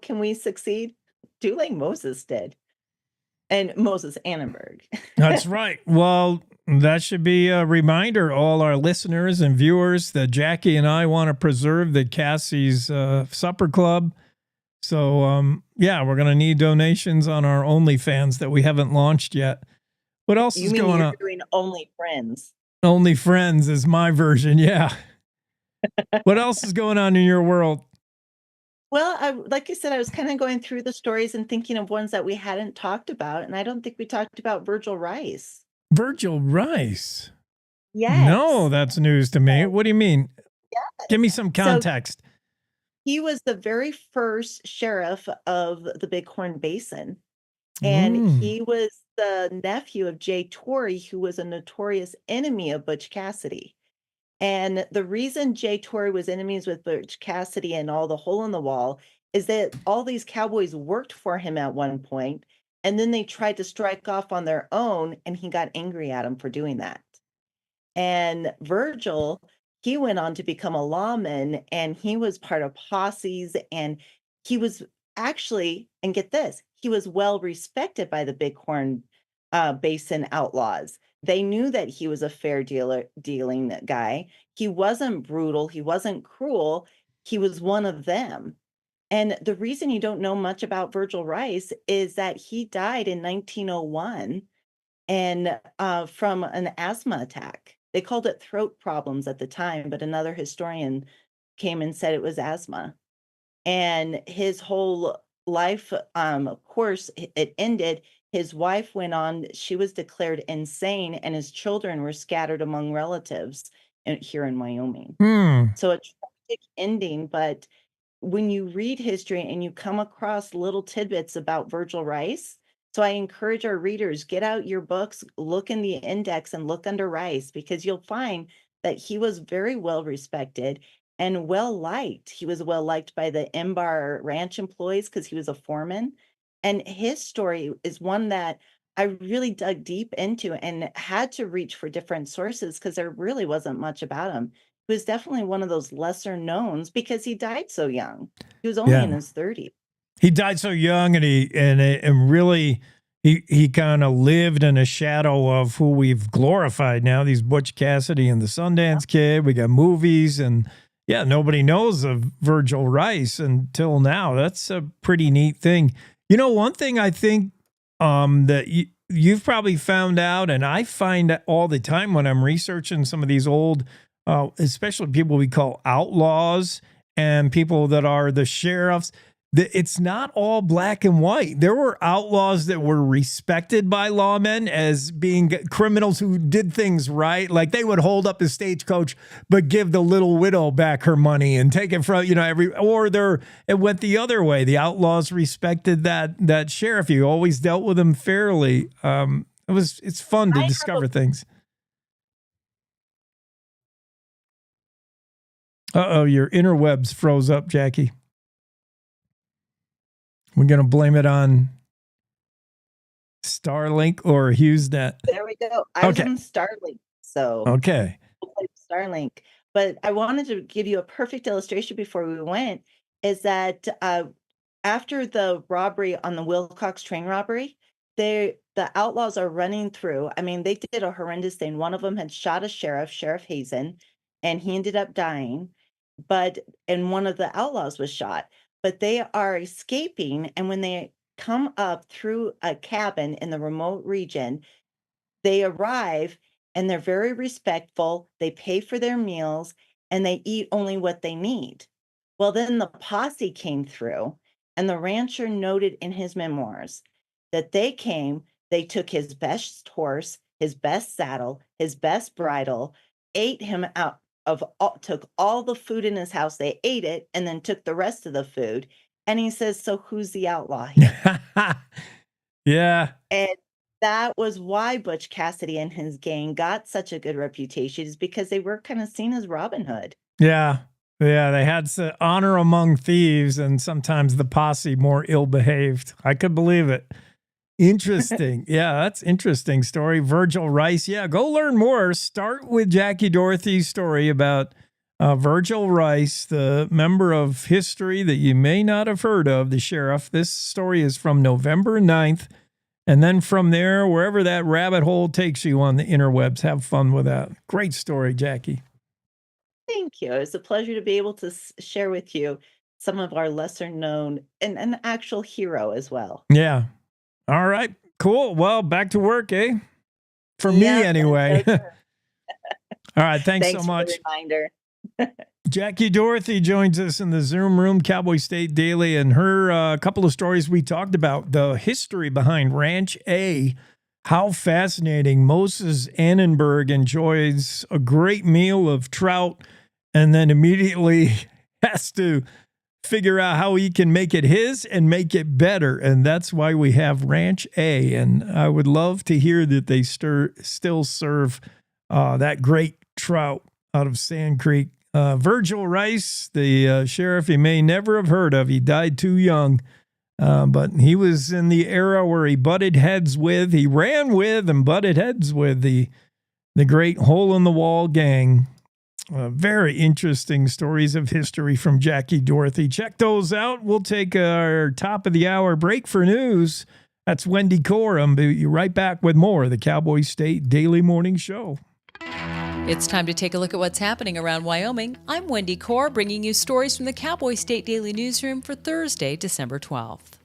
can we succeed? Do like Moses did. And Moses Annenberg. That's right. Well, that should be a reminder, all our listeners and viewers, that Jackie and I want to preserve the Cassie's Supper Club. So, we're going to need donations on our OnlyFans that we haven't launched yet. What else is going on? Doing Only Friends. Only Friends is my version, yeah. What else is going on in your world? Well, like I said, I was kind of going through the stories and thinking of ones that we hadn't talked about, and I don't think we talked about Virgil Rice. Virgil Rice? Yes. No, that's news to me. What do you mean? Yes. Give me some context. He was the very first sheriff of the Bighorn Basin. And he was the nephew of Jay Torrey, who was a notorious enemy of Butch Cassidy. And the reason Jay Torrey was enemies with Butch Cassidy and all the hole in the wall is that all these cowboys worked for him at one point, and then they tried to strike off on their own, and he got angry at him for doing that. And Virgil, he went on to become a lawman, and he was part of posses, and he was actually, and get this, he was well respected by the Bighorn Basin outlaws. They knew that he was a fair dealing guy. He wasn't brutal. He wasn't cruel. He was one of them. And the reason you don't know much about Virgil Rice is that he died in 1901 and from an asthma attack. They called it throat problems at the time, but another historian came and said it was asthma. And his whole life, of course, it ended. His wife went on, she was declared insane, and his children were scattered among relatives here in Wyoming. So a tragic ending, but when you read history and you come across little tidbits about Virgil Rice, so I encourage our readers, get out your books, look in the index and look under Rice, because you'll find that he was very well respected and well liked. He was well liked by the Embar Ranch employees because he was a foreman. And his story is one that I really dug deep into and had to reach for different sources because there really wasn't much about him. He was definitely one of those lesser knowns because he died so young. He was only in his 30s. He died so young, and really he kind of lived in a shadow of who we've glorified now. These Butch Cassidy and the Sundance Kid. We got movies, and nobody knows of Virgil Rice until now. That's a pretty neat thing. You know, one thing I think that you've probably found out, and I find that all the time when I'm researching some of these old, especially people we call outlaws and people that are the sheriffs, it's not all black and white. There were outlaws that were respected by lawmen as being criminals who did things right. Like they would hold up the stagecoach, but give the little widow back her money and take it from, it went the other way. The outlaws respected that sheriff. You always dealt with him fairly. It's fun to discover things. Uh-oh, your interwebs froze up, Jackie. We're going to blame it on Starlink or HughesNet. There we go. I was on Starlink. So okay. Starlink. But I wanted to give you a perfect illustration before we went, is that after the robbery on the Wilcox train robbery, the outlaws are running through. I mean, they did a horrendous thing. One of them had shot a sheriff, Sheriff Hazen, and he ended up dying. And one of the outlaws was shot. But they are escaping, and when they come up through a cabin in the remote region, they arrive, and they're very respectful. They pay for their meals, and they eat only what they need. Well, then the posse came through, and the rancher noted in his memoirs that they took his best horse, his best saddle, his best bridle, ate him out. Took all the food in his house, they ate it, and then took the rest of the food. And he says, so who's the outlaw here? Yeah. And that was why Butch Cassidy and his gang got such a good reputation, is because they were kind of seen as Robin Hood. Yeah. Yeah, they had honor among thieves, and sometimes the posse more ill-behaved. I could believe it. Interesting. Yeah, that's interesting story. Virgil Rice. Yeah, go learn more. Start with Jackie Dorothy's story about Virgil Rice, the member of history that you may not have heard of, the sheriff. This story is from November 9th. And then from there, wherever that rabbit hole takes you on the interwebs, have fun with that. Great story, Jackie. Thank you. It's a pleasure to be able to share with you some of our lesser known and an actual hero as well. Yeah. All right, cool. Well, back to work, eh? For me, anyway. All right, thanks so much. For the reminder. Jackie Dorothy joins us in the Zoom room, Cowboy State Daily, and her couple of stories we talked about, the history behind Ranch A, how fascinating. Moses Annenberg enjoys a great meal of trout and then immediately has to figure out how he can make it his and make it better. And that's why we have Ranch A. And I would love to hear that they still serve that great trout out of Sand Creek. Virgil Rice, the sheriff you may never have heard of. He died too young. But he was in the era where he ran with and butted heads with the great Hole in the Wall gang. Very interesting stories of history from Jackie Dorothy. Check those out. We'll take our top of the hour break for news. That's Wendy Corum. Be right back with more of the Cowboy State Daily Morning Show. It's time to take a look at what's happening around Wyoming. I'm Wendy Core, bringing you stories from the Cowboy State Daily Newsroom for Thursday, December 12th.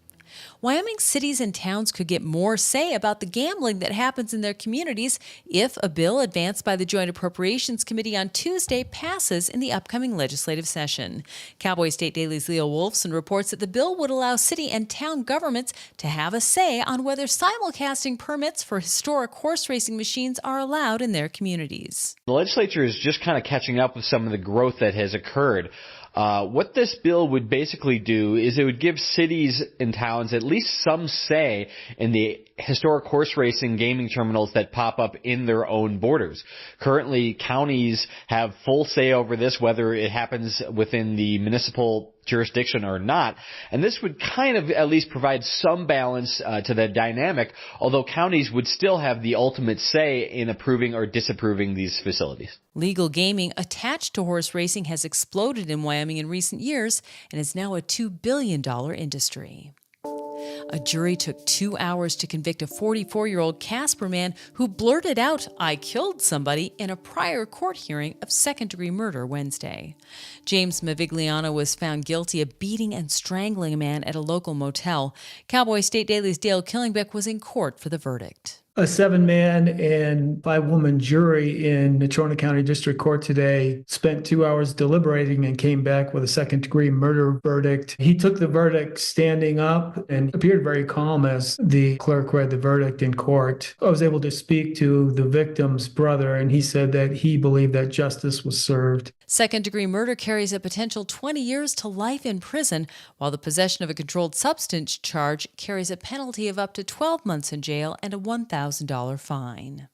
Wyoming cities and towns could get more say about the gambling that happens in their communities if a bill advanced by the Joint Appropriations Committee on Tuesday passes in the upcoming legislative session. Cowboy State Daily's Leo Wolfson reports that the bill would allow city and town governments to have a say on whether simulcasting permits for historic horse racing machines are allowed in their communities. The legislature is just kind of catching up with some of the growth that has occurred. What this bill would basically do is it would give cities and towns at least some say in the historic horse racing gaming terminals that pop up in their own borders. Currently, counties have full say over this, whether it happens within the municipal jurisdiction or not. And this would kind of at least provide some balance to the dynamic, although counties would still have the ultimate say in approving or disapproving these facilities. Legal gaming attached to horse racing has exploded in Wyoming in recent years and is now a $2 billion industry. A jury took 2 hours to convict a 44-year-old Casper man who blurted out, "I killed somebody," in a prior court hearing of second-degree murder Wednesday. James Mavigliano was found guilty of beating and strangling a man at a local motel. Cowboy State Daily's Dale Killingbeck was in court for the verdict. A 7-man and 5-woman jury in Natrona County District Court today spent 2 hours deliberating and came back with a second-degree murder verdict. He took the verdict standing up and appeared very calm as the clerk read the verdict in court. I was able to speak to the victim's brother, and he said that he believed that justice was served. Second-degree murder carries a potential 20 years to life in prison, while the possession of a controlled substance charge carries a penalty of up to 12 months in jail and a $1,000 fine.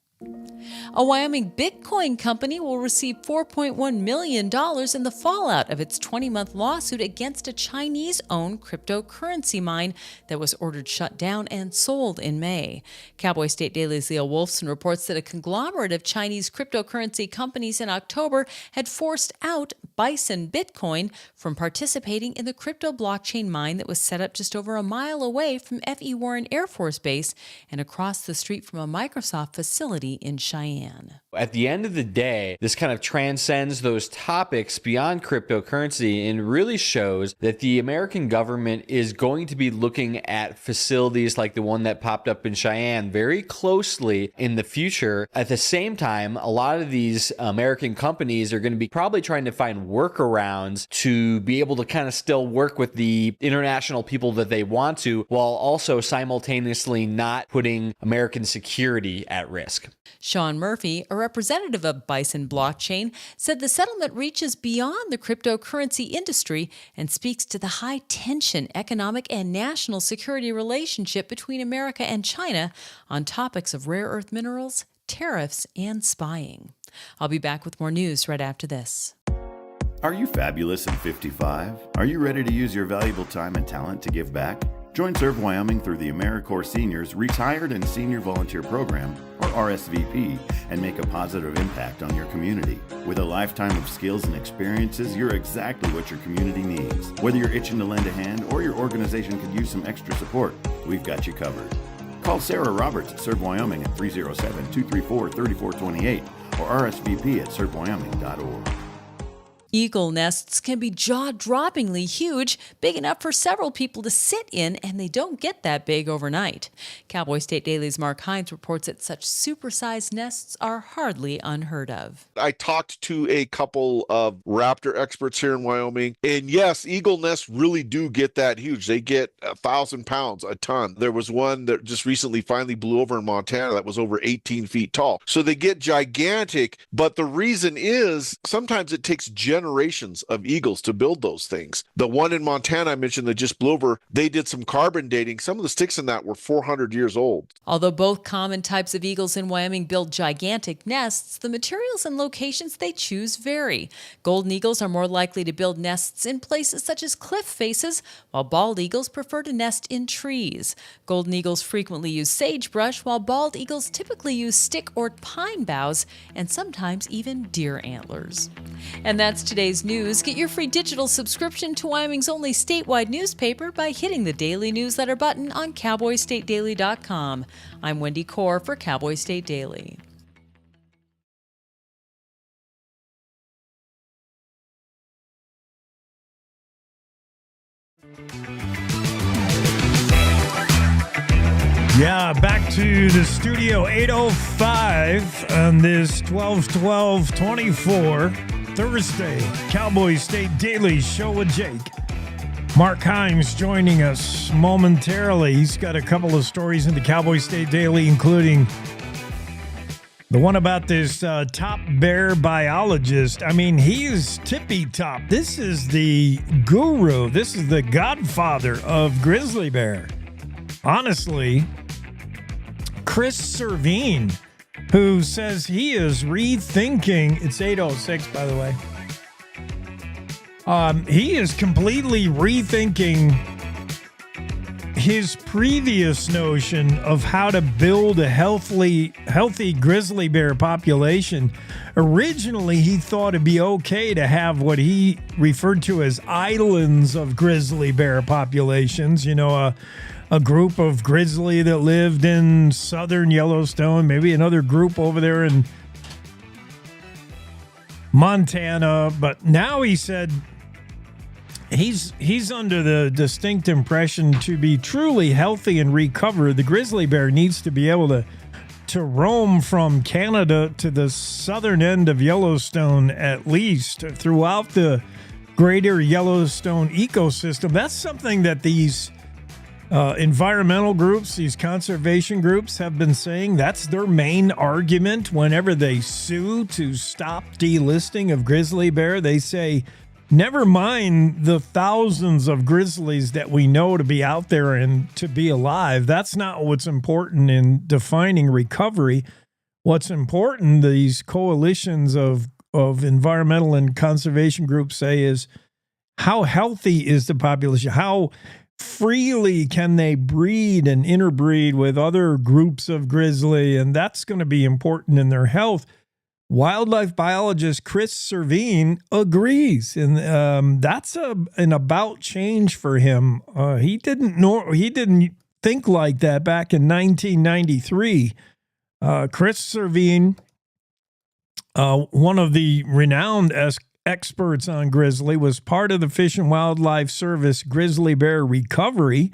A Wyoming Bitcoin company will receive $4.1 million in the fallout of its 20-month lawsuit against a Chinese-owned cryptocurrency mine that was ordered shut down and sold in May. Cowboy State Daily's Leo Wolfson reports that a conglomerate of Chinese cryptocurrency companies in October had forced out Bison Bitcoin from participating in the crypto blockchain mine that was set up just over a mile away from F.E. Warren Air Force Base and across the street from a Microsoft facility in Cheyenne. At the end of the day, this kind of transcends those topics beyond cryptocurrency and really shows that the American government is going to be looking at facilities like the one that popped up in Cheyenne very closely in the future. At the same time, a lot of these American companies are going to be probably trying to find workarounds to be able to kind of still work with the international people that they want to, while also simultaneously not putting American security at risk. Sean Murphy, a representative of Bison Blockchain, said the settlement reaches beyond the cryptocurrency industry and speaks to the high-tension economic and national security relationship between America and China on topics of rare earth minerals, tariffs, and spying. I'll be back with more news right after this. Are you fabulous and 55? Are you ready to use your valuable time and talent to give back? Join Serve Wyoming through the AmeriCorps Seniors Retired and Senior Volunteer Program, or RSVP, and make a positive impact on your community. With a lifetime of skills and experiences, you're exactly what your community needs. Whether you're itching to lend a hand or your organization could use some extra support, we've got you covered. Call Sarah Roberts at Serve Wyoming at 307-234-3428 or RSVP at servewyoming.org. Eagle nests can be jaw-droppingly huge, big enough for several people to sit in, and they don't get that big overnight. Cowboy State Daily's Mark Hines reports that such supersized nests are hardly unheard of. I talked to a couple of raptor experts here in Wyoming, and yes, eagle nests really do get that huge. They get 1,000 pounds, a ton. There was one that just recently finally blew over in Montana that was over 18 feet tall. So they get gigantic, but the reason is sometimes it takes generations generations of eagles to build those things. The one in Montana I mentioned that just blew over, they did some carbon dating. Some of the sticks in that were 400 years old. Although both common types of eagles in Wyoming build gigantic nests, the materials and locations they choose vary. Golden eagles are more likely to build nests in places such as cliff faces, while bald eagles prefer to nest in trees. Golden eagles frequently use sagebrush, while bald eagles typically use stick or pine boughs, and sometimes even deer antlers. And that's today's news. Get your free digital subscription to Wyoming's only statewide newspaper by hitting the daily newsletter button on cowboystatedaily.com. I'm Wendy Core for Cowboy State Daily. Yeah, back to the studio, 8:05 on this 12/12/24 Thursday, Cowboy State Daily Show with Jake. Mark Himes joining us momentarily. He's got a couple of stories in the Cowboy State Daily, including the one about this top bear biologist. I mean, he is tippy top. This is the guru. This is the godfather of grizzly bear. Honestly, Chris Servine, who says he is rethinking, it's 8:06, by the way. He is completely rethinking his previous notion of how to build a healthy grizzly bear population. Originally, he thought it'd be okay to have what he referred to as islands of grizzly bear populations. You know, a group of grizzly that lived in southern Yellowstone, maybe another group over there in Montana. But now he said he's under the distinct impression to be truly healthy and recover, the grizzly bear needs to be able to roam from Canada to the southern end of Yellowstone, at least throughout the greater Yellowstone ecosystem. That's something that these environmental groups, these conservation groups have been saying. That's their main argument whenever they sue to stop delisting of grizzly bear. They say, never mind the thousands of grizzlies that we know to be out there and to be alive. That's not what's important in defining recovery. What's important, these coalitions of environmental and conservation groups say, is how healthy is the population? How freely can they breed and interbreed with other groups of grizzly? And that's going to be important in their health. Wildlife biologist Chris Servine agrees, and that's an about change for him. He didn't think like that back in 1993. Chris Servine, one of the renowned experts on grizzly, was part of the Fish and Wildlife Service grizzly bear recovery.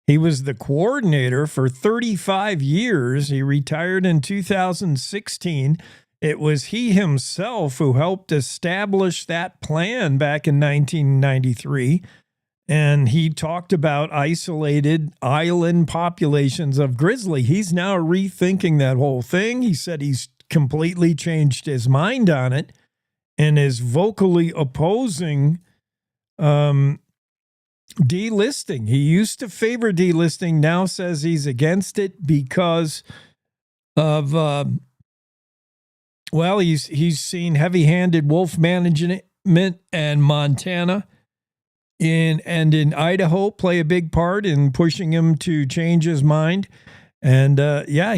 He was the coordinator for 35 years. He retired in 2016. It was he himself who helped establish that plan back in 1993. And he talked about isolated island populations of grizzly. He's now rethinking that whole thing. He said he's completely changed his mind on it and is vocally opposing delisting. He used to favor delisting, now says he's against it because of, he's seen heavy-handed wolf management and Montana and in Idaho play a big part in pushing him to change his mind. And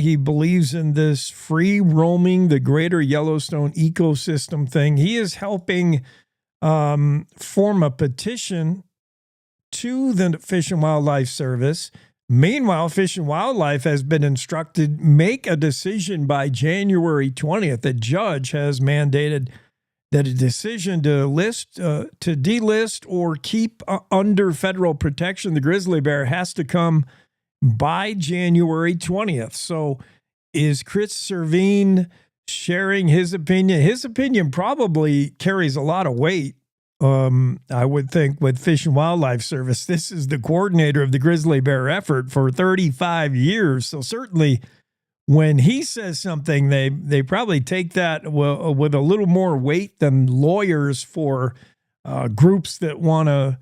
he believes in this free roaming, the greater Yellowstone ecosystem thing. He is helping form a petition to the Fish and Wildlife Service. Meanwhile, Fish and Wildlife has been instructed make a decision by January 20th. The judge has mandated that a decision to delist or keep under federal protection the grizzly bear has to come by January 20th. So is Chris Servine sharing his opinion? His opinion probably carries a lot of weight, I would think, with Fish and Wildlife Service. This is the coordinator of the grizzly bear effort for 35 years. So certainly when he says something, they probably take that with a little more weight than lawyers for groups that want to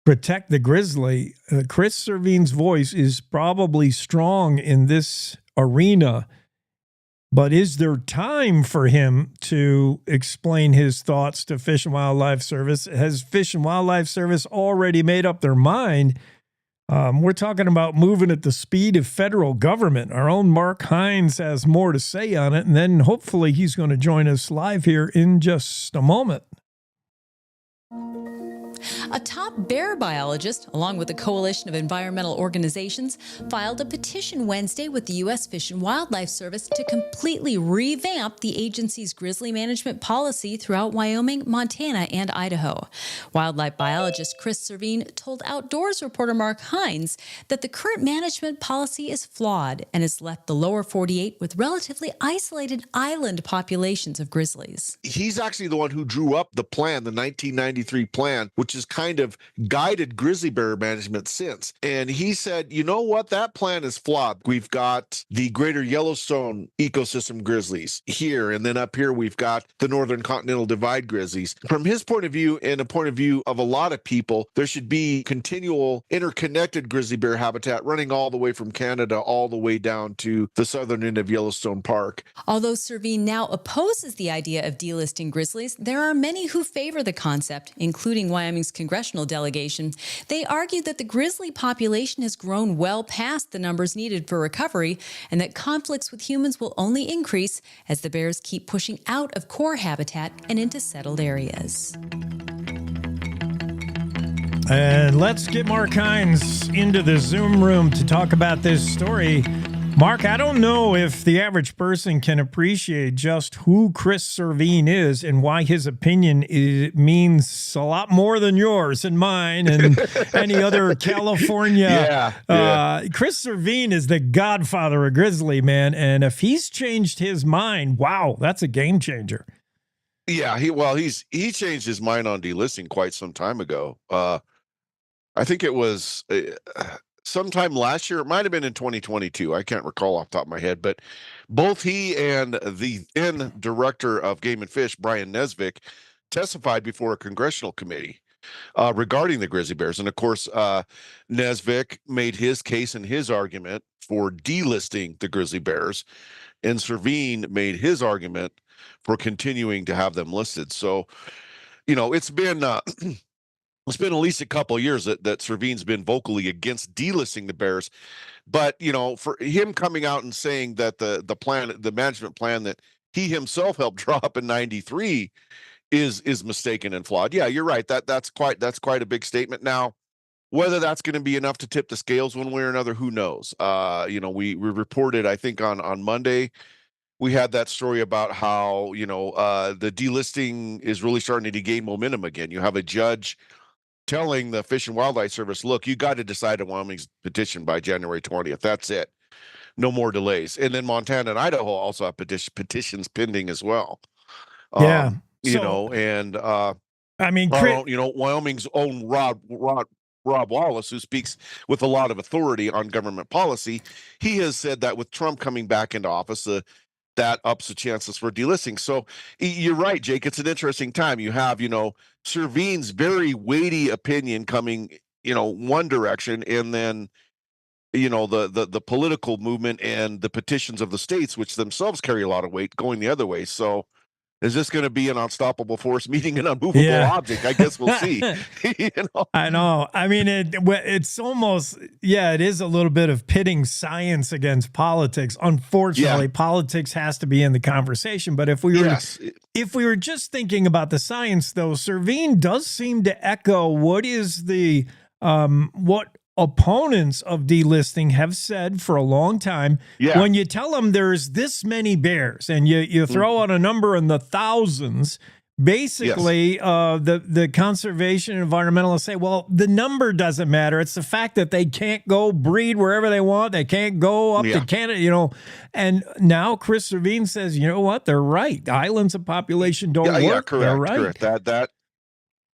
protect the grizzly. Chris Servine's voice is probably strong in this arena, but is there time for him to explain his thoughts to Fish and Wildlife Service? Has Fish and Wildlife Service already made up their mind? We're talking about moving at the speed of federal government. Our own Mark Hines has more to say on it, and then hopefully he's going to join us live here in just a moment. A top bear biologist, along with a coalition of environmental organizations, filed a petition Wednesday with the U.S. Fish and Wildlife Service to completely revamp the agency's grizzly management policy throughout Wyoming, Montana, and Idaho. Wildlife biologist Chris Servine told Outdoors reporter Mark Hines that the current management policy is flawed and has left the lower 48 with relatively isolated island populations of grizzlies. He's actually the one who drew up the plan, the 1993 plan, which has kind of guided grizzly bear management since. And he said, you know what? That plan is flawed. We've got the greater Yellowstone ecosystem grizzlies here, and then up here we've got the Northern Continental Divide grizzlies. From his point of view and a point of view of a lot of people, there should be continual interconnected grizzly bear habitat running all the way from Canada all the way down to the southern end of Yellowstone Park. Although Servine now opposes the idea of delisting grizzlies, there are many who favor the concept, including Wyoming's congressional delegation. They argued that the grizzly population has grown well past the numbers needed for recovery and that conflicts with humans will only increase as the bears keep pushing out of core habitat and into settled areas. And let's get Mark Hines into the Zoom room to talk about this story. Mark, I don't know if the average person can appreciate just who Chris Servine is and why his opinion means a lot more than yours and mine and any other California. Chris Servine is the godfather of grizzly, man. And if he's changed his mind, wow, that's a game changer. Yeah, he changed his mind on delisting quite some time ago. I think it was sometime last year. It might have been in 2022. I can't recall off the top of my head, but both he and the then director of Game and Fish, Brian Nesvik, testified before a congressional committee regarding the grizzly bears. And of course, Nesvik made his case and his argument for delisting the grizzly bears, and Servine made his argument for continuing to have them listed. So, it's been it's been at least a couple of years that Servine's been vocally against delisting the bears. But, for him coming out and saying that the management plan that he himself helped draw up in 93 is mistaken and flawed. Yeah, you're right. That's quite a big statement. Now, whether that's going to be enough to tip the scales one way or another, who knows? We reported, I think on Monday, we had that story about how, the delisting is really starting to gain momentum again. You have a judge telling the Fish and Wildlife Service, look, you got to decide on Wyoming's petition by January 20th. That's it. No more delays. And then Montana and Idaho also have petitions pending as well. Yeah. Wyoming's own Rob Wallace, who speaks with a lot of authority on government policy, he has said that with Trump coming back into office, that ups the chances for delisting. So you're right, Jake. It's an interesting time. You have, Servine's very weighty opinion coming, one direction, and then, the political movement and the petitions of the states, which themselves carry a lot of weight, going the other way. So is this going to be an unstoppable force meeting an unmovable object? I guess we'll see. I know. I mean, it's almost, it is a little bit of pitting science against politics. Unfortunately, politics has to be in the conversation. But if we were just thinking about the science, though, Servine does seem to echo what opponents of delisting have said for a long time. Yeah. When you tell them there's this many bears and you throw out a number in the thousands, basically the conservation environmentalists say, well, the number doesn't matter. It's the fact that they can't go breed wherever they want. They can't go up to Canada, And now Chris Servine says, you know what? They're right. The islands of population don't work. Correct. They're right. Correct.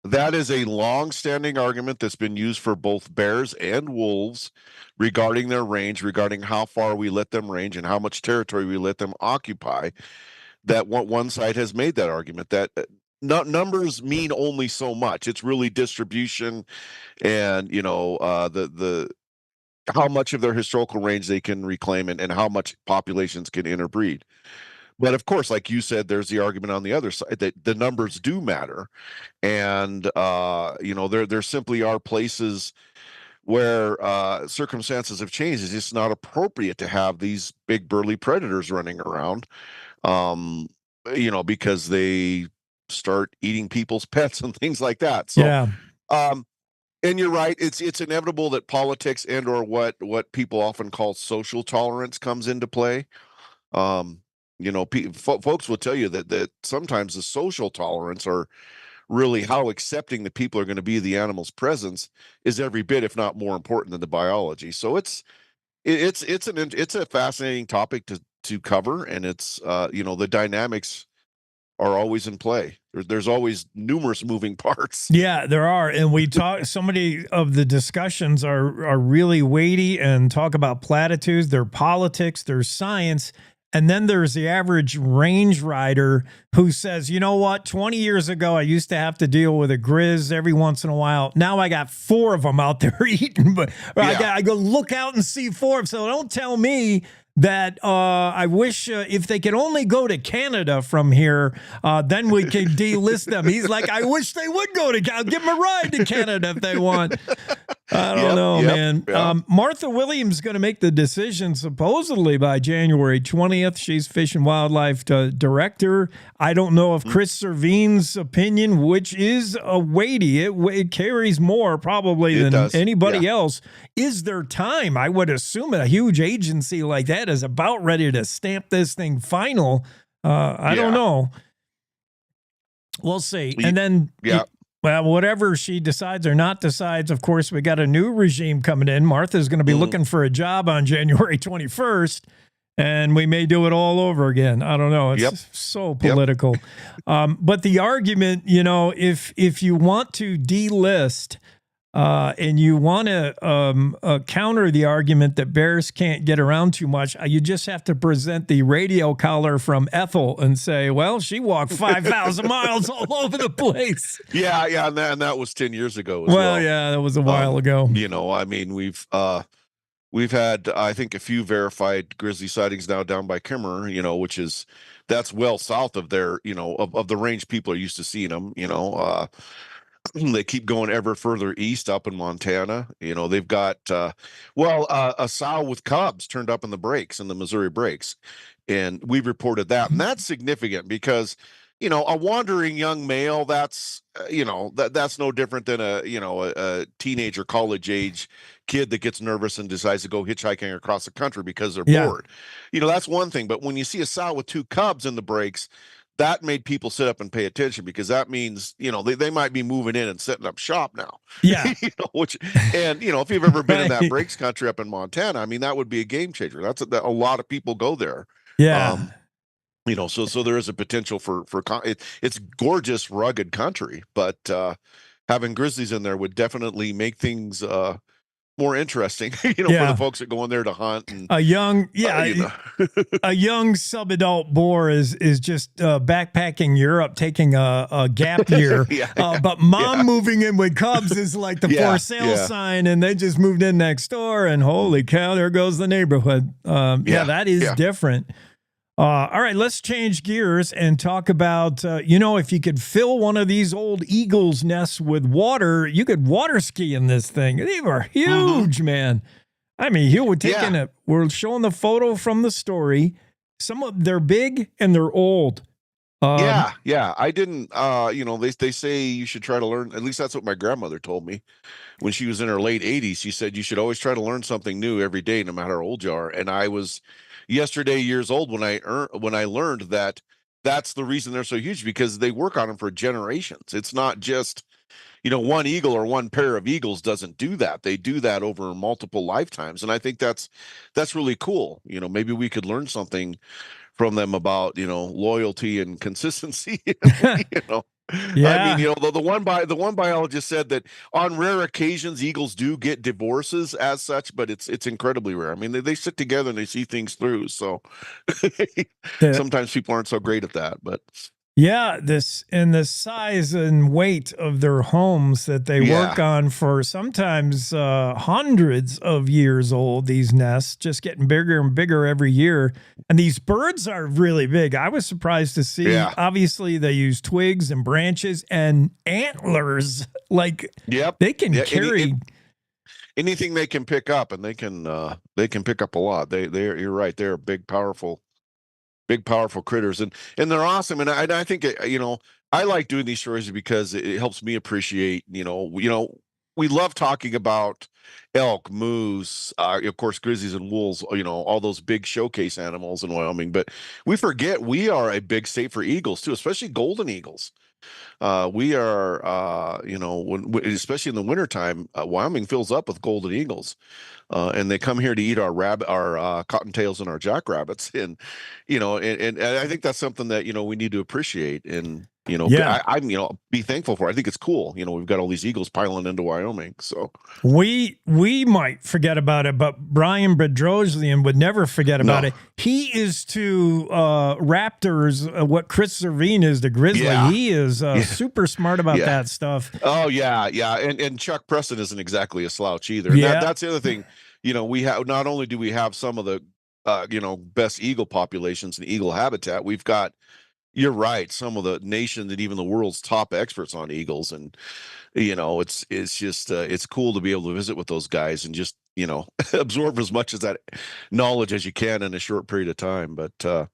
That is a long-standing argument that's been used for both bears and wolves regarding their range, regarding how far we let them range and how much territory we let them occupy. That one side has made that argument that numbers mean only so much. It's really distribution and the how much of their historical range they can reclaim and how much populations can interbreed. But of course, like you said, there's the argument on the other side that the numbers do matter, and there simply are places where circumstances have changed. It's just not appropriate to have these big burly predators running around, because they start eating people's pets and things like that. So, Yeah. And you're right. It's inevitable that politics and or what people often call social tolerance comes into play. Folks will tell you that sometimes the social tolerance or really how accepting the people are going to be of the animal's presence is every bit, if not more important than the biology. So it's a fascinating topic to cover, and it's the dynamics are always in play. There's always numerous moving parts. Yeah, there are, and we talk. So many of the discussions are really weighty and talk about platitudes. There's politics, there's science, and then there's the average range rider who says, "You know what? 20 years ago, I used to have to deal with a grizz every once in a while. Now I got 4 of them out there eating, but I go look out and see 4 of them. So don't tell me." That I wish if they could only go to Canada from here, then we could delist them. He's like, I wish they would go to Canada. Give them a ride to Canada if they want. I don't know, man. Martha Williams is going to make the decision supposedly by January 20th. She's Fish and Wildlife Director. I don't know if Chris Servine's opinion, which is a weighty, it carries more probably than anybody else. Is there time? I would assume a huge agency like that is about ready to stamp this thing final. I don't know. We'll see. And then, well, whatever she decides or not decides, of course, we got a new regime coming in. Martha's going to be looking for a job on January 21st, and we may do it all over again. I don't know. It's so political. But the argument, if you want to delist, and you want to counter the argument that bears can't get around too much, you just have to present the radio collar from Ethel and say, well, she walked 5,000 miles all over the place. Yeah, and that was 10 years ago as well. Yeah, that was a while ago. I mean, we've had, I think, a few verified grizzly sightings now down by Kimmer, that's well south of their, of the range people are used to seeing them, They keep going ever further east up in Montana. They've got, a sow with cubs turned up in the breaks, in the Missouri breaks. And we've reported that. And that's significant because, a wandering young male, that's, that's no different than a teenager, college age kid that gets nervous and decides to go hitchhiking across the country because they're bored. That's one thing. But when you see a sow with 2 cubs in the breaks, that made people sit up and pay attention because that means, they might be moving in and setting up shop now. Yeah. If you've ever been in that breaks country up in Montana, I mean, that would be a game changer. That's a lot of people go there. Yeah. So there is a potential for it's gorgeous, rugged country, but having grizzlies in there would definitely make things more interesting, for the folks that go in there to hunt. And, a young subadult boar is just backpacking Europe, taking a gap year. But mom moving in with cubs is like the for sale sign, and they just moved in next door, and holy cow, there goes the neighborhood. That is different. All right, let's change gears and talk about, if you could fill one of these old eagle's nests with water, you could water ski in this thing. They were huge, man. I mean, we're showing the photo from the story. They're big and they're old. I didn't, they say you should try to learn, at least that's what my grandmother told me when she was in her late 80s. She said, you should always try to learn something new every day, no matter how old you are. And I was yesterday years old when I learned that that's the reason they're so huge, because they work on them for generations. It's not just, one eagle or one pair of eagles doesn't do that. They do that over multiple lifetimes. And I think that's really cool. Maybe we could learn something from them about, loyalty and consistency. Yeah. I mean, you know, the one biologist said that on rare occasions eagles do get divorces as such, but it's incredibly rare. I mean, they sit together and they see things through. So sometimes people aren't so great at that, but yeah, this and the size and weight of their homes that they work on for sometimes hundreds of years old, these nests just getting bigger and bigger every year. And these birds are really big. I was surprised to see, obviously, they use twigs and branches and antlers. Like, they can carry anything they can pick up, and they can pick up a lot. You're right. They're big, powerful critters, and they're awesome. And I think you know, I like doing these stories because it helps me appreciate, you know, we love talking about elk, moose, of course, grizzlies and wolves, you know, all those big showcase animals in Wyoming, but we forget we are a big state for eagles too, especially golden eagles. We are, you know, especially in the wintertime, Wyoming fills up with golden eagles. And they come here to eat our cottontails and our jackrabbits, and you know, and I think that's something that, you know, we need to appreciate, and you know, I'm, you know, be thankful for. I think it's cool. You know, we've got all these eagles piling into Wyoming, so we might forget about it, but Brian Bedrosian would never forget about it. He is to raptors what Chris Servine is to grizzly. He is super smart about that stuff. Oh yeah, and Chuck Preston isn't exactly a slouch either. And that's the other thing. You know, we have, not only do we have some of the you know, best eagle populations and eagle habitat, we've got, you're right, some of the nations and even the world's top experts on eagles. And you know, it's just it's cool to be able to visit with those guys and just, you know, absorb as much of that knowledge as you can in a short period of time. But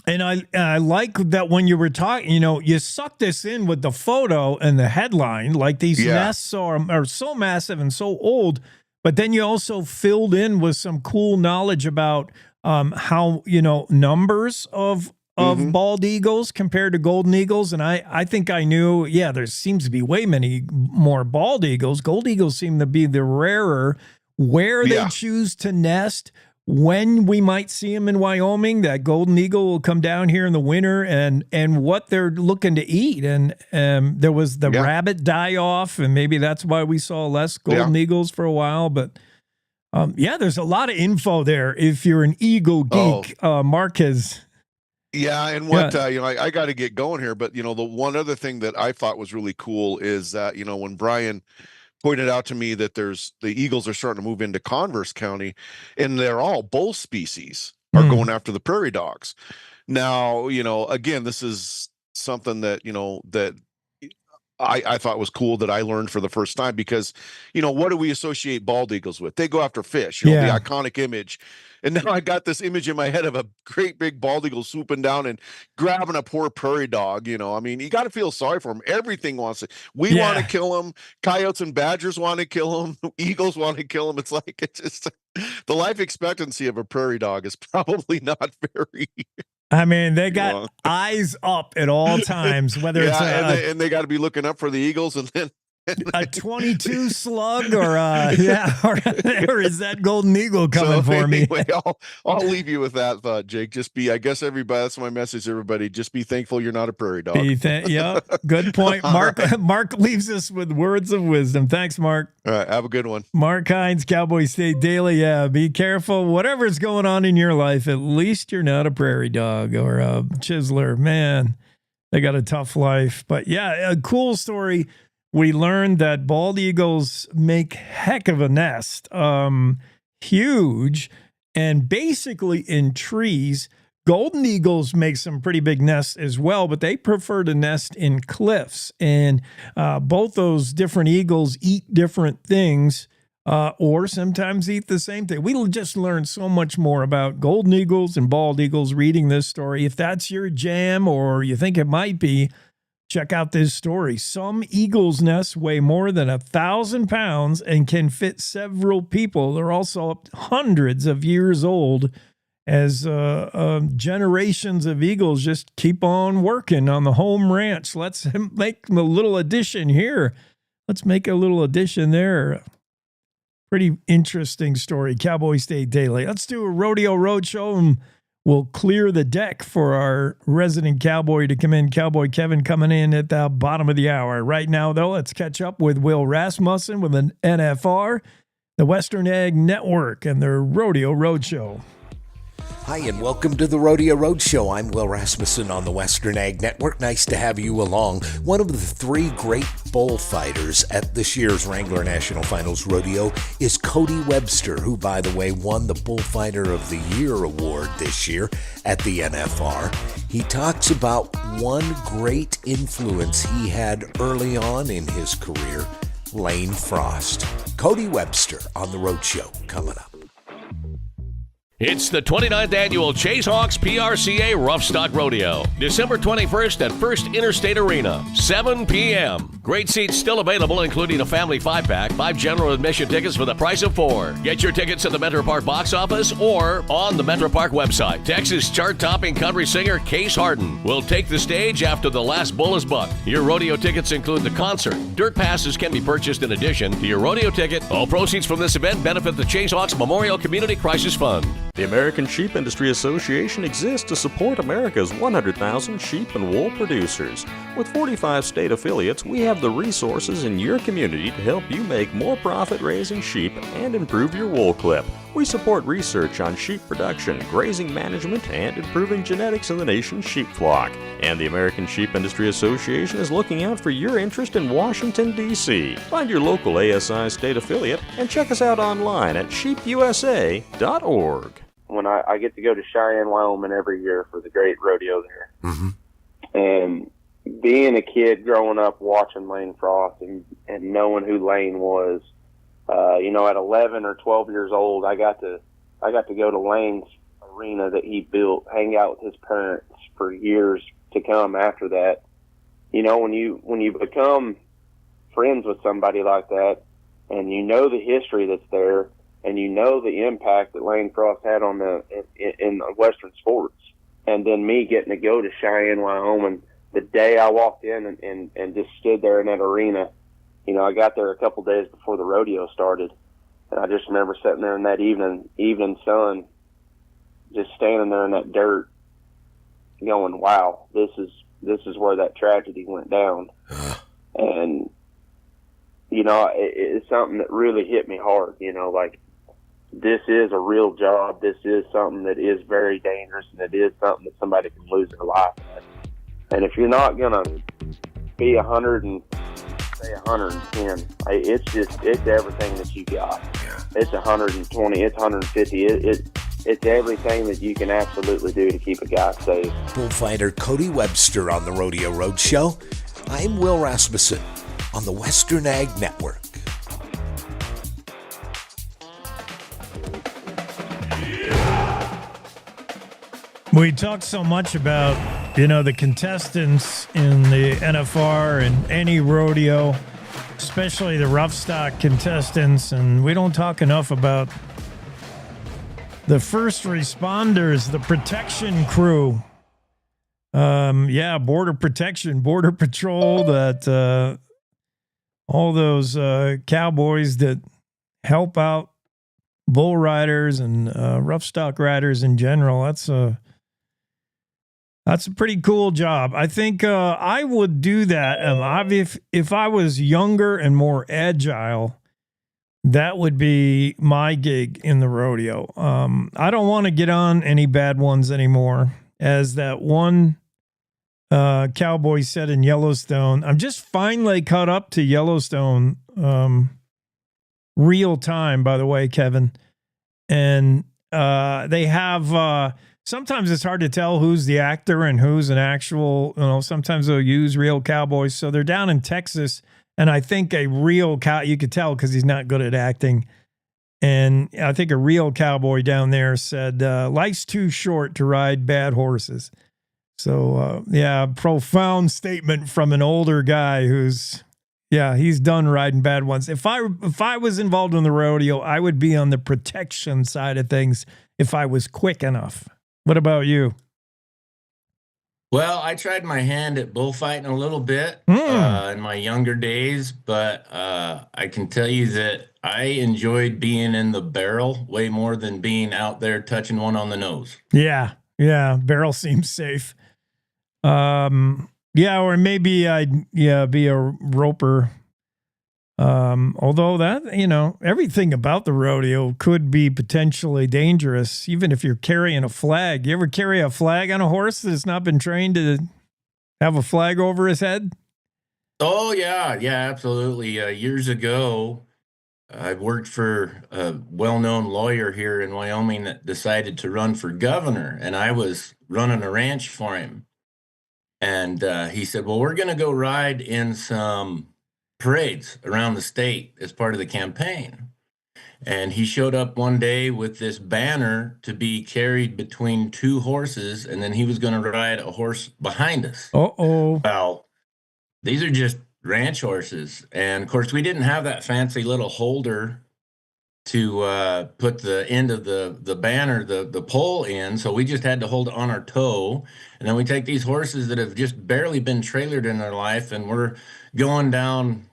and I like that when you were talking, you know, you suck this in with the photo and the headline, like these nests are so massive and so old. But then you also filled in with some cool knowledge about how, you know, numbers of bald eagles compared to golden eagles. And I think I knew, there seems to be way many more bald eagles. Gold eagles seem to be the rarer. Where they choose to nest, when we might see them in Wyoming, that golden eagle will come down here in the winter, and what they're looking to eat. And there was the rabbit die off, and maybe that's why we saw less golden eagles for a while. But there's a lot of info there. If you're an eagle geek, Mark has. Yeah, and what you know, I got to get going here, but you know, the one other thing that I thought was really cool is that, you know, when Brian pointed out to me that the eagles are starting to move into Converse County, and they're all, both species are going after the prairie dogs. Now, you know, again, this is something that, you know, that I thought was cool, that I learned for the first time, because, you know, what do we associate bald eagles with? They go after fish, you know, the iconic image. And now I got this image in my head of a great big bald eagle swooping down and grabbing a poor prairie dog. You know, I mean, you got to feel sorry for him. Everything wants to. We want to kill him. Coyotes and badgers want to kill him. Eagles want to kill him. It's like, it's just the life expectancy of a prairie dog is probably not very. I mean, they got eyes up at all times, whether it's and they got to be looking up for the eagles, and then a 22 slug or or is that golden eagle coming for me? I'll leave you with that thought, Jake. Just be, I guess, everybody, that's my message, everybody. Just be thankful you're not a prairie dog. Good point. Mark leaves us with words of wisdom. Thanks, Mark. All right, have a good one. Mark Hines, Cowboy State Daily. Be careful. Whatever's going on in your life, at least you're not a prairie dog or a chiseler. Man, they got a tough life. But a cool story. We learned that bald eagles make heck of a nest, huge, and basically in trees. Golden eagles make some pretty big nests as well, but they prefer to nest in cliffs. And both those different eagles eat different things, or sometimes eat the same thing. We just learned so much more about golden eagles and bald eagles reading this story. If that's your jam, or you think it might be, check out this story. Some eagles' nests weigh more than 1,000 pounds and can fit several people. They're also hundreds of years old, as generations of eagles just keep on working on the home ranch. Let's make a little addition here. Let's make a little addition there. Pretty interesting story. Cowboy State Daily. Let's do a Rodeo Roadshow, and we'll clear the deck for our resident cowboy to come in. Cowboy Kevin coming in at the bottom of the hour. Right now, though, let's catch up with Will Rasmussen with an NFR, the Western Ag Network, and their Rodeo Roadshow. Hi, and welcome to the Rodeo Roadshow. I'm Will Rasmussen on the Western Ag Network. Nice to have you along. One of the three great bullfighters at this year's Wrangler National Finals Rodeo is Cody Webster, who, by the way, won the Bullfighter of the Year award this year at the NFR. He talks about one great influence he had early on in his career, Lane Frost. Cody Webster on the Roadshow coming up. It's the 29th Annual Chase Hawks PRCA Rough Stock Rodeo, December 21st at First Interstate Arena, 7 p.m. Great seats still available, including a family 5-pack, 5 general admission tickets for the price of 4. Get your tickets at the Metro Park box office or on the Metro Park website. Texas chart-topping country singer Case Harden will take the stage after the last bull is bucked. Your rodeo tickets include the concert. Dirt passes can be purchased in addition to your rodeo ticket. All proceeds from this event benefit the Chase Hawks Memorial Community Crisis Fund. The American Sheep Industry Association exists to support America's 100,000 sheep and wool producers. With 45 state affiliates, we have the resources in your community to help you make more profit raising sheep and improve your wool clip. We support research on sheep production, grazing management, and improving genetics in the nation's sheep flock. And the American Sheep Industry Association is looking out for your interest in Washington, D.C. Find your local ASI state affiliate and check us out online at sheepusa.org. When I get to go to Cheyenne, Wyoming every year for the great rodeo there. Mm-hmm. And being a kid growing up watching Lane Frost and knowing who Lane was, at 11 or 12 years old, I got to go to Lane's arena that he built, hang out with his parents for years to come after that. When you become friends with somebody like that and you know the history that's there, and you know the impact that Lane Frost had on in Western sports. And then me getting to go to Cheyenne, Wyoming, the day I walked in and just stood there in that arena. I got there a couple days before the rodeo started. And I just remember sitting there in that evening sun, just standing there in that dirt, going, wow, this is where that tragedy went down. And, it's something that really hit me hard, this is a real job. This is something that is very dangerous, and it is something that somebody can lose their life at. And if you're not going to be 100 and say 110, it's everything that you got. It's 120, it's 150. It's everything that you can absolutely do to keep a guy safe. Bullfighter Cody Webster on the Rodeo Roadshow. I'm Will Rasmussen on the Western Ag Network. We talked so much about, the contestants in the NFR and any rodeo, especially the rough stock contestants, and we don't talk enough about the first responders, the protection crew. Border protection, border patrol, that all those cowboys that help out bull riders and rough stock riders in general. That's a pretty cool job. I think I would do that. If I was younger and more agile, that would be my gig in the rodeo. I don't want to get on any bad ones anymore. As that one cowboy said in Yellowstone, I'm just finally caught up to Yellowstone real time, by the way, Kevin. And they have... sometimes it's hard to tell who's the actor and who's an actual, sometimes they'll use real cowboys. So they're down in Texas, and I think a real you could tell because he's not good at acting. And I think a real cowboy down there said, life's too short to ride bad horses. So, profound statement from an older guy who's, he's done riding bad ones. If I was involved in the rodeo, I would be on the protection side of things if I was quick enough. What about you? Well, I tried my hand at bullfighting a little bit in my younger days, but I can tell you that I enjoyed being in the barrel way more than being out there touching one on the nose. Yeah, Yeah, barrel seems safe. Yeah, or maybe I'd be a roper. Although that, everything about the rodeo could be potentially dangerous, even if you're carrying a flag. You ever carry a flag on a horse that's not been trained to have a flag over his head? Oh yeah, absolutely. Years ago, I worked for a well-known lawyer here in Wyoming that decided to run for governor, and I was running a ranch for him. And he said, "Well, we're going to go ride in some parades around the state as part of the campaign." And he showed up one day with this banner to be carried between two horses, and then he was going to ride a horse behind us. Uh-oh. Well, these are just ranch horses. And of course, we didn't have that fancy little holder to put the end of the banner, the pole in. So we just had to hold it on our toe. And then we take these horses that have just barely been trailered in their life, and we're going down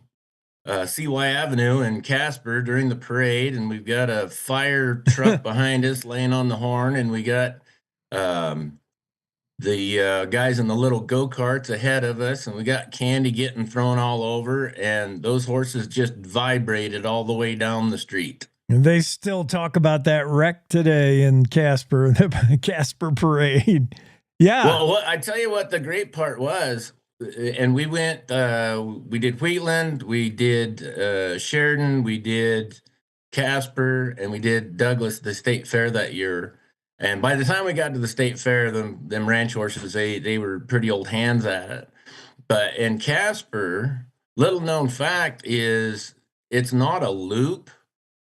CY Avenue in Casper during the parade, and we've got a fire truck behind us laying on the horn, and we got the guys in the little go-karts ahead of us, and we got candy getting thrown all over, and those horses just vibrated all the way down the street. And they still talk about that wreck today in Casper, the Casper parade. Yeah. Well, I tell you what the great part was, and we went, we did Wheatland, we did Sheridan, we did Casper, and we did Douglas, the state fair that year. And by the time we got to the state fair, them ranch horses, they were pretty old hands at it. But in Casper, little known fact is it's not a loop.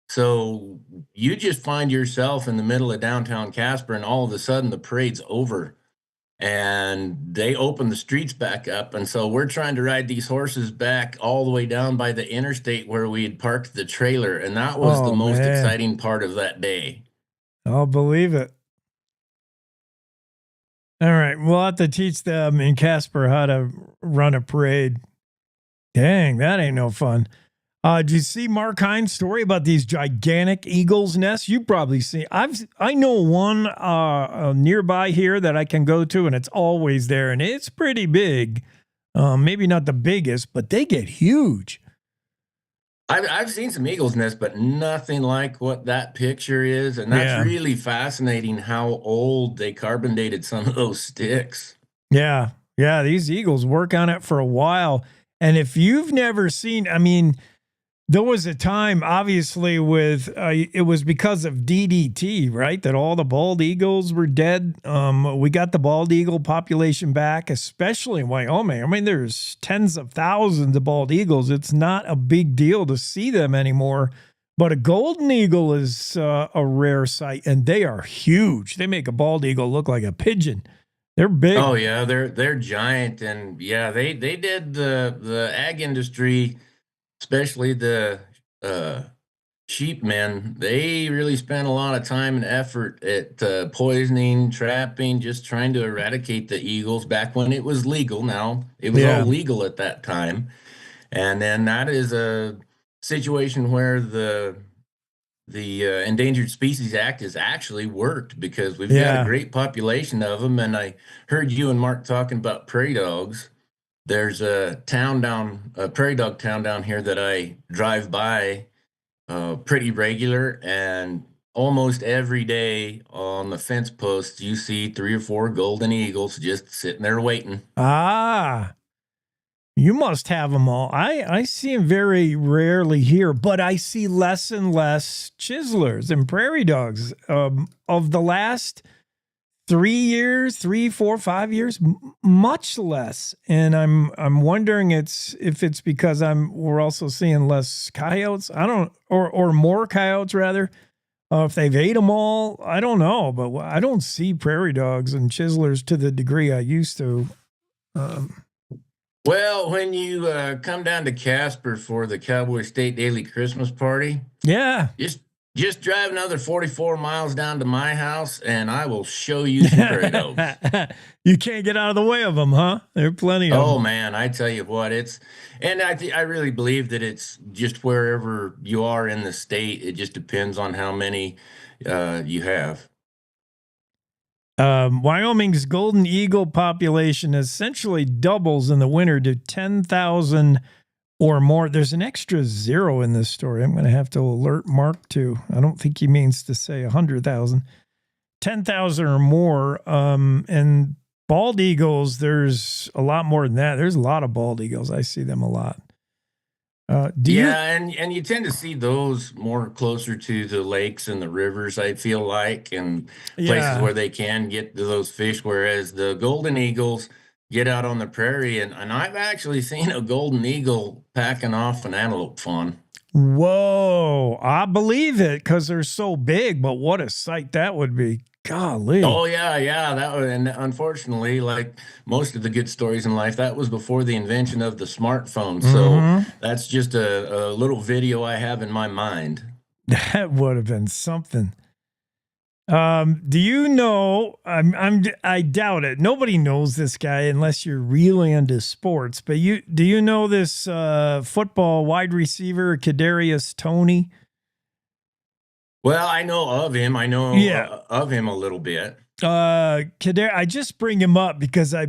So you just find yourself in the middle of downtown Casper, and all of a sudden the parade's over and they open the streets back up. And so we're trying to ride these horses back all the way down by the interstate where we had parked the trailer. And that was the most exciting part of that day. I'll believe it. All right. We'll have to teach them in Casper how to run a parade. Dang, that ain't no fun. Did you see Mark Hines' story about these gigantic eagles' nests? You probably see. I know one nearby here that I can go to, and it's always there, and it's pretty big. Maybe not the biggest, but they get huge. I've seen some eagles' nests, but nothing like what that picture is, and that's really fascinating. How old they carbon dated some of those sticks. Yeah, these eagles work on it for a while, and if you've never seen, I mean. There was a time, obviously, with it was because of DDT, right? That all the bald eagles were dead. We got the bald eagle population back, especially in Wyoming. I mean, there's tens of thousands of bald eagles. It's not a big deal to see them anymore. But a golden eagle is a rare sight, and they are huge. They make a bald eagle look like a pigeon. They're big. Oh yeah, they're giant, and yeah, they did the ag industry. Especially the sheep men, they really spent a lot of time and effort at poisoning, trapping, just trying to eradicate the eagles back when it was legal. Now, it was all legal at that time. And then that is a situation where the Endangered Species Act has actually worked because we've got a great population of them. And I heard you and Mark talking about prairie dogs. There's a prairie dog town down here that I drive by pretty regular, and almost every day on the fence posts, you see 3 or 4 golden eagles just sitting there waiting. Ah, you must have them all. I see them very rarely here, but I see less and less chiselers and prairie dogs. Of the last 3 years, 3, 4, 5 years, much less. And I'm wondering if it's because we're also seeing less coyotes. I don't, or more coyotes rather. If they've ate them all, I don't know. But I don't see prairie dogs and chiselers to the degree I used to. Well, when you come down to Casper for the Cowboy State Daily Christmas Party, just drive another 44 miles down to my house, and I will show you some prairie dogs. You can't get out of the way of them, huh? There are plenty of them. Oh, man, I tell you what, and I really believe that it's just wherever you are in the state. It just depends on how many you have. Wyoming's golden eagle population essentially doubles in the winter to 10,000 or more. There's an extra zero in this story. I'm going to have to alert Mark to. I don't think he means to say 100,000. 10,000 or more. And bald eagles, there's a lot more than that. There's a lot of bald eagles. I see them a lot. And you tend to see those more closer to the lakes and the rivers, I feel like, and places where they can get to those fish, whereas the golden eagles get out on the prairie, and I've actually seen a golden eagle packing off an antelope fawn. Whoa, I believe it because they're so big, but what a sight that would be. Golly. Oh yeah. That was, and unfortunately, like most of the good stories in life, that was before the invention of the smartphone. So that's just a little video I have in my mind. That would have been something. Do you know? I doubt it. Nobody knows this guy unless you're really into sports. But do you know this football wide receiver Kadarius Toney? Well, I know of him. I know of him a little bit. I just bring him up because I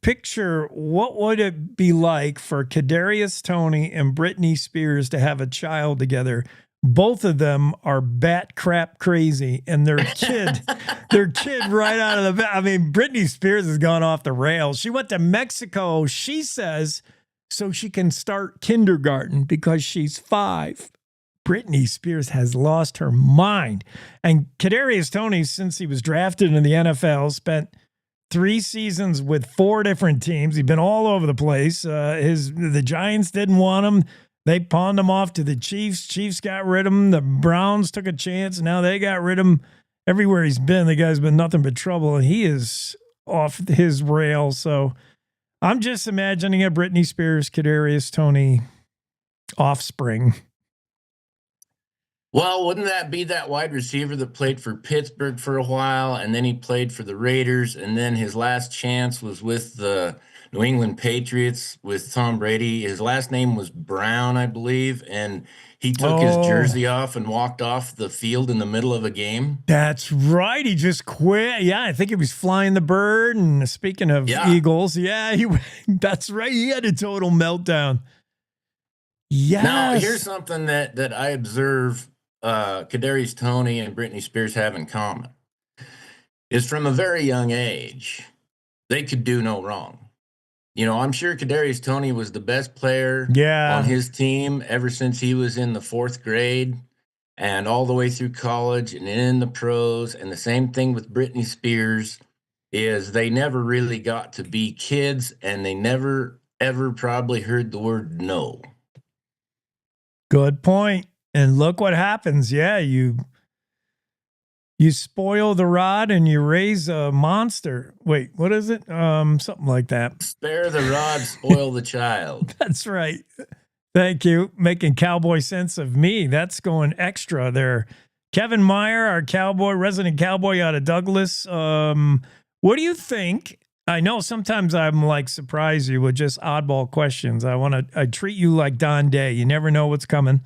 picture what would it be like for Kadarius Toney and Britney Spears to have a child together. Both of them are bat crap crazy, and their kid right out of the bat. I mean, Britney Spears has gone off the rails. She went to Mexico, she says, so she can start kindergarten because she's 5. Britney Spears has lost her mind. And Kadarius Toney, since he was drafted in the NFL, spent 3 seasons with 4 different teams. He's been all over the place. The Giants didn't want him. They pawned him off to the Chiefs. Chiefs got rid of him. The Browns took a chance. Now they got rid of him. Everywhere he's been, the guy's been nothing but trouble. And he is off his rail. So I'm just imagining a Britney Spears, Kadarius Toney offspring. Well, wouldn't that be that wide receiver that played for Pittsburgh for a while, and then he played for the Raiders, and then his last chance was with the New England Patriots with Tom Brady. His last name was Brown, I believe, and he took his jersey off and walked off the field in the middle of a game. That's right. He just quit. Yeah, I think he was flying the bird. And speaking of Eagles, that's right. He had a total meltdown. Yes. Now, here's something that I observe Kadarius Toney and Britney Spears have in common. Is from a very young age, they could do no wrong. You know, I'm sure Kadarius Toney was the best player on his team ever since he was in the 4th grade and all the way through college and in the pros. And the same thing with Britney Spears is they never really got to be kids, and they never, ever probably heard the word no. Good point. And look what happens. Yeah, you spoil the rod and you raise a monster. Wait, what is it? Something like that. Spare the rod, spoil the child. That's right. Thank you. Making cowboy sense of me. That's going extra there. Kevin Meyer, our resident cowboy out of Douglas. What do you think? I know sometimes I'm like surprise you with just oddball questions. I treat you like Don Day. You never know what's coming.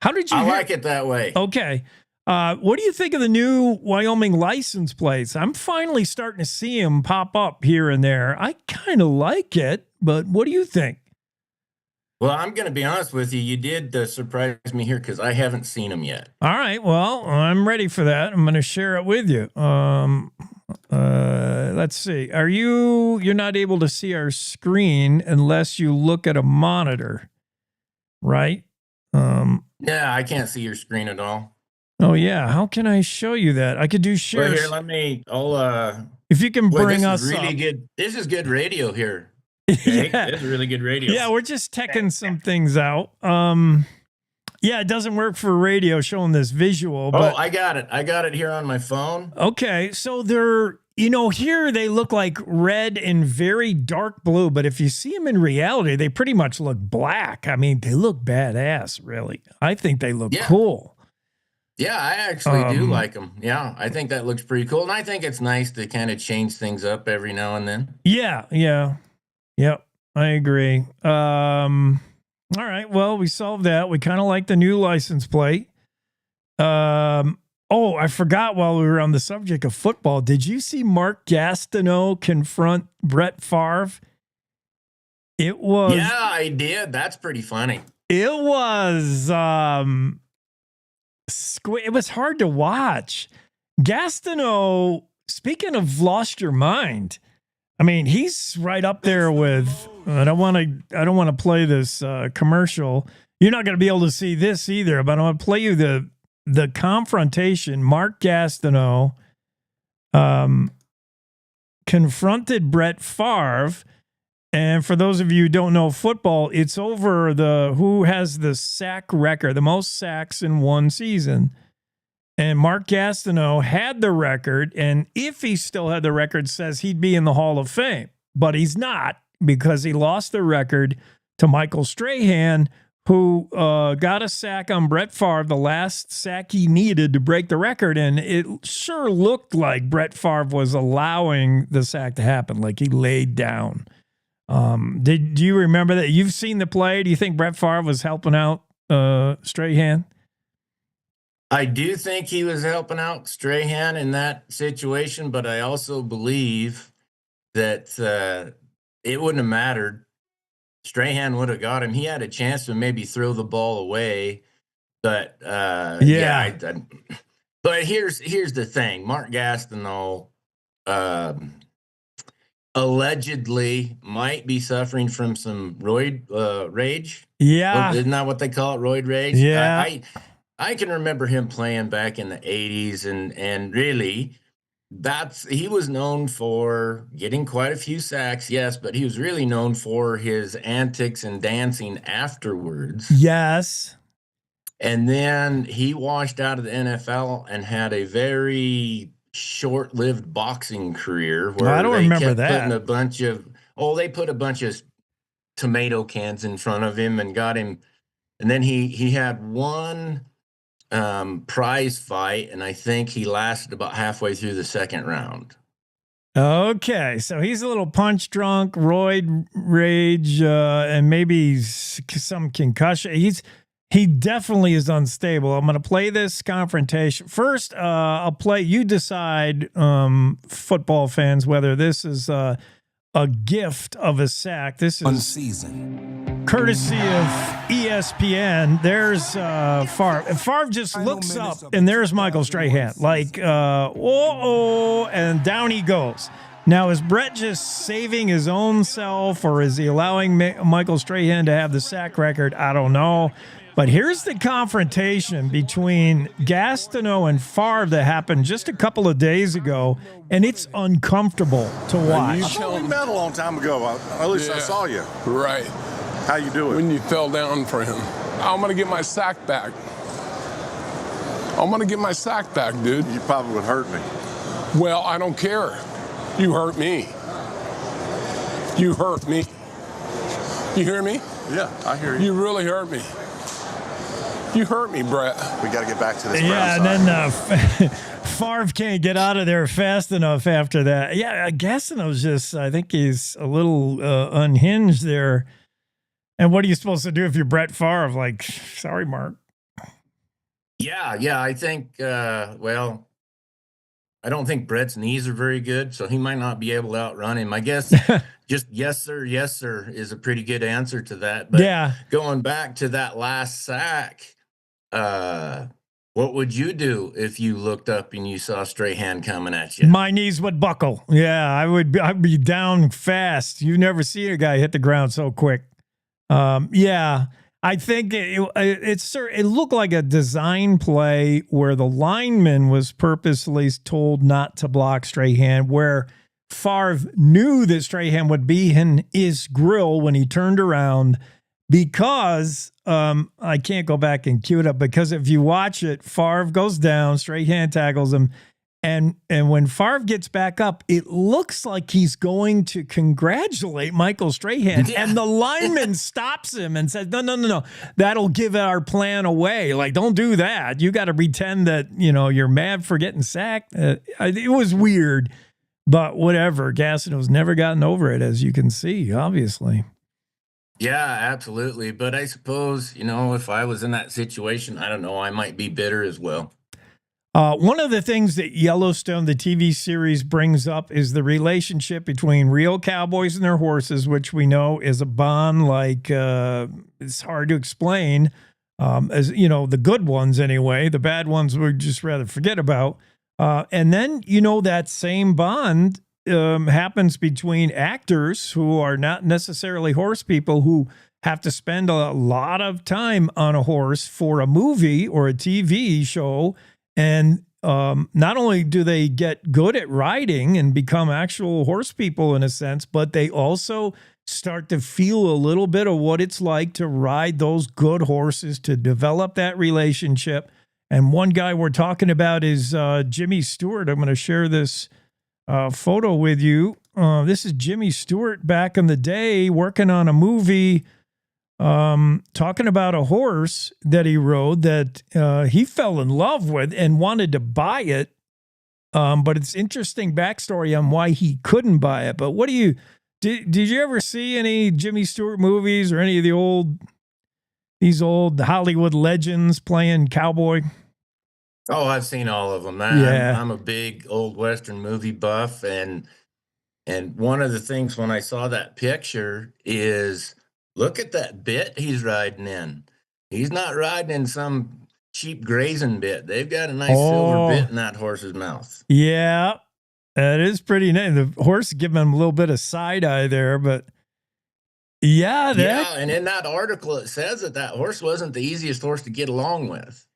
How did you? I like it that way. Okay. What do you think of the new Wyoming license plates? I'm finally starting to see them pop up here and there. I kind of like it, but what do you think? Well, I'm going to be honest with you. You did surprise me here because I haven't seen them yet. All right. Well, I'm ready for that. I'm going to share it with you. Let's see. You're not able to see our screen unless you look at a monitor, right? Yeah, I can't see your screen at all. Oh yeah. How can I show you that? I could do share. Well, here, I'll if you can bring us really up. Good. This is good radio here. Okay? This is really good radio. Yeah, we're just teching some things out. Yeah, it doesn't work for radio showing this visual. But I got it. I got it here on my phone. Okay, so they're, here they look like red and very dark blue, but if you see them in reality, they pretty much look black. I mean, they look badass, really. I think they look cool. Yeah, I actually do like them. Yeah, I think that looks pretty cool. And I think it's nice to kind of change things up every now and then. Yeah. Yep, I agree. All right, well, we solved that. We kind of like the new license plate. Oh, I forgot while we were on the subject of football. Did you see Mark Gastineau confront Brett Favre? It was. Yeah, I did. That's pretty funny. It was. It was hard to watch. Gastineau. Speaking of lost your mind, I mean, he's right up there with. I don't want to play this commercial. You're not going to be able to see this either, but I'm going to play you the confrontation. Mark Gastineau confronted Brett Favre. And for those of you who don't know football, it's over who has the sack record, the most sacks in one season. And Mark Gastineau had the record, and if he still had the record, says he'd be in the Hall of Fame. But he's not, because he lost the record to Michael Strahan, who got a sack on Brett Favre, the last sack he needed to break the record. And it sure looked like Brett Favre was allowing the sack to happen, like he laid down. Do you remember that? You've seen the play. Do you think Brett Favre was helping out Strahan? I do think he was helping out Strahan in that situation, but I also believe that it wouldn't have mattered. Strahan would have got him. He had a chance to maybe throw the ball away, but but here's the thing: Mark Gastineau allegedly might be suffering from some roid rage. Yeah, isn't that what they call it? Roid rage. Yeah, I can remember him playing back in the 80s, and really, he was known for getting quite a few sacks, yes, but he was really known for his antics and dancing afterwards. Yes. And then he washed out of the NFL and had a very short-lived boxing career where I don't remember that. They put a bunch of tomato cans in front of him and got him, and then he had one prize fight, and I think he lasted about halfway through the second round. Okay, so he's a little punch drunk, roid rage, and maybe some concussion. He definitely is unstable. I'm going to play this confrontation. First, I'll play, you decide, football fans, whether this is a gift of a sack. This is unseasoned, courtesy of ESPN. There's Favre. Favre just looks up, and there's Michael Strahan. Like, and down he goes. Now, is Brett just saving his own self, or is he allowing Michael Strahan to have the sack record? I don't know. But here's the confrontation between Gastineau and Favre that happened just a couple of days ago, and it's uncomfortable to watch. I thought we met a long time ago. At least I saw you. Right. How you doing? When you fell down for him. I'm going to get my sack back. I'm going to get my sack back, dude. You probably would hurt me. Well, I don't care. You hurt me. You hurt me. You hear me? Yeah, I hear you. You really hurt me. You hurt me, Brett. We got to get back to this. Yeah, and then Favre can't get out of there fast enough after that. Yeah, Gastineau's I think he's a little unhinged there. And what are you supposed to do if you're Brett Favre? Like, sorry, Mark. Yeah, I think, I don't think Brett's knees are very good, so he might not be able to outrun him. I guess just yes, sir, is a pretty good answer to that. But yeah, going back to that last sack, what would you do if you looked up and you saw Strahan coming at you? My knees would buckle. Yeah, I'd be down fast. You never see a guy hit the ground so quick. Yeah, I think it looked like a design play where the lineman was purposely told not to block Strahan, where Favre knew that Strahan would be in his grill when he turned around, because I can't go back and cue it up, because if you watch it, Favre goes down, Strahan tackles him, and when Favre gets back up, it looks like he's going to congratulate Michael Strahan, and the lineman stops him and says, no, that'll give our plan away. Like, don't do that. You got to pretend that, you're mad for getting sacked. It was weird, but whatever. Gastineau's never gotten over it, as you can see, obviously. Yeah, absolutely. But I suppose, if I was in that situation, I don't know, I might be bitter as well. One of the things that Yellowstone, the TV series, brings up is the relationship between real cowboys and their horses, which we know is a bond like it's hard to explain. As you know, the good ones anyway, the bad ones we'd just rather forget about. And then, that same bond happens between actors who are not necessarily horse people who have to spend a lot of time on a horse for a movie or a TV show. And not only do they get good at riding and become actual horse people in a sense, but they also start to feel a little bit of what it's like to ride those good horses, to develop that relationship. And one guy we're talking about is Jimmy Stewart. I'm going to share this photo with you. This is Jimmy Stewart back in the day working on a movie, talking about a horse that he rode that he fell in love with and wanted to buy it. But it's interesting backstory on why he couldn't buy it. But what do you... Did you ever see any Jimmy Stewart movies or any of these old Hollywood legends playing cowboy? Oh, I've seen all of them. I'm a big old Western movie buff, and one of the things when I saw that picture is look at that bit he's riding in. He's not riding in some cheap grazing bit. They've got a nice silver bit in that horse's mouth. Yeah. That is pretty nice. The horse giving him a little bit of side eye there, but yeah. And in that article, it says that horse wasn't the easiest horse to get along with.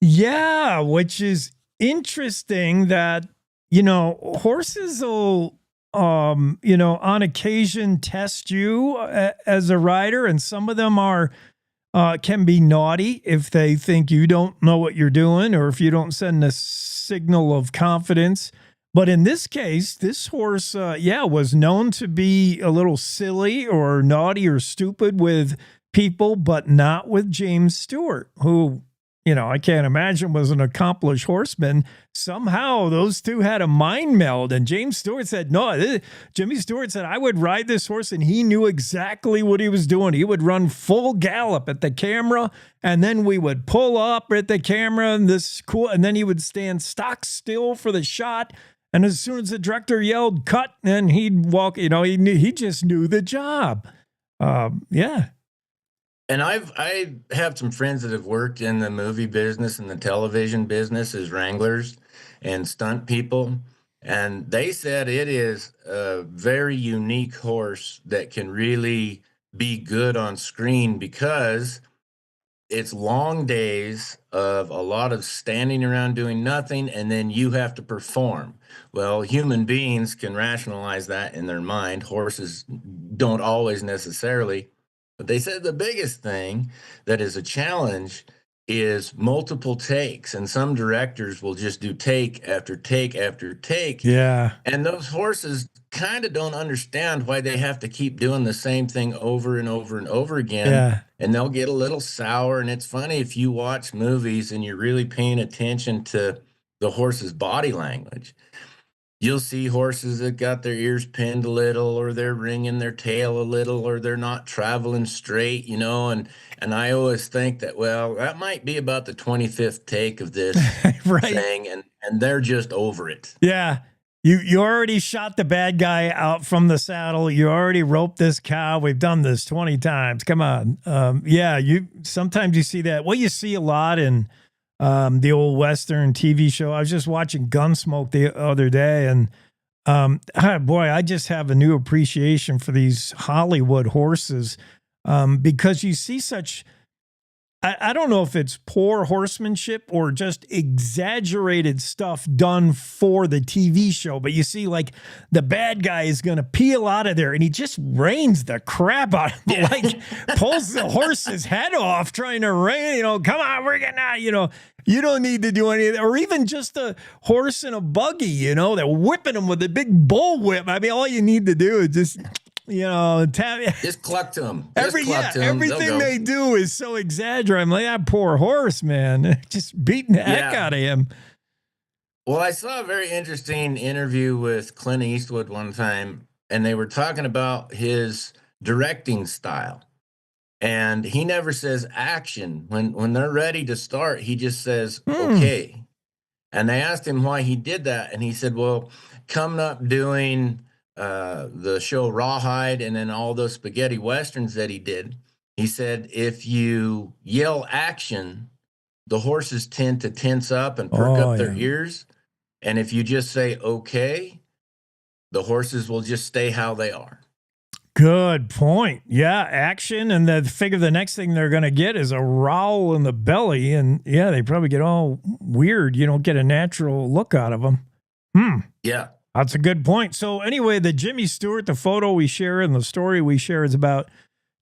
Yeah, which is interesting that, horses will, on occasion test you as a rider, and some of them can be naughty if they think you don't know what you're doing or if you don't send a signal of confidence. But in this case, this horse, was known to be a little silly or naughty or stupid with people, but not with James Stewart, who, I can't imagine was an accomplished horseman. Somehow those two had a mind meld, and James Stewart said, Jimmy Stewart said, I would ride this horse, and he knew exactly what he was doing. He would run full gallop at the camera, and then we would pull up at the camera, and and then he would stand stock still for the shot. And as soon as the director yelled cut, then he'd walk, he just knew the job. Yeah. And I have some friends that have worked in the movie business and the television business as wranglers and stunt people. And they said it is a very unique horse that can really be good on screen because it's long days of a lot of standing around doing nothing, and then you have to perform. Well, human beings can rationalize that in their mind. Horses don't always necessarily. But they said the biggest thing that is a challenge is multiple takes. And some directors will just do take after take after take. Yeah. And those horses kind of don't understand why they have to keep doing the same thing over and over and over again. Yeah. And they'll get a little sour. And it's funny if you watch movies and you're really paying attention to the horse's body language. You'll see horses that got their ears pinned a little, or they're wringing their tail a little, or they're not traveling straight, and I always think that, well, that might be about the 25th take of this thing, and they're just over it. Yeah. You already shot the bad guy out from the saddle. You already roped this cow. We've done this 20 times. Come on. Sometimes you see that. Well, you see a lot in the old Western TV show. I was just watching Gunsmoke the other day, and boy, I just have a new appreciation for these Hollywood horses because you see such, I don't know if it's poor horsemanship or just exaggerated stuff done for the TV show, but you see like the bad guy is going to peel out of there and he just reins the crap out of him, like pulls the horse's head off trying to rein, come on, we're getting out, you don't need to do anything. Or even just a horse in a buggy, they're whipping him with a big bull whip. I mean, all you need to do is just... just cluck to them. Everything they do is so exaggerated. I'm like, that poor horse, man, just beating the heck out of him. Well, I saw a very interesting interview with Clint Eastwood one time, and they were talking about his directing style. And he never says action. When they're ready to start, he just says, okay. And they asked him why he did that. And he said, well, coming up doing the show Rawhide and then all those spaghetti westerns that he did, he said, if you yell action, the horses tend to tense up and perk up their ears. And if you just say, okay, the horses will just stay how they are. Good point. Yeah, action, and the next thing they're going to get is a growl in the belly, and yeah, they probably get all weird. You don't get a natural look out of them. Yeah. That's a good point. So anyway, the Jimmy Stewart, the photo we share and the story we share is about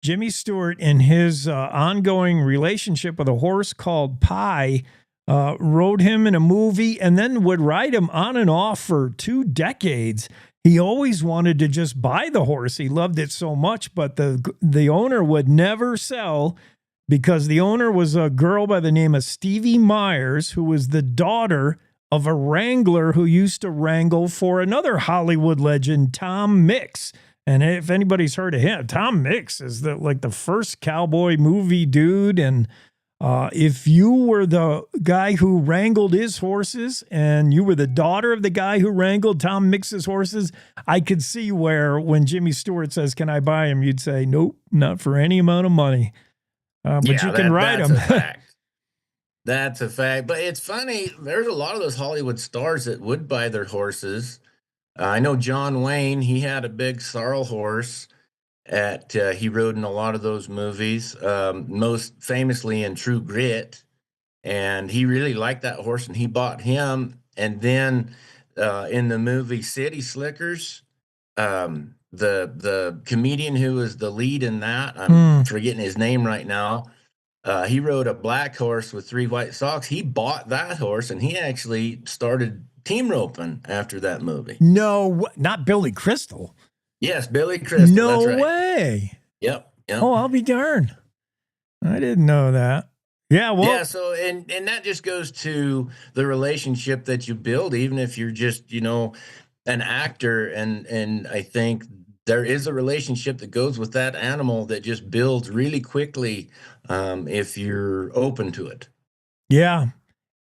Jimmy Stewart and his ongoing relationship with a horse called Pie. Rode him in a movie and then would ride him on and off for 2 decades. He always wanted to just buy the horse. He loved it so much, but the owner would never sell because the owner was a girl by the name of Stevie Myers, who was the daughter of a wrangler who used to wrangle for another Hollywood legend, Tom Mix. And if anybody's heard of him, Tom Mix is the first cowboy movie dude. And if you were the guy who wrangled his horses and you were the daughter of the guy who wrangled Tom Mix's horses, I could see where when Jimmy Stewart says, can I buy him? You'd say, nope, not for any amount of money. But you can ride him. That's a fact. That's a fact. But it's funny. There's a lot of those Hollywood stars that would buy their horses. I know John Wayne, he had a big sorrel horse. He rode in a lot of those movies, most famously in True Grit, and he really liked that horse, and he bought him. And then in the movie City Slickers, the comedian who was the lead in that, I'm forgetting his name right now. He rode a black horse with 3 white socks. He bought that horse, and he actually started team roping after that movie. No, not Billy Crystal. Yes, Billy Crystal. No that's right. way. Yep. Oh, I'll be darned. I didn't know that. Yeah, well. Yeah, so and that just goes to the relationship that you build, even if you're just, an actor. And I think there is a relationship that goes with that animal that just builds really quickly if you're open to it. Yeah.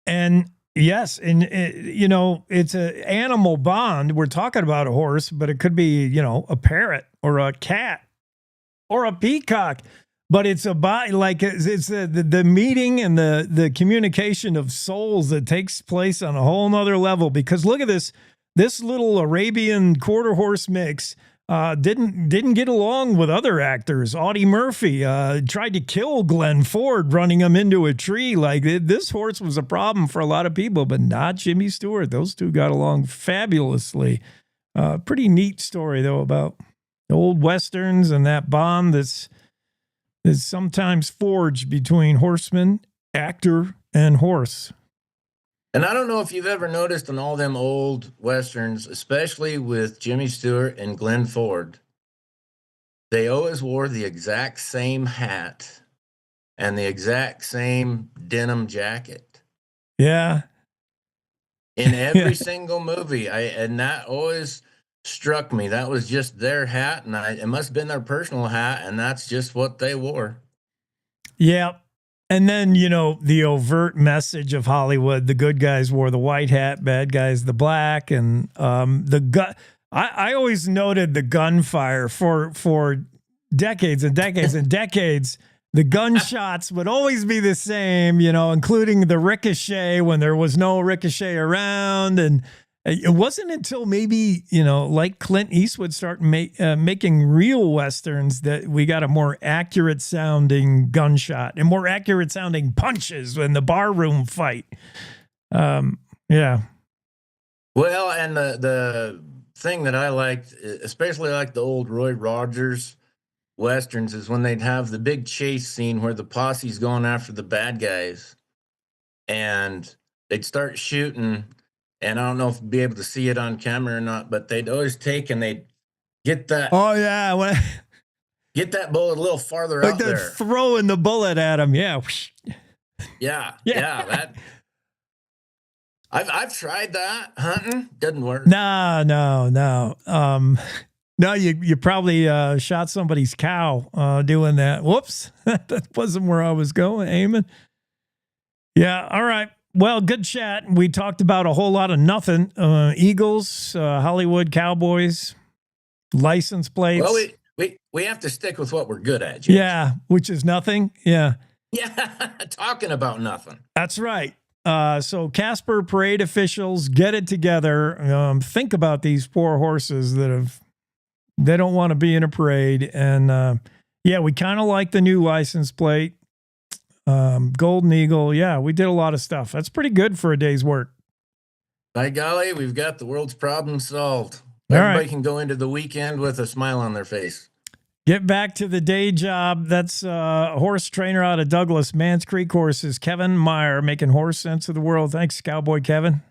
And yes, and it's an animal bond. We're talking about a horse, but it could be, a parrot or a cat or a peacock. But it's it's the meeting and the communication of souls that takes place on a whole nother level. Because look at this little Arabian quarter horse mix. Didn't get along with other actors. Audie Murphy tried to kill Glenn Ford, running him into a tree. This horse was a problem for a lot of people, but not Jimmy Stewart. Those two got along fabulously. Pretty neat story though about the old westerns and that bond that's sometimes forged between horseman, actor, and horse. And I don't know if you've ever noticed in all them old westerns, especially with Jimmy Stewart and Glenn Ford, they always wore the exact same hat and the exact same denim jacket. Yeah. In every single movie. And that always struck me. That was just their hat, and it must have been their personal hat, and that's just what they wore. Yeah. And then, the overt message of Hollywood, the good guys wore the white hat, bad guys the black, and I always noted the gunfire for decades and decades and decades. The gunshots would always be the same, including the ricochet when there was no ricochet around. And it wasn't until maybe, like Clint Eastwood started making real Westerns that we got a more accurate sounding gunshot and more accurate sounding punches in the barroom fight. Yeah. Well, and the thing that I liked, especially like the old Roy Rogers Westerns, is when they'd have the big chase scene where the posse's going after the bad guys and they'd start shooting. And I don't know if we'd be able to see it on camera or not, but they'd always take and they'd get that. Oh, yeah. Get that bullet a little farther out there. Throwing the bullet at him. Yeah. Yeah. That. I've tried that hunting. Doesn't work. No. No, you probably shot somebody's cow doing that. Whoops. That wasn't where I was aiming. Yeah. All right. Well, good chat. We talked about a whole lot of nothing. Eagles, Hollywood Cowboys, license plates. Well, we have to stick with what we're good at, Jake. Yeah, which is nothing. Yeah. Yeah, talking about nothing. That's right. So Casper parade officials, get it together. Think about these poor horses they don't want to be in a parade. And yeah, we kind of like the new license plate. Golden Eagle. Yeah, we did a lot of stuff. That's pretty good for a day's work. By golly, we've got the world's problem solved. All Everybody right. can go into the weekend with a smile on their face. Get back to the day job. That's a horse trainer out of Douglas, Mans Creek Horses, Kevin Meyer, making horse sense of the world. Thanks, Cowboy Kevin.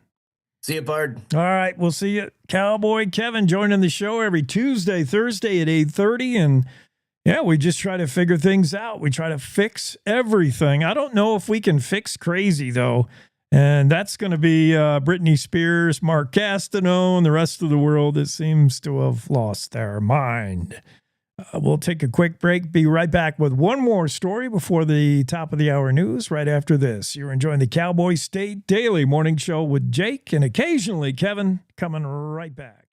See you, Bard. All right, we'll see you. Cowboy Kevin joining the show every Tuesday, Thursday at 8:30. And yeah, we just try to figure things out. We try to fix everything. I don't know if we can fix crazy, though. And that's going to be Britney Spears, Mark Castano, and the rest of the world that seems to have lost their mind. We'll take a quick break. Be right back with one more story before the top of the hour news right after this. You're enjoying the Cowboy State Daily Morning Show with Jake and occasionally Kevin, coming right back.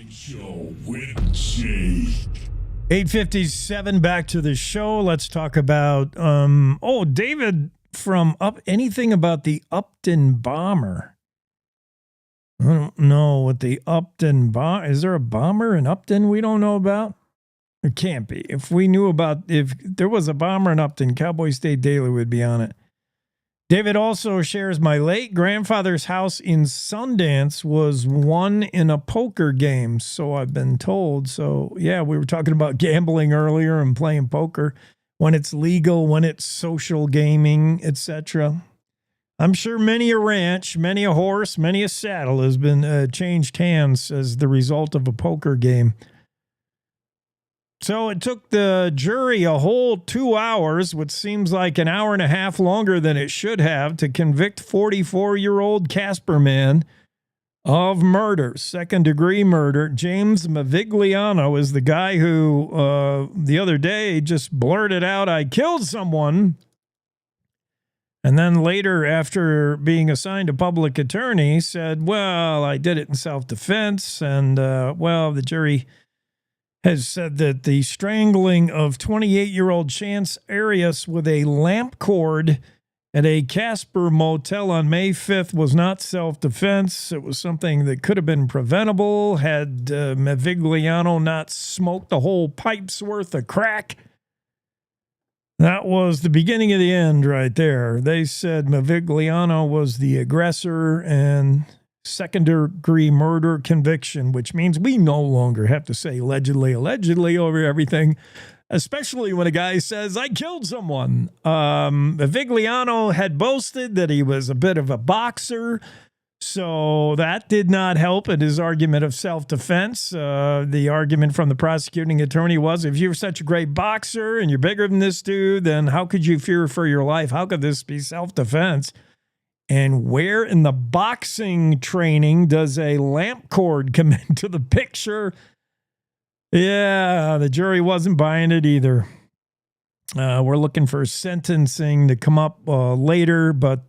Show with Jake. 8:57, back to the show. Let's talk about David from anything about the Upton bomber. I don't know what the Upton bomber is. There a bomber in Upton we don't know about? It can't be. If there was a bomber in Upton, Cowboy State Daily would be on it. David also shares my late grandfather's house in Sundance was won in a poker game, so I've been told. So, yeah, we were talking about gambling earlier and playing poker, when it's legal, when it's social gaming, etc. I'm sure many a ranch, many a horse, many a saddle has been changed hands as the result of a poker game. So it took the jury a whole 2 hours, which seems like an hour and a half longer than it should have, to convict 44-year-old Casper man of murder, second-degree murder. James Mavigliano is the guy who the other day just blurted out, "I killed someone." And then later, after being assigned a public attorney, said, "Well, I did it in self-defense." And, the jury has said that the strangling of 28-year-old Chance Arias with a lamp cord at a Casper motel on May 5th was not self-defense. It was something that could have been preventable had Mavigliano not smoked a whole pipe's worth of crack. That was the beginning of the end right there. They said Mavigliano was the aggressor and second-degree murder conviction, which means we no longer have to say allegedly over everything, especially when a guy says, I killed someone. Vigliano had boasted that he was a bit of a boxer, so that did not help in his argument of self-defense. The argument from the prosecuting attorney was, if you're such a great boxer and you're bigger than this dude, then how could you fear for your life? How could this be self-defense? And where in the boxing training does a lamp cord come into the picture? Yeah, the jury wasn't buying it either. We're looking for sentencing to come up later, but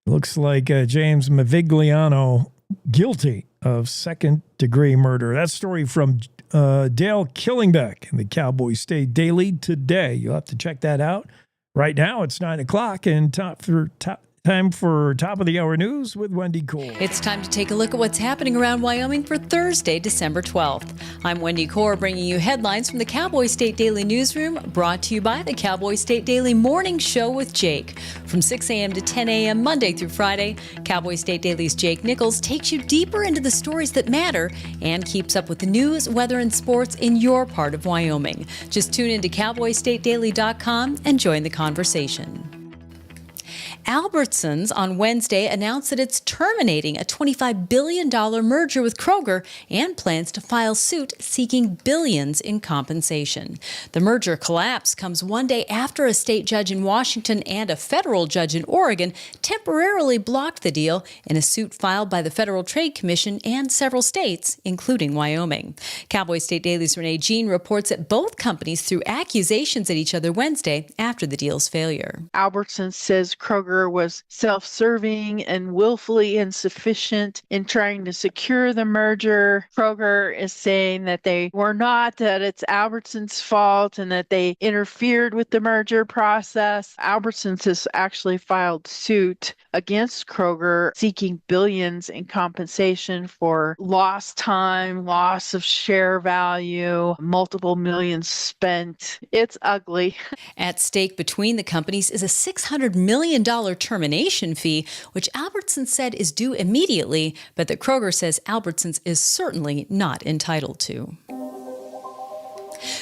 it looks like James Mavigliano guilty of second-degree murder. That story from Dale Killingbeck in the Cowboy State Daily today. You'll have to check that out. Right now, it's 9 o'clock and time for top of the hour news with Wendy Core. It's time to take a look at what's happening around Wyoming for Thursday, December 12th. I'm Wendy Core, bringing you headlines from the Cowboy State Daily Newsroom, brought to you by the Cowboy State Daily Morning Show with Jake. From 6 a.m. to 10 a.m. Monday through Friday, Cowboy State Daily's Jake Nichols takes you deeper into the stories that matter and keeps up with the news, weather, and sports in your part of Wyoming. Just tune into CowboyStateDaily.com and join the conversation. Albertsons on Wednesday announced that it's terminating a $25 billion merger with Kroger and plans to file suit seeking billions in compensation. The merger collapse comes one day after a state judge in Washington and a federal judge in Oregon temporarily blocked the deal in a suit filed by the Federal Trade Commission and several states, including Wyoming. Cowboy State Daily's Renee Jean reports that both companies threw accusations at each other Wednesday after the deal's failure. Albertsons says Kroger was self-serving and willfully insufficient in trying to secure the merger. Kroger is saying that they were not, that it's Albertsons' fault and that they interfered with the merger process. Albertsons has actually filed suit against Kroger seeking billions in compensation for lost time, loss of share value, multiple millions spent. It's ugly. At stake between the companies is a $600 million termination fee, which Albertsons said is due immediately, but that Kroger says Albertsons is certainly not entitled to.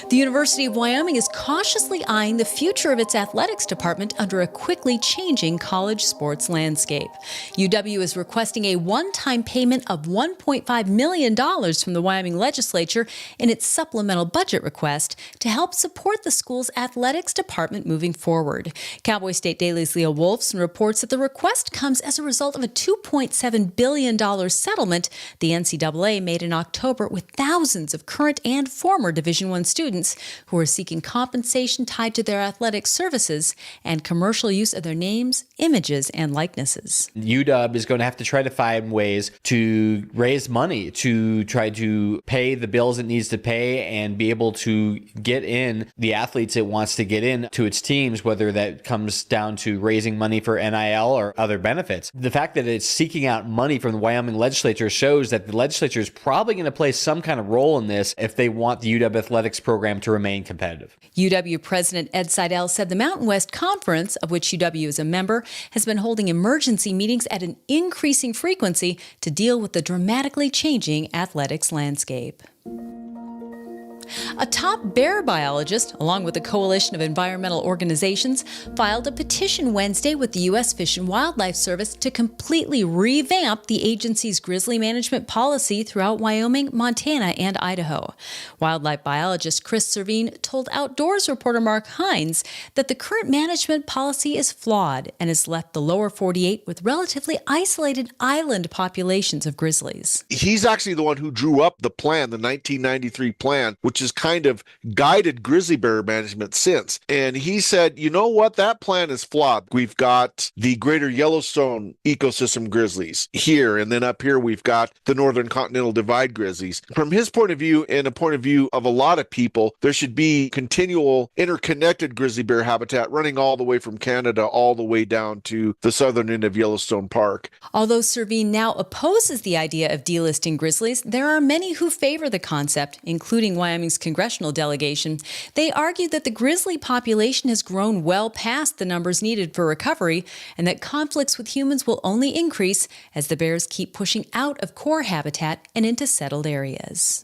The University of Wyoming is cautiously eyeing the future of its athletics department under a quickly changing college sports landscape. UW is requesting a one-time payment of $1.5 million from the Wyoming legislature in its supplemental budget request to help support the school's athletics department moving forward. Cowboy State Daily's Leah Wolfson reports that the request comes as a result of a $2.7 billion settlement the NCAA made in October with thousands of current and former Division I students who are seeking compensation tied to their athletic services and commercial use of their names, images, and likenesses. UW is going to have to try to find ways to raise money to try to pay the bills it needs to pay and be able to get in the athletes it wants to get in to its teams, whether that comes down to raising money for NIL or other benefits. The fact that it's seeking out money from the Wyoming legislature shows that the legislature is probably going to play some kind of role in this if they want the UW athletics program to remain competitive. UW President Ed Seidel said the Mountain West Conference, of which UW is a member, has been holding emergency meetings at an increasing frequency to deal with the dramatically changing athletics landscape. A top bear biologist, along with a coalition of environmental organizations, filed a petition Wednesday with the U.S. Fish and Wildlife Service to completely revamp the agency's grizzly management policy throughout Wyoming, Montana, and Idaho. Wildlife biologist Chris Servine told Outdoors reporter Mark Hines that the current management policy is flawed and has left the lower 48 with relatively isolated island populations of grizzlies. He's actually the one who drew up the plan, the 1993 plan, which which has kind of guided grizzly bear management since. And he said, you know what? That plan is flawed. We've got the greater Yellowstone ecosystem grizzlies here, and then up here we've got the Northern Continental Divide grizzlies. From his point of view and a point of view of a lot of people, there should be continual interconnected grizzly bear habitat running all the way from Canada all the way down to the southern end of Yellowstone Park. Although Servine now opposes the idea of delisting grizzlies, there are many who favor the concept, including Wyoming's congressional delegation. They argue that the grizzly population has grown well past the numbers needed for recovery, and that conflicts with humans will only increase as the bears keep pushing out of core habitat and into settled areas.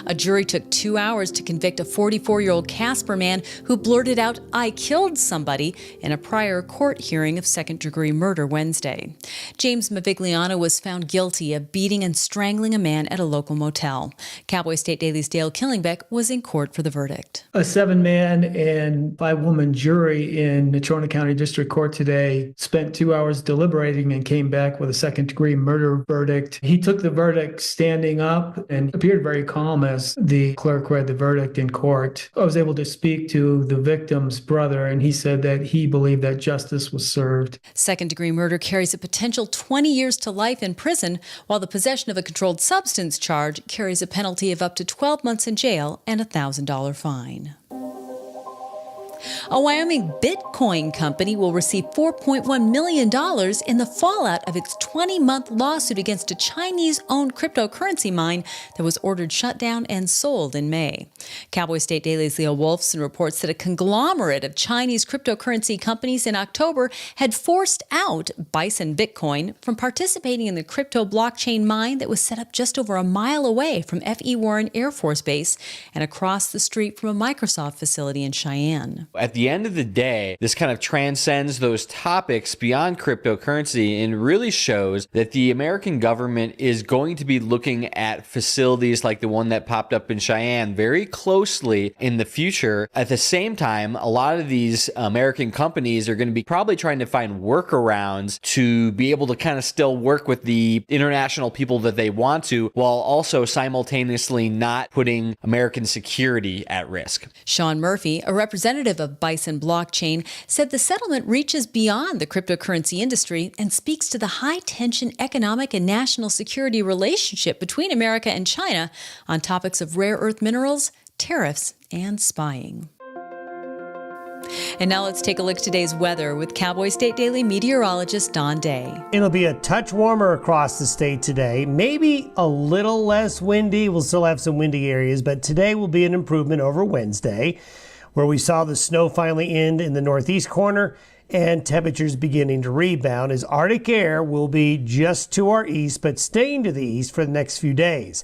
A jury took 2 hours to convict a 44-year-old Casper man who blurted out, "I killed somebody," in a prior court hearing of second-degree murder Wednesday. James Mavigliano was found guilty of beating and strangling a man at a local motel. Cowboy State Daily's Dale Killingbeck was in court for the verdict. A 7-man and 5-woman jury in Natrona County District Court today spent 2 hours deliberating and came back with a second-degree murder verdict. He took the verdict standing up and appeared very calm as the clerk read the verdict in court. I was able to speak to the victim's brother, and he said that he believed that justice was served. Second-degree murder carries a potential 20 years to life in prison, while the possession of a controlled substance charge carries a penalty of up to 12 months in jail and a $1,000 fine. A Wyoming Bitcoin company will receive $4.1 million in the fallout of its 20-month lawsuit against a Chinese-owned cryptocurrency mine that was ordered shut down and sold in May. Cowboy State Daily's Leo Wolfson reports that a conglomerate of Chinese cryptocurrency companies in October had forced out Bison Bitcoin from participating in the crypto blockchain mine that was set up just over a mile away from F.E. Warren Air Force Base and across the street from a Microsoft facility in Cheyenne. At the end of the day, this kind of transcends those topics beyond cryptocurrency and really shows that the American government is going to be looking at facilities like the one that popped up in Cheyenne very closely in the future. At the same time, a lot of these American companies are going to be probably trying to find workarounds to be able to kind of still work with the international people that they want to, while also simultaneously not putting American security at risk. Sean Murphy, a representative of Bison Blockchain, said the settlement reaches beyond the cryptocurrency industry and speaks to the high-tension economic and national security relationship between America and China on topics of rare earth minerals, tariffs, and spying. And now let's take a look at today's weather with Cowboy State Daily meteorologist Don Day. It'll be a touch warmer across the state today, maybe a little less windy. We'll still have some windy areas, but today will be an improvement over Wednesday, where we saw the snow finally end in the northeast corner and temperatures beginning to rebound as Arctic air will be just to our east, but staying to the east for the next few days.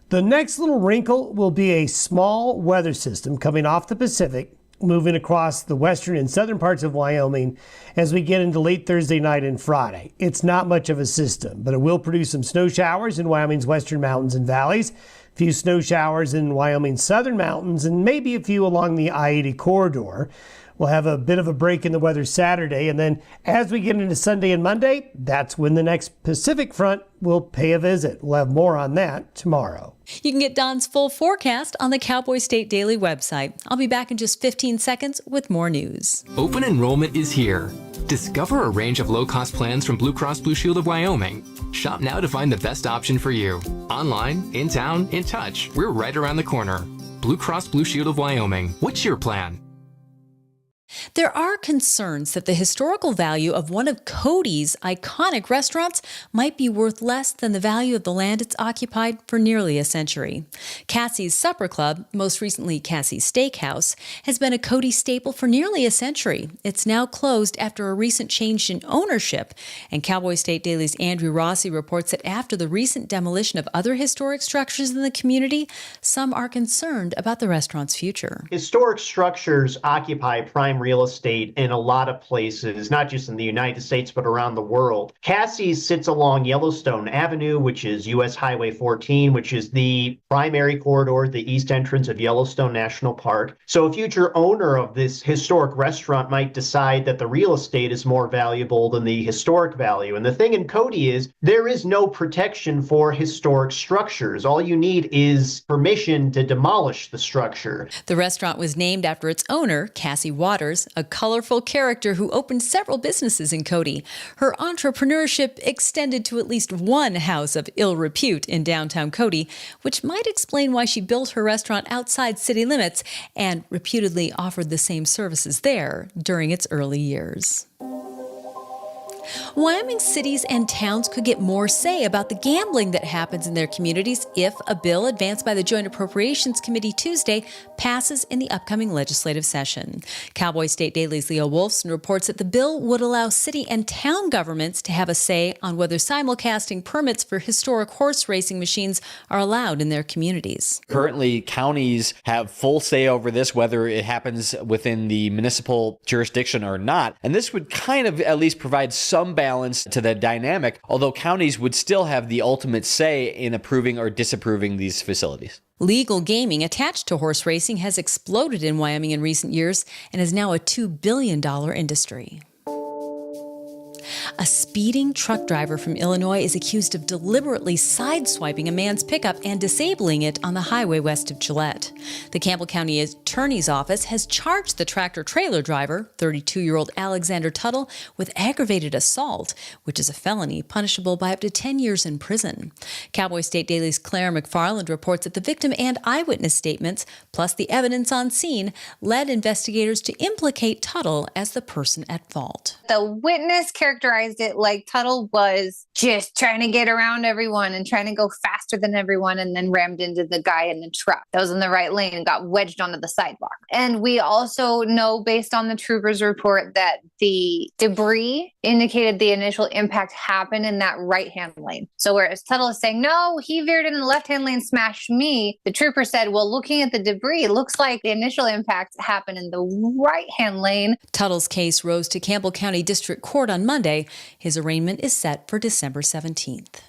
The next little wrinkle will be a small weather system coming off the Pacific, moving across the western and southern parts of Wyoming as we get into late Thursday night and Friday. It's not much of a system, but it will produce some snow showers in Wyoming's western mountains and valleys, a few snow showers in Wyoming's southern mountains, and maybe a few along the I-80 corridor. We'll have a bit of a break in the weather Saturday, and then as we get into Sunday and Monday, that's when the next Pacific front will pay a visit. We'll have more on that tomorrow. You can get Don's full forecast on the Cowboy State Daily website. I'll be back in just 15 seconds with more news. Open enrollment is here. Discover a range of low-cost plans from Blue Cross Blue Shield of Wyoming. Shop now to find the best option for you. Online, in town, in touch. We're right around the corner. Blue Cross Blue Shield of Wyoming. What's your plan? There are concerns that the historical value of one of Cody's iconic restaurants might be worth less than the value of the land it's occupied for nearly a century. Cassie's Supper Club, most recently Cassie's Steakhouse, has been a Cody staple for nearly a century. It's now closed after a recent change in ownership, and Cowboy State Daily's Andrew Rossi reports that after the recent demolition of other historic structures in the community, some are concerned about the restaurant's future. Historic structures occupy prime prime real estate in a lot of places, not just in the United States, but around the world. Cassie's sits along Yellowstone Avenue, which is US Highway 14, which is the primary corridor, the east entrance of Yellowstone National Park. So a future owner of this historic restaurant might decide that the real estate is more valuable than the historic value. And the thing in Cody is there is no protection for historic structures. All you need is permission to demolish the structure. The restaurant was named after its owner, Cassie Waters, a colorful character who opened several businesses in Cody. Her entrepreneurship extended to at least one house of ill repute in downtown Cody, which might explain why she built her restaurant outside city limits and reputedly offered the same services there during its early years. Wyoming cities and towns could get more say about the gambling that happens in their communities if a bill advanced by the Joint Appropriations Committee Tuesday passes in the upcoming legislative session. Cowboy State Daily's Leo Wolfson reports that the bill would allow city and town governments to have a say on whether simulcasting permits for historic horse racing machines are allowed in their communities. Currently, counties have full say over this, whether it happens within the municipal jurisdiction or not. And this would kind of at least provide some balance to the dynamic, although counties would still have the ultimate say in approving or disapproving these facilities. Legal gaming attached to horse racing has exploded in Wyoming in recent years and is now a $2 billion industry. A speeding truck driver from Illinois is accused of deliberately sideswiping a man's pickup and disabling it on the highway west of Gillette. The Campbell County Attorney's Office has charged the tractor-trailer driver, 32-year-old Alexander Tuttle, with aggravated assault, which is a felony punishable by up to 10 years in prison. Cowboy State Daily's Claire McFarland reports that the victim and eyewitness statements, plus the evidence on scene, led investigators to implicate Tuttle as the person at fault. The witness characterized it like Tuttle was just trying to get around everyone and trying to go faster than everyone, and then rammed into the guy in the truck that was in the right lane and got wedged onto the sidewalk. And we also know, based on the trooper's report, that the debris indicated the initial impact happened in that right-hand lane. So whereas Tuttle is saying, no, he veered in the left-hand lane, smashed me, the trooper said, well, looking at the debris, it looks like the initial impact happened in the right-hand lane. Tuttle's case rose to Campbell County District Court on Monday. His arraignment is set for December 17th.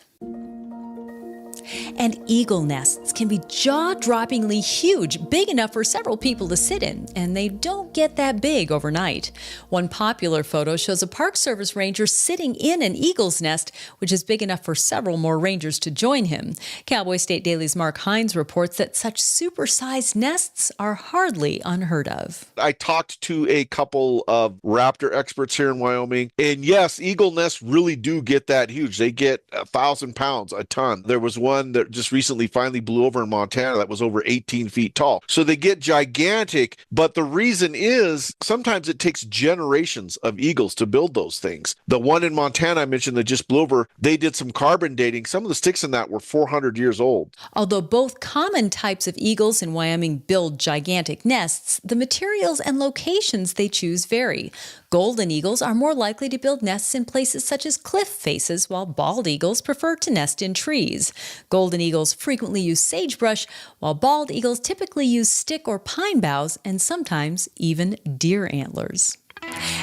And eagle nests can be jaw-droppingly huge, big enough for several people to sit in, and they don't get that big overnight. One popular photo shows a Park Service ranger sitting in an eagle's nest, which is big enough for several more rangers to join him. Cowboy State Daily's Mark Hines reports that such supersized nests are hardly unheard of. I talked to a couple of raptor experts here in Wyoming, and yes, eagle nests really do get that huge. They get 1,000 pounds, a ton. There was one that just recently finally blew over in Montana that was over 18 feet tall. So they get gigantic, but the reason is sometimes it takes generations of eagles to build those things. The one in Montana I mentioned that just blew over, they did some carbon dating. Some of the sticks in that were 400 years old. Although both common types of eagles in Wyoming build gigantic nests, the materials and locations they choose vary. Golden eagles are more likely to build nests in places such as cliff faces, while bald eagles prefer to nest in trees. Golden eagles frequently use sagebrush, while bald eagles typically use stick or pine boughs and sometimes even deer antlers.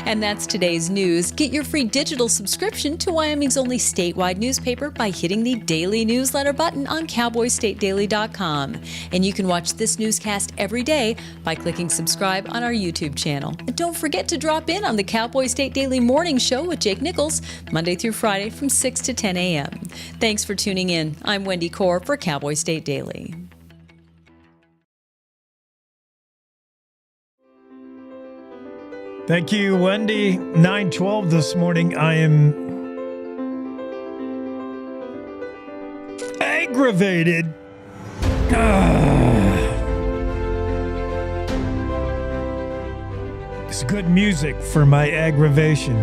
And that's today's news. Get your free digital subscription to Wyoming's only statewide newspaper by hitting the daily newsletter button on cowboystatedaily.com. And you can watch this newscast every day by clicking subscribe on our YouTube channel. And don't forget to drop in on the Cowboy State Daily Morning Show with Jake Nichols, Monday through Friday from 6 to 10 a.m. Thanks for tuning in. I'm Wendy Core for Cowboy State Daily. Thank you, Wendy. 9:12 this morning. I am aggravated. It's good music for my aggravation.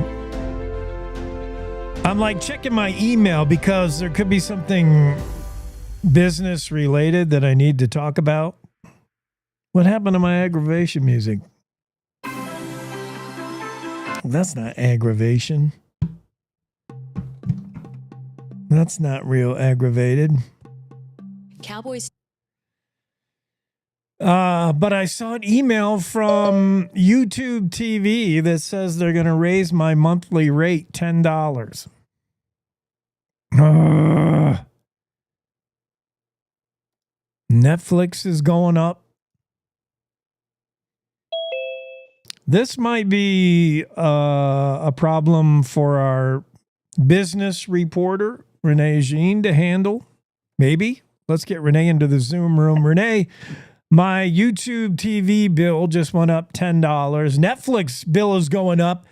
I'm like checking my email because there could be something business related that I need to talk about. What happened to my aggravation music? That's not aggravation. That's not real aggravated. Cowboys. But I saw an email from YouTube TV that says they're going to raise my monthly rate $10. Netflix is going up. This might be a problem for our business reporter, Renee Jean, to handle. Maybe. Let's get Renee into the Zoom room. Renee, my YouTube TV bill just went up $10. Netflix bill is going up,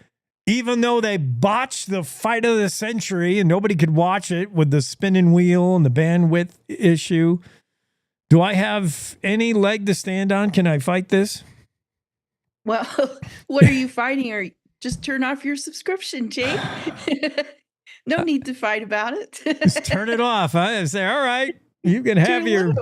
even though they botched the fight of the century and nobody could watch it with the spinning wheel and the bandwidth issue. Do I have any leg to stand on? Can I fight this? Well, what are you fighting? Or just turn off your subscription, Jake. No need to fight about it. Just turn it off. I say, all right, you can have your.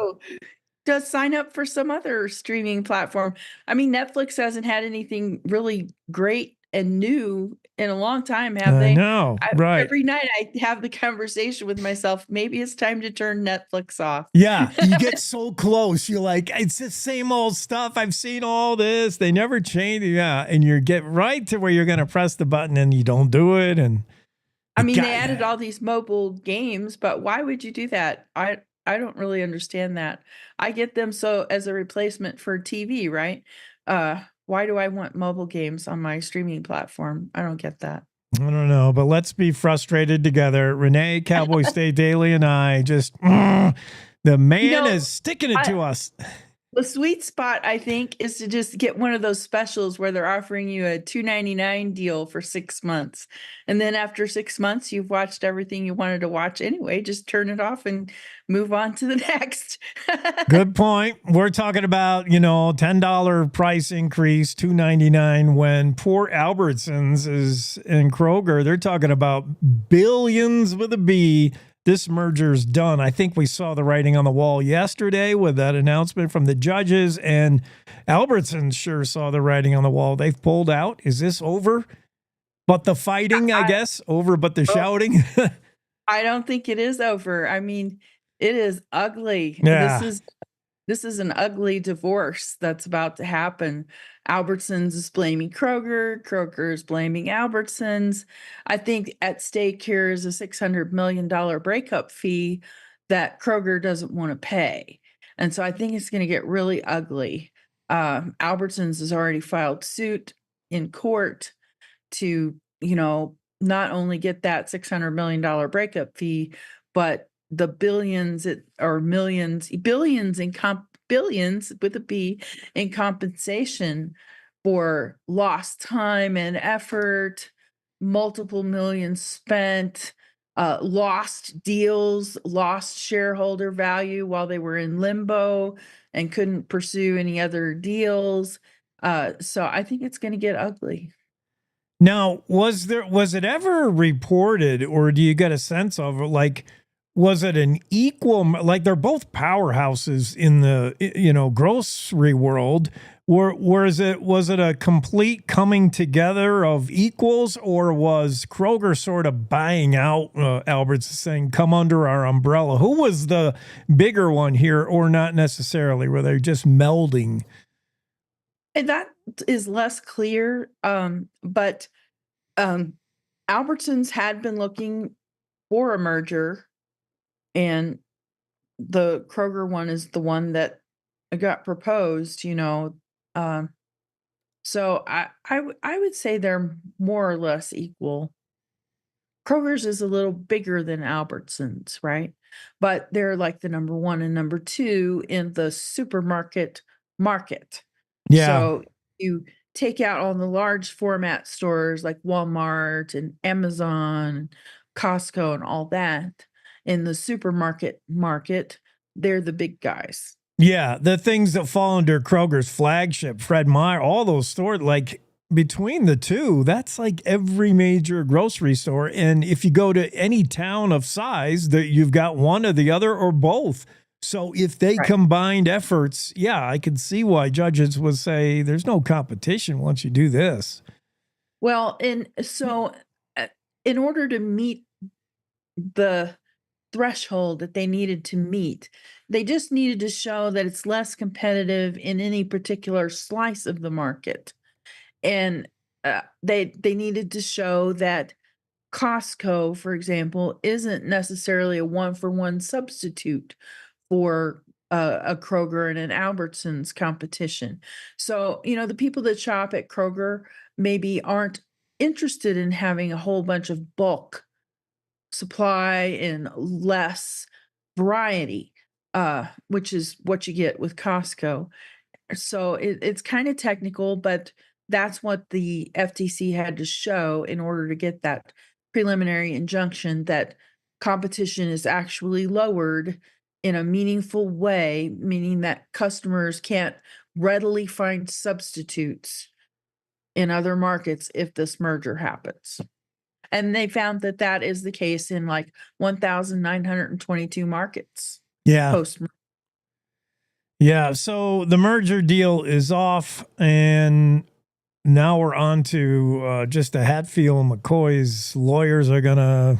Just sign up for some other streaming platform. I mean, Netflix hasn't had anything really great and new in a long time, have they? No, right. Every night I have the conversation with myself, maybe it's time to turn Netflix off. Yeah, you get so close. You're like, it's the same old stuff. I've seen all this. They never change. Yeah, and you get right to where you're going to press the button and you don't do it. And I mean, they added all these mobile games, but why would you do that? I don't really understand that. I get them so as a replacement for TV, right? Why do I want mobile games on my streaming platform? I don't get that. I don't know, but let's be frustrated together. Renee, Cowboy State Daily, and I just, the man is sticking it to us. The sweet spot, I think, is to just get one of those specials where they're offering you a $2.99 deal for 6 months. And then after 6 months, you've watched everything you wanted to watch anyway. Just turn it off and move on to the next. Good point. We're talking about, $10 price increase, $2.99, when poor Albertsons is in Kroger. They're talking about billions with a B. This merger's done. I think we saw the writing on the wall yesterday with that announcement from the judges, and Albertsons sure saw the writing on the wall. They've pulled out. Is this over? But the fighting, I guess, over, but the shouting. I don't think it is over. I mean, it is ugly. Yeah. This is an ugly divorce that's about to happen. Albertsons is blaming Kroger. Kroger is blaming Albertsons. I think at stake here is a $600 million breakup fee that Kroger doesn't want to pay. And so I think it's going to get really ugly. Albertsons has already filed suit in court to, not only get that $600 million breakup fee, but the billions with a B in compensation for lost time and effort, multiple millions spent, lost deals, lost shareholder value while they were in limbo and couldn't pursue any other deals. So I think it's going to get ugly. Now, was it ever reported, or do you get a sense of, like, was it an equal, like they're both powerhouses in the, grocery world, was it a complete coming together of equals, or was Kroger sort of buying out Alberts, saying, come under our umbrella? Who was the bigger one here, or not necessarily? Were they just melding? And that is less clear, but Albertsons had been looking for a merger, and the Kroger one is the one that got proposed, So I would say they're more or less equal. Kroger's is a little bigger than Albertsons, right? But they're like the number one and number two in the supermarket market. Yeah. So you take out all the large format stores like Walmart and Amazon, Costco, and all that. In the supermarket market, they're the big guys. Yeah, the things that fall under Kroger's flagship, Fred Meyer, all those stores, like between the two, that's like every major grocery store. And if you go to any town of size, that you've got one or the other or both. So if they combined efforts, yeah, I can see why judges would say there's no competition once you do this. Well, and so in order to meet the threshold that they needed to meet. They just needed to show that it's less competitive in any particular slice of the market. And they needed to show that Costco, for example, isn't necessarily a one-for-one substitute for a Kroger and an Albertsons competition. So, the people that shop at Kroger maybe aren't interested in having a whole bunch of bulk supply and less variety, which is what you get with Costco. So it's kind of technical, but that's what the FTC had to show in order to get that preliminary injunction that competition is actually lowered in a meaningful way, meaning that customers can't readily find substitutes in other markets if this merger happens. And they found that that is the case in like 1,922 markets. Yeah. Post. Yeah. So the merger deal is off, and now we're on to just the Hatfield and McCoy's lawyers are going to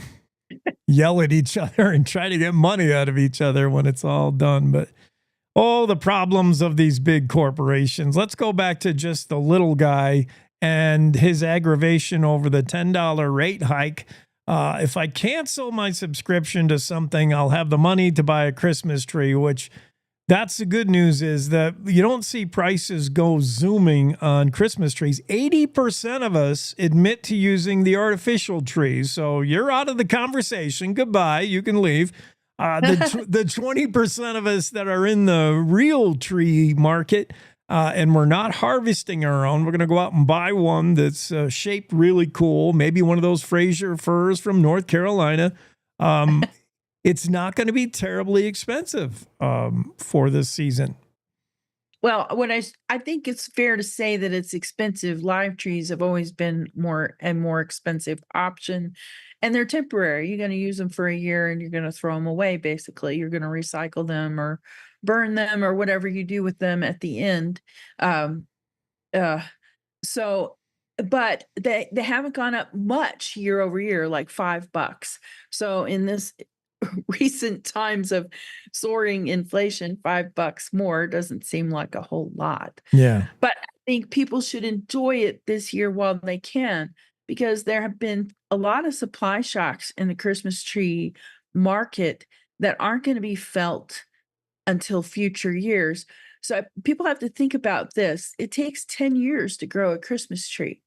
yell at each other and try to get money out of each other when it's all done. But the problems of these big corporations. Let's go back to just the little guy and his aggravation over the $10 rate hike. If I cancel my subscription to something, I'll have the money to buy a Christmas tree, which that's the good news, is that you don't see prices go zooming on Christmas trees. 80% of us admit to using the artificial trees. So you're out of the conversation. Goodbye. You can leave. The 20% of us that are in the real tree market, and we're not harvesting our own. We're going to go out and buy one that's shaped really cool. Maybe one of those Fraser firs from North Carolina. It's not going to be terribly expensive for this season. Well, I think it's fair to say that it's expensive. Live trees have always been more expensive option, and they're temporary. You're going to use them for a year and you're going to throw them away. Basically, you're going to recycle them or burn them or whatever you do with them at the end. But they haven't gone up much year over year, like $5. So in this recent times of soaring inflation, $5 more doesn't seem like a whole lot. Yeah. But I think people should enjoy it this year while they can, because there have been a lot of supply shocks in the Christmas tree market that aren't going to be felt until future years. So people have to think about this. It takes 10 years to grow a Christmas tree.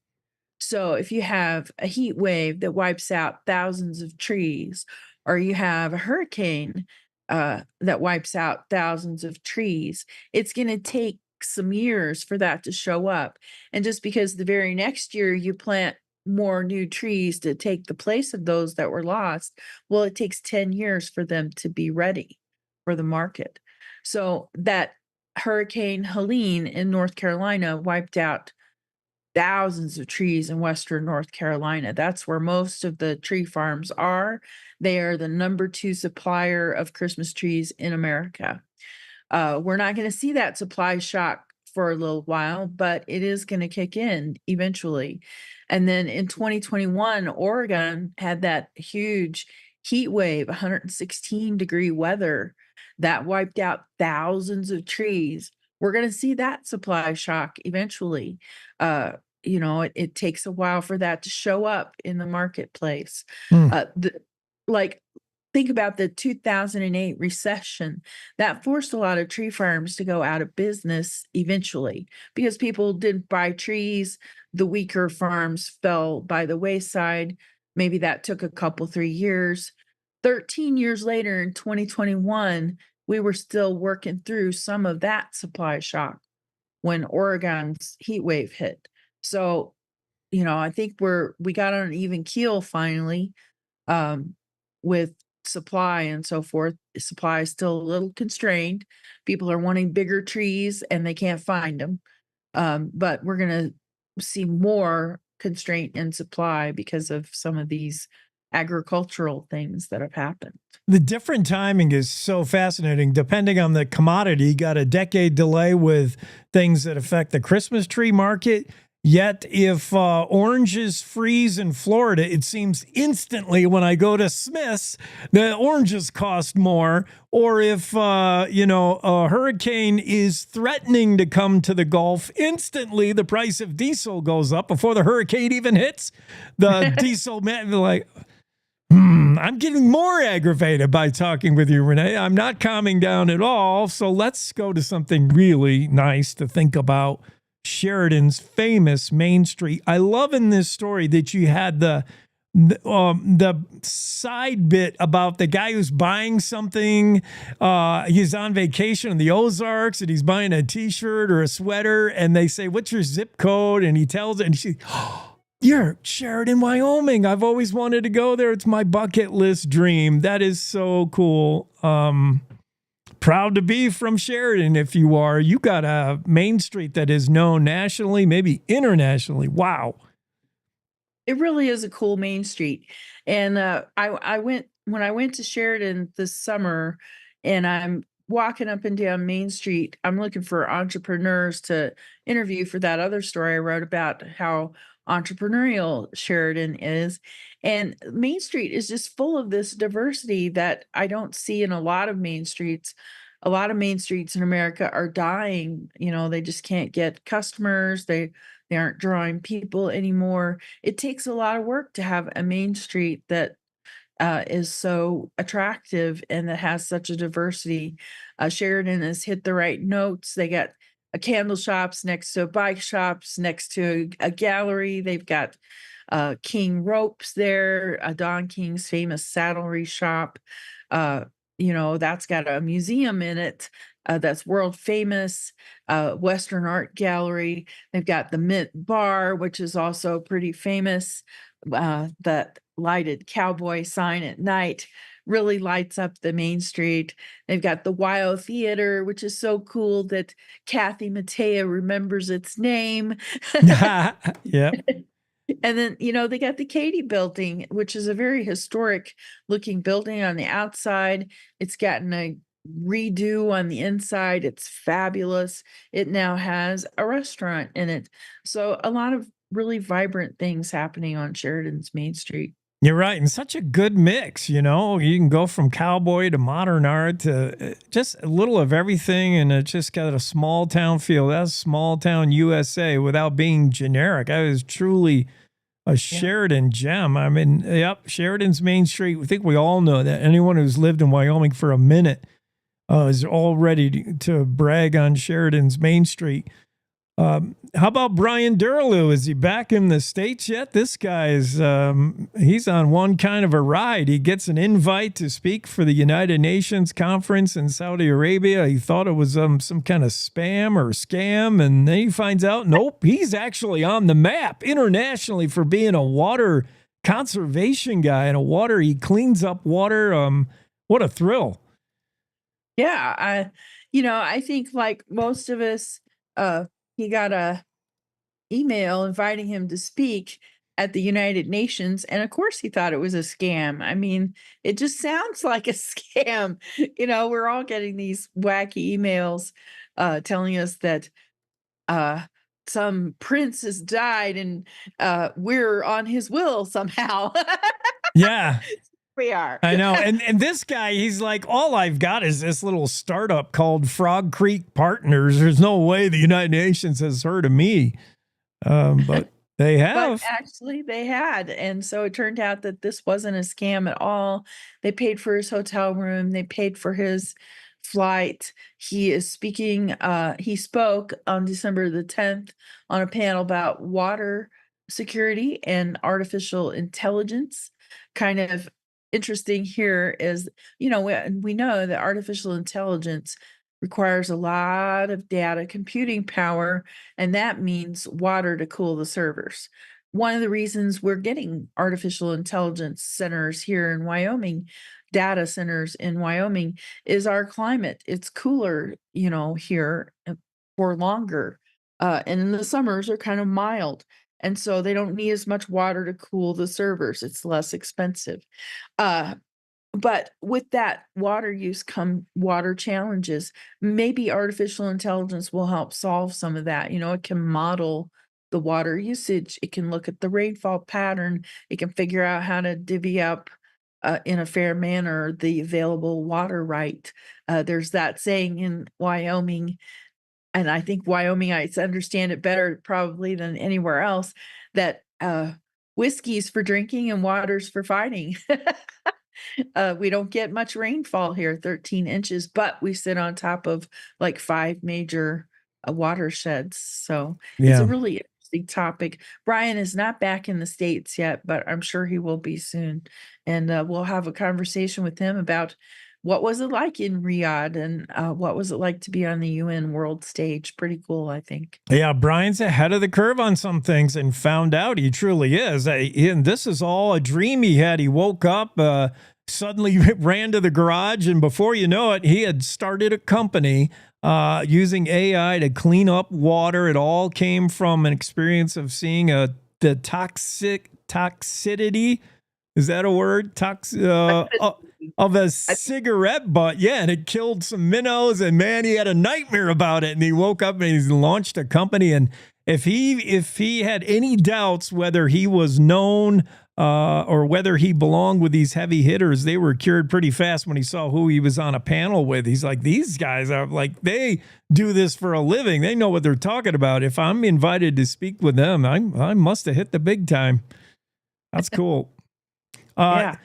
So if you have a heat wave that wipes out thousands of trees, or you have a hurricane that wipes out thousands of trees, it's going to take some years for that to show up. And just because the very next year you plant more new trees to take the place of those that were lost, well, it takes 10 years for them to be ready for the market. So that Hurricane Helene in North Carolina wiped out thousands of trees in Western North Carolina. That's where most of the tree farms are. They are the number 2 supplier of Christmas trees in America. We're not going to see that supply shock for a little while, but it is going to kick in eventually. And then in 2021, Oregon had that huge heat wave, 116-degree weather that wiped out thousands of trees. We're going to see that supply shock eventually. It takes a while for that to show up in the marketplace. Think about the 2008 recession. That forced a lot of tree farms to go out of business eventually because people didn't buy trees. The weaker farms fell by the wayside. Maybe that took a couple, 3 years. 13 years later in 2021, we were still working through some of that supply shock when Oregon's heat wave hit. So, I think we got on an even keel finally with supply and so forth. Supply is still a little constrained. People are wanting bigger trees and they can't find them. But we're going to see more constraint in supply because of some of these agricultural things that have happened. The different timing is so fascinating. Depending on the commodity, you got a decade delay with things that affect the Christmas tree market. Yet, if oranges freeze in Florida, it seems instantly when I go to Smith's, the oranges cost more. Or if, a hurricane is threatening to come to the Gulf, instantly the price of diesel goes up before the hurricane even hits. The diesel man, like, I'm getting more aggravated by talking with you, Renee. I'm not calming down at all. So let's go to something really nice to think about. Sheridan's famous Main Street. I love in this story that you had the side bit about the guy who's buying something. He's on vacation in the Ozarks and he's buying a T-shirt or a sweater, and they say, "What's your zip code?" And he tells it, and she, "You're Sheridan, Wyoming. I've always wanted to go there. It's my bucket list dream." That is so cool. Proud to be from Sheridan. If you are, you got a Main Street that is known nationally, maybe internationally. Wow. It really is a cool Main Street. And I went when I went to Sheridan this summer, and I'm walking up and down Main Street. I'm looking for entrepreneurs to interview for that other story I wrote about how entrepreneurial Sheridan is. And Main Street is just full of this diversity that I don't see in a lot of main streets. A lot of main streets in America are dying. They just can't get customers. They aren't drawing people anymore. It takes a lot of work to have a main street that is so attractive and that has such a diversity. Sheridan has hit the right notes. They got candle shops next to bike shops, next to a gallery. They've got King Ropes there, Don King's famous saddlery shop. That's got a museum in it that's world famous, Western Art Gallery. They've got the Mint Bar, which is also pretty famous. That lighted cowboy sign at night really lights up the main street. They've got the WYO Theater, which is so cool that Kathy Mattea remembers its name. Yep. And then, they got the Katy building, which is a very historic looking building on the outside. It's gotten a redo on the inside. It's fabulous. It now has a restaurant in it. So a lot of really vibrant things happening on Sheridan's Main Street. You're right. And such a good mix, you can go from cowboy to modern art to just a little of everything. And it just got a small town feel. That's small town USA without being generic. I was truly a Sheridan gem. I mean, yep, Sheridan's Main Street. I think we all know that. Anyone who's lived in Wyoming for a minute is all ready to brag on Sheridan's Main Street. How about Brian Durlew? Is he back in the States yet? This guy is, he's on one kind of a ride. He gets an invite to speak for the United Nations conference in Saudi Arabia. He thought it was some kind of spam or scam. And then he finds out, nope, he's actually on the map internationally for being a water conservation guy and he cleans up water. What a thrill. Yeah. I think like most of us, he got a email inviting him to speak at the United Nations, and of course he thought it was a scam. I mean, it just sounds like a scam. We're all getting these wacky emails telling us that some prince has died and we're on his will somehow. Yeah. We are. I know. And this guy, he's like, all I've got is this little startup called Frog Creek Partners. There's no way the United Nations has heard of me. But they have. But actually they had. And so it turned out that this wasn't a scam at all. They paid for his hotel room. They paid for his flight. He spoke on December the 10th on a panel about water security and artificial intelligence. Kind of interesting here is, we know that artificial intelligence requires a lot of data computing power, and that means water to cool the servers. One of the reasons we're getting artificial intelligence centers here in Wyoming, data centers in Wyoming, is our climate. It's cooler, here for longer. And in the summers are kind of mild. And so they don't need as much water to cool the servers. It's less expensive. But with that water use come water challenges. Maybe artificial intelligence will help solve some of that. It can model the water usage. It can look at the rainfall pattern. It can figure out how to divvy up in a fair manner the available water right. There's that saying in Wyoming, and I think Wyomingites understand it better probably than anywhere else, that whiskey's for drinking and water's for fighting. We don't get much rainfall here, 13 inches, but we sit on top of like 5 major watersheds. So it's a really interesting topic. Brian is not back in the States yet, but I'm sure he will be soon. And we'll have a conversation with him about what was it like in Riyadh and what was it like to be on the UN world stage. Pretty cool, I think. Yeah, Brian's ahead of the curve on some things and found out he truly is. And this is all a dream he had. He woke up, suddenly ran to the garage, and before you know it, he had started a company using AI to clean up water. It all came from an experience of seeing the toxicity. Is that a word? Of a cigarette butt. Yeah, and it killed some minnows, and man, he had a nightmare about it. And he woke up and he's launched a company. And if he had any doubts whether he was known or whether he belonged with these heavy hitters, they were cured pretty fast when he saw who he was on a panel with. He's like, these guys are like, they do this for a living. They know what they're talking about. If I'm invited to speak with them, I must have hit the big time. That's cool. Yeah.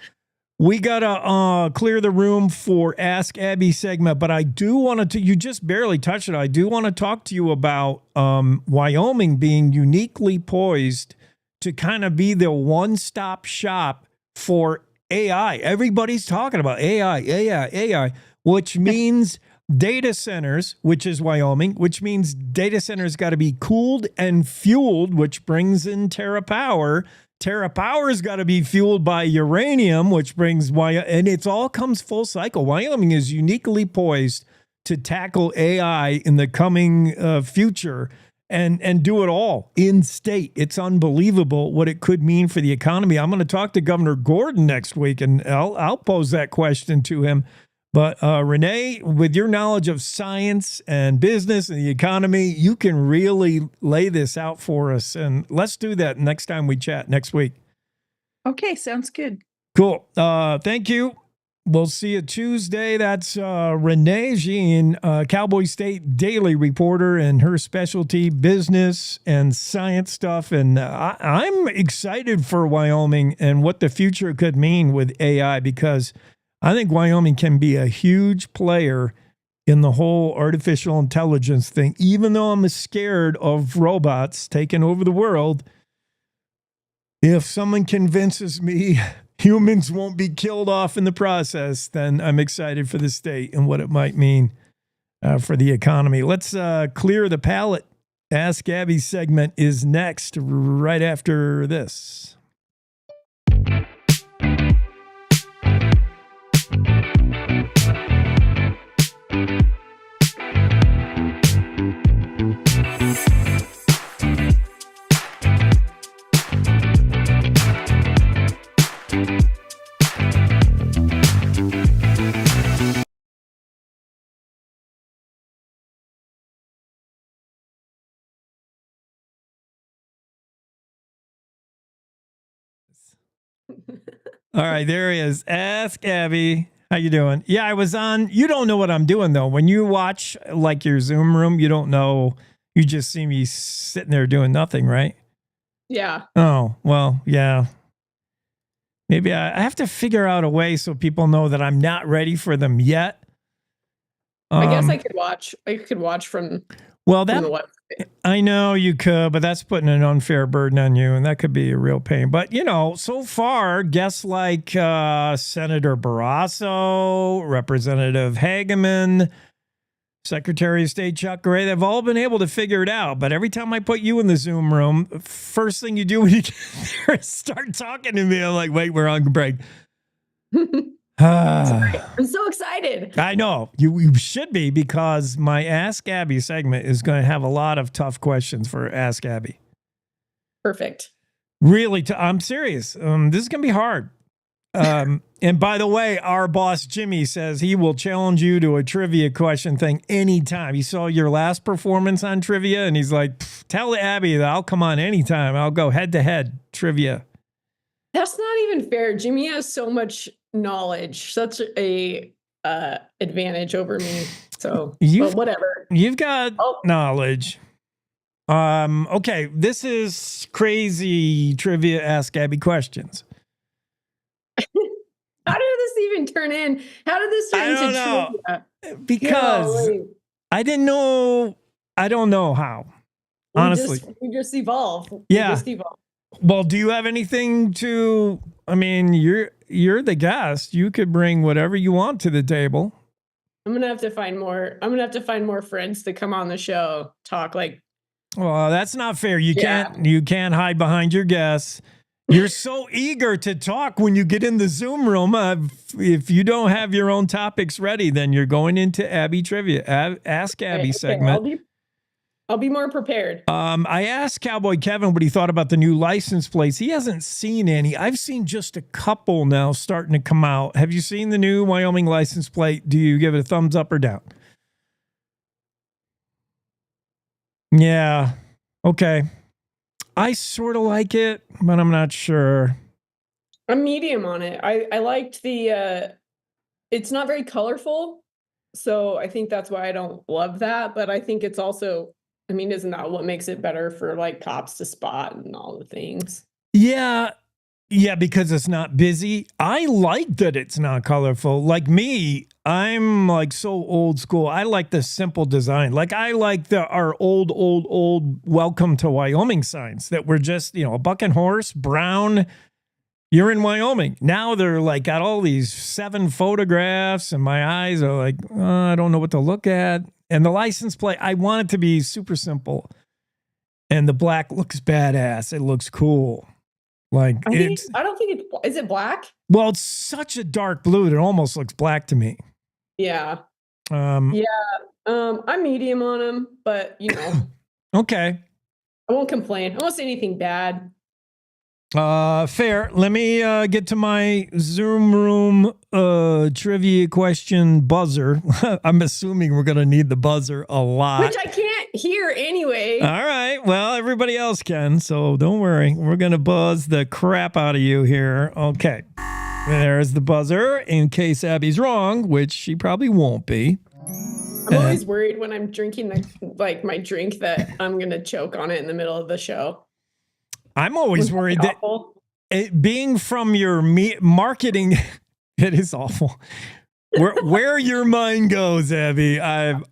We got to clear the room for Ask Abby segment, but I do want to, you just barely touched it. I do want to talk to you about Wyoming being uniquely poised to kind of be the one-stop shop for AI. Everybody's talking about AI, which means data centers, which is Wyoming, which means data centers got to be cooled and fueled, which brings in TerraPower. TerraPower's got to be fueled by uranium, which brings and it's all comes full cycle. Wyoming is uniquely poised to tackle AI in the coming future and do it all in state. It's unbelievable what it could mean for the economy. I'm going to talk to Governor Gordon next week, and I'll pose that question to him. But Renee, with your knowledge of science and business and the economy, you can really lay this out for us. And let's do that next time we chat next week. Okay, sounds good. Cool. Thank you. We'll see you Tuesday. That's Renee Jean, Cowboy State Daily reporter, and her specialty business and science stuff. And I'm excited for Wyoming and what the future could mean with AI, because I think Wyoming can be a huge player in the whole artificial intelligence thing. Even though I'm scared of robots taking over the world, if someone convinces me humans won't be killed off in the process, then I'm excited for the state and what it might mean for the economy. Let's clear the palate. Ask Abby segment is next, right after this. All right, there he is. Ask Abby. How you doing? Yeah, I was on. You don't know what I'm doing, though. When you watch like your Zoom room, you don't know. You just see me sitting there doing nothing, right? Yeah. Oh, well, yeah. Maybe I have to figure out a way so people know that I'm not ready for them yet. I guess I could watch. I could watch from. Well, from the website. I know you could, but that's putting an unfair burden on you, and that could be a real pain. But, you know, so far, guests like Senator Barrasso, Representative Hageman, Secretary of State Chuck Gray, they've all been able to figure it out. But every time I put you in the Zoom room, first thing you do when you get there is start talking to me. I'm like, wait, we're on break. I'm so excited. I know you should be, because my Ask Abby segment is going to have a lot of tough questions for Ask Abby. Perfect. Really, I'm serious. This is going to be hard. And by the way, our boss Jimmy says he will challenge you to a trivia question thing anytime. He saw your last performance on trivia, and he's like, Tell Abby that I'll come on anytime. I'll go head-to-head trivia. That's not even fair. Jimmy has so much knowledge, such a advantage over me. So, but whatever. You've got knowledge. Okay, this is crazy trivia. Ask Abby questions. How did this even turn in? How did this turn into trivia? Because I didn't know. I don't know how. Honestly, we just evolve. Yeah. We just evolve. Well, do you have anything to? I mean, you're the guest. You could bring whatever you want to the table. I'm gonna have to find more. I'm gonna have to find more friends to come on the show. Talk like. Well, that's not fair. You can't hide behind your guests. You're so eager to talk when you get in the Zoom room. If you don't have your own topics ready, then you're going into Abby Trivia. Ask Abby segment. I'll be more prepared. I asked Cowboy Kevin what he thought about the new license plates. He hasn't seen any. I've seen just a couple now starting to come out. Have you seen the new Wyoming license plate? Do you give it a thumbs up or down? Yeah. Okay. I sort of like it, but I'm not sure. I'm medium on it. I liked the it's not very colorful, so I think that's why I don't love that, but I think it's also, I mean, isn't that what makes it better for like cops to spot and all the things? Yeah, because it's not busy. I like that it's not colorful. Like me, I'm like so old school. I like the simple design. Like I like our old welcome to Wyoming signs that were just, a buck and horse, brown. You're in Wyoming. Now they're like got all these 7 photographs and my eyes are like, I don't know what to look at. And the license plate, I want it to be super simple. And the black looks badass. It looks cool. Like I don't think is it black? Well, it's such a dark blue that it almost looks black to me. Yeah. I'm medium on them, but Okay. I won't complain. I won't say anything bad. Fair. Let me get to my Zoom room trivia question buzzer. I'm assuming we're gonna need the buzzer a lot. Which I can't hear anyway. All right. Well, everybody else can, so don't worry. We're gonna buzz the crap out of you here. Okay. There's the buzzer in case Abby's wrong, which she probably won't be. I'm always worried when I'm drinking my drink that I'm gonna choke on it in the middle of the show. I'm always worried that being from your marketing, it is awful. Where your mind goes, Abby. I'm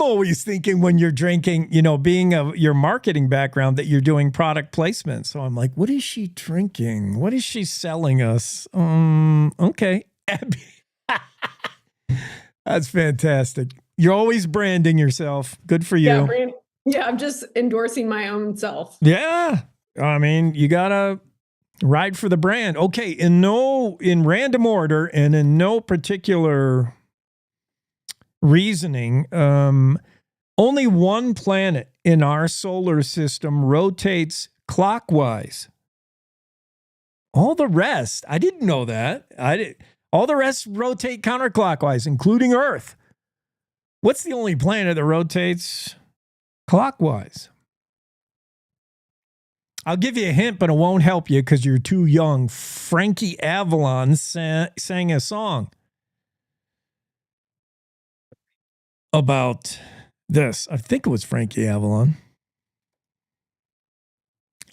always thinking when you're drinking, being your marketing background, that you're doing product placement. So I'm like, what is she drinking? What is she selling us? Okay, Abby. That's fantastic. You're always branding yourself. Good for you. Yeah, I'm just endorsing my own self. Yeah. I mean, you got to ride for the brand. Okay, in random order and in no particular reasoning, only one planet in our solar system rotates clockwise. All the rest, I didn't know that. All the rest rotate counterclockwise, including Earth. What's the only planet that rotates clockwise? I'll give you a hint, but it won't help you because you're too young. Frankie Avalon sang a song about this. I think it was Frankie Avalon.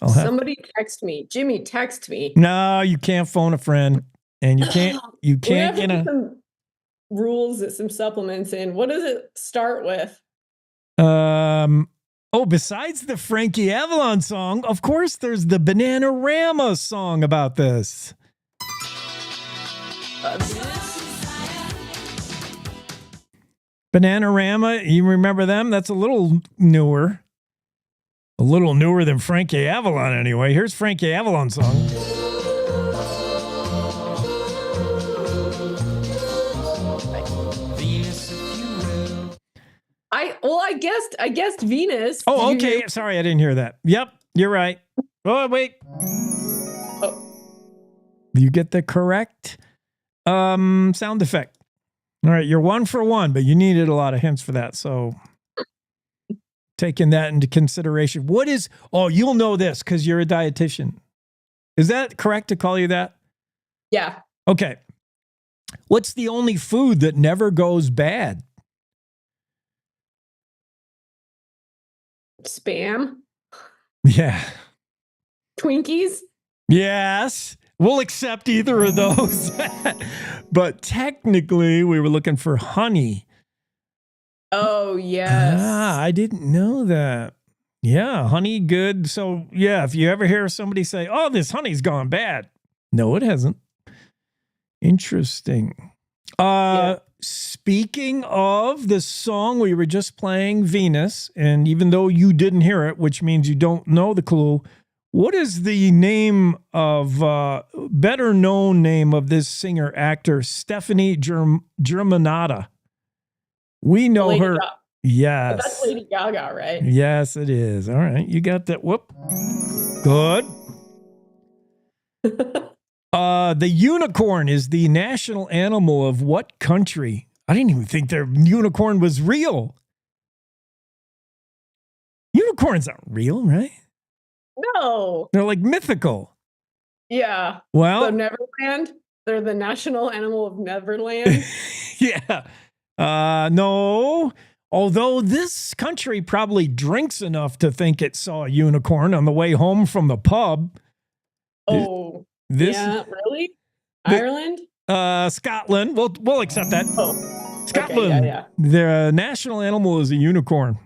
Somebody text me. Jimmy, text me. No, you can't phone a friend. And you can't get some rules, some supplements in. What does it start with? Besides the Frankie Avalon song, of course, there's the Bananarama song about this. Bananarama, you remember them? That's a little newer. A little newer than Frankie Avalon, anyway. Here's Frankie Avalon's song. I guessed Venus. Oh, okay. Sorry, I didn't hear that. Yep, you're right. Oh, wait. You get the correct sound effect. All right, you're 1 for 1, but you needed a lot of hints for that. So taking that into consideration. What is, oh, you'll know this because you're a dietitian. Is that correct to call you that? Yeah. Okay. What's the only food that never goes bad? Spam. Yeah. Twinkies. Yes. We'll accept either of those. But technically, we were looking for honey. Oh, yes. I didn't know that. Yeah, honey, good. So, yeah, if you ever hear somebody say, oh, this honey's gone bad. No, it hasn't. Interesting. Speaking of the song we were just playing, Venus, and even though you didn't hear it, which means you don't know the clue, what is the name of, better known name of this singer actor, Stephanie Germanotta? We know Lady her. Gaga. Yes. That's Lady Gaga, right? Yes, it is. All right. You got that. Whoop. Good. The unicorn is the national animal of what country? I didn't even think their unicorn was real. Unicorns aren't real, right? No. They're like mythical. Yeah. Well- so Neverland. They're the national animal of Neverland. Yeah. No. Although this country probably drinks enough to think it saw a unicorn on the way home from the pub. Oh, This- yeah, really? Ireland? Scotland. We'll accept that. Oh, Scotland. Okay, yeah. Their national animal is a unicorn.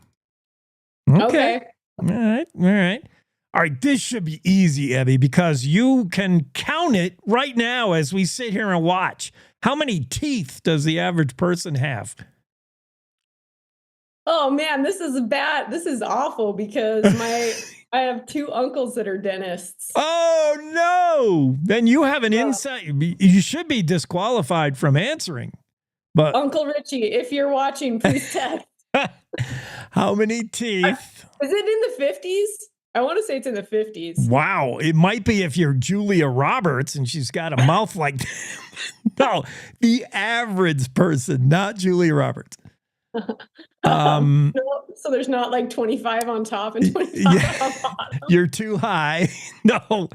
Okay. All right. All right. All right. This should be easy, Abby, because you can count it right now as we sit here and watch. How many teeth does the average person have? Oh man, this is bad. This is awful because I have two uncles that are dentists. Oh no! Then you have an insight. You should be disqualified from answering. But Uncle Richie, if you're watching, please text. how many teeth? Is it in the 50s? I want to say it's in the 50s. Wow, it might be if you're Julia Roberts and she's got a mouth like that. No, the average person, not Julia Roberts. No, so there's not like 25 on top and 25 on bottom. You're too high. No.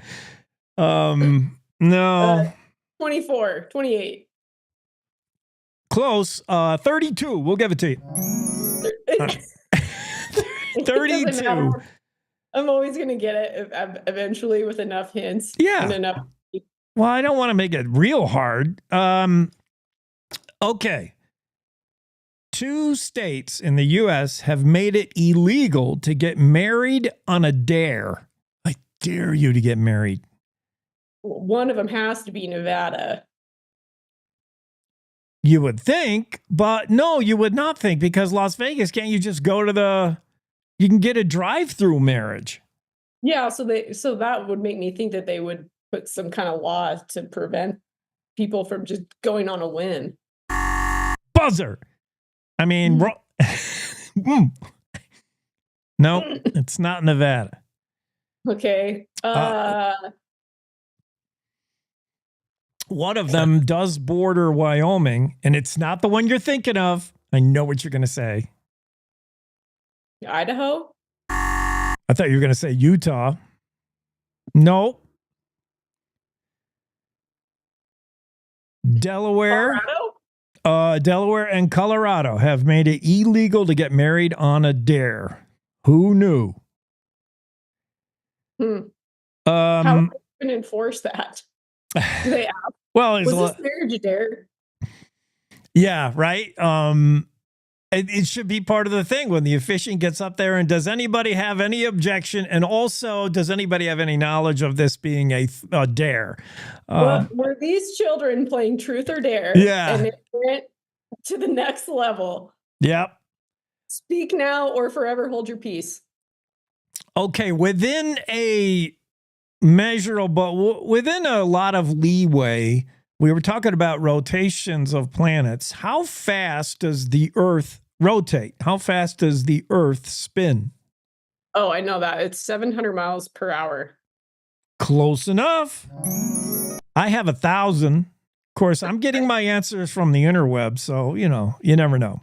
No. 24, 28. Close. 32. We'll give it to you. It doesn't 32. matter. I'm always going to get it eventually with enough hints. Yeah. And enough. Well, I don't want to make it real hard. Okay. 2 states in the U.S. have made it illegal to get married on a dare. I dare you to get married. One of them has to be Nevada. You would think, but no, you would not think, because Las Vegas, can't you just go to you can get a drive-through marriage. Yeah, so that would make me think that they would put some kind of law to prevent people from just going on a whim. Buzzer. I mean, no, it's not Nevada. Okay. One of them does border Wyoming, and it's not the one you're thinking of. I know what you're going to say. Idaho? I thought you were going to say Utah. No. Delaware. Delaware and Colorado have made it illegal to get married on a dare. Who knew? How are they going to enforce that? Do they ask? Well, was this marriage a dare? Yeah, right. It should be part of the thing when the officiant gets up there and does anybody have any objection? And also, does anybody have any knowledge of this being a dare? Were these children playing truth or dare? Yeah. And it went to the next level. Yep. Speak now or forever hold your peace. Okay, within a measurable, within a lot of leeway, we were talking about rotations of planets. How fast does the Earth rotate? How fast does the Earth spin? Oh, I know that. It's 700 miles per hour. Close enough. I have 1,000. Of course, I'm getting my answers from the interweb, so, you never know.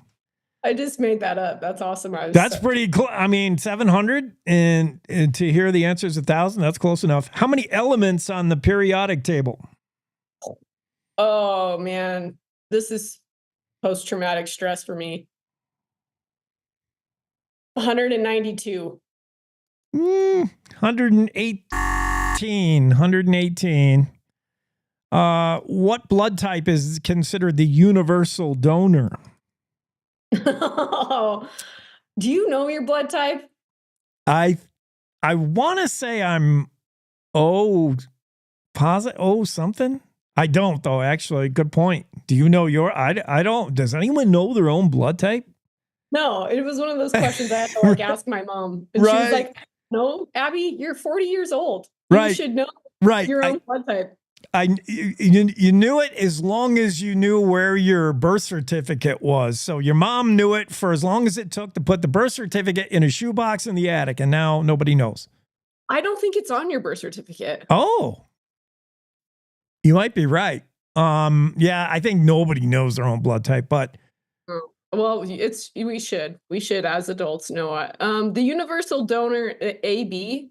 I just made that up. That's awesome. That's pretty close. I mean, 700 and to hear the answer is 1,000. That's close enough. How many elements on the periodic table? Oh man, this is post-traumatic stress for me. 192. 118. 118. What blood type is considered the universal donor? Do you know your blood type? I want to say I'm positive something. I don't though. Actually, good point. Do you know your? I don't. Does anyone know their own blood type? No, it was one of those questions I had to like ask my mom, and she was like, "No, Abby, you're 40 years old. You should know your own blood type." You knew it as long as you knew where your birth certificate was. So your mom knew it for as long as it took to put the birth certificate in a shoebox in the attic, and now nobody knows. I don't think it's on your birth certificate. Oh, you might be right. Yeah, I think nobody knows their own blood type, but well, we should as adults know it. The universal donor AB.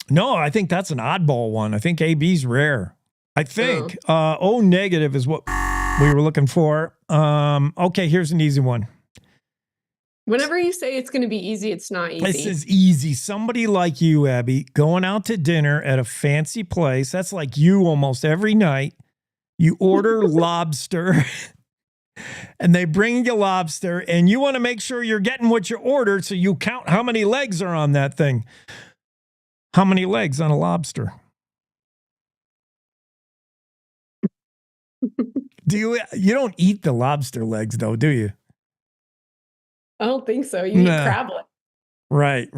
No, I think that's an oddball one. I think AB's rare. I think O negative is what we were looking for. Okay, here's an easy one. Whenever you say it's going to be easy, it's not easy. This is easy. Somebody like you, Abby, going out to dinner at a fancy place. That's like you almost every night. You order lobster and they bring you lobster and you want to make sure you're getting what you ordered. So you count how many legs are on that thing. How many legs on a lobster? You don't eat the lobster legs though, do you? I don't think so. You eat crab legs. Right.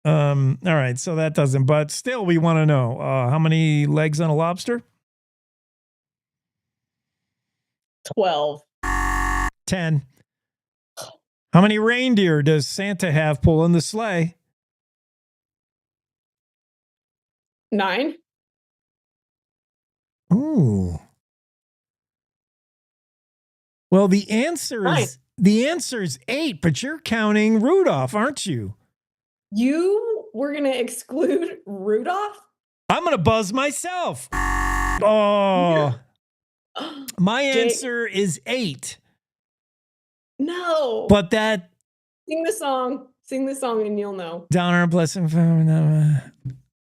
All right. So that doesn't, but still we want to know how many legs on a lobster? 12. 10. How many reindeer does Santa have pulling the sleigh? 9. Ooh. Well, the answer is 8, but you're counting Rudolph, aren't you? You were going to exclude Rudolph? I'm going to buzz myself. Oh. My answer is 8. No. But that Sing the song and you'll know. Down our blessing.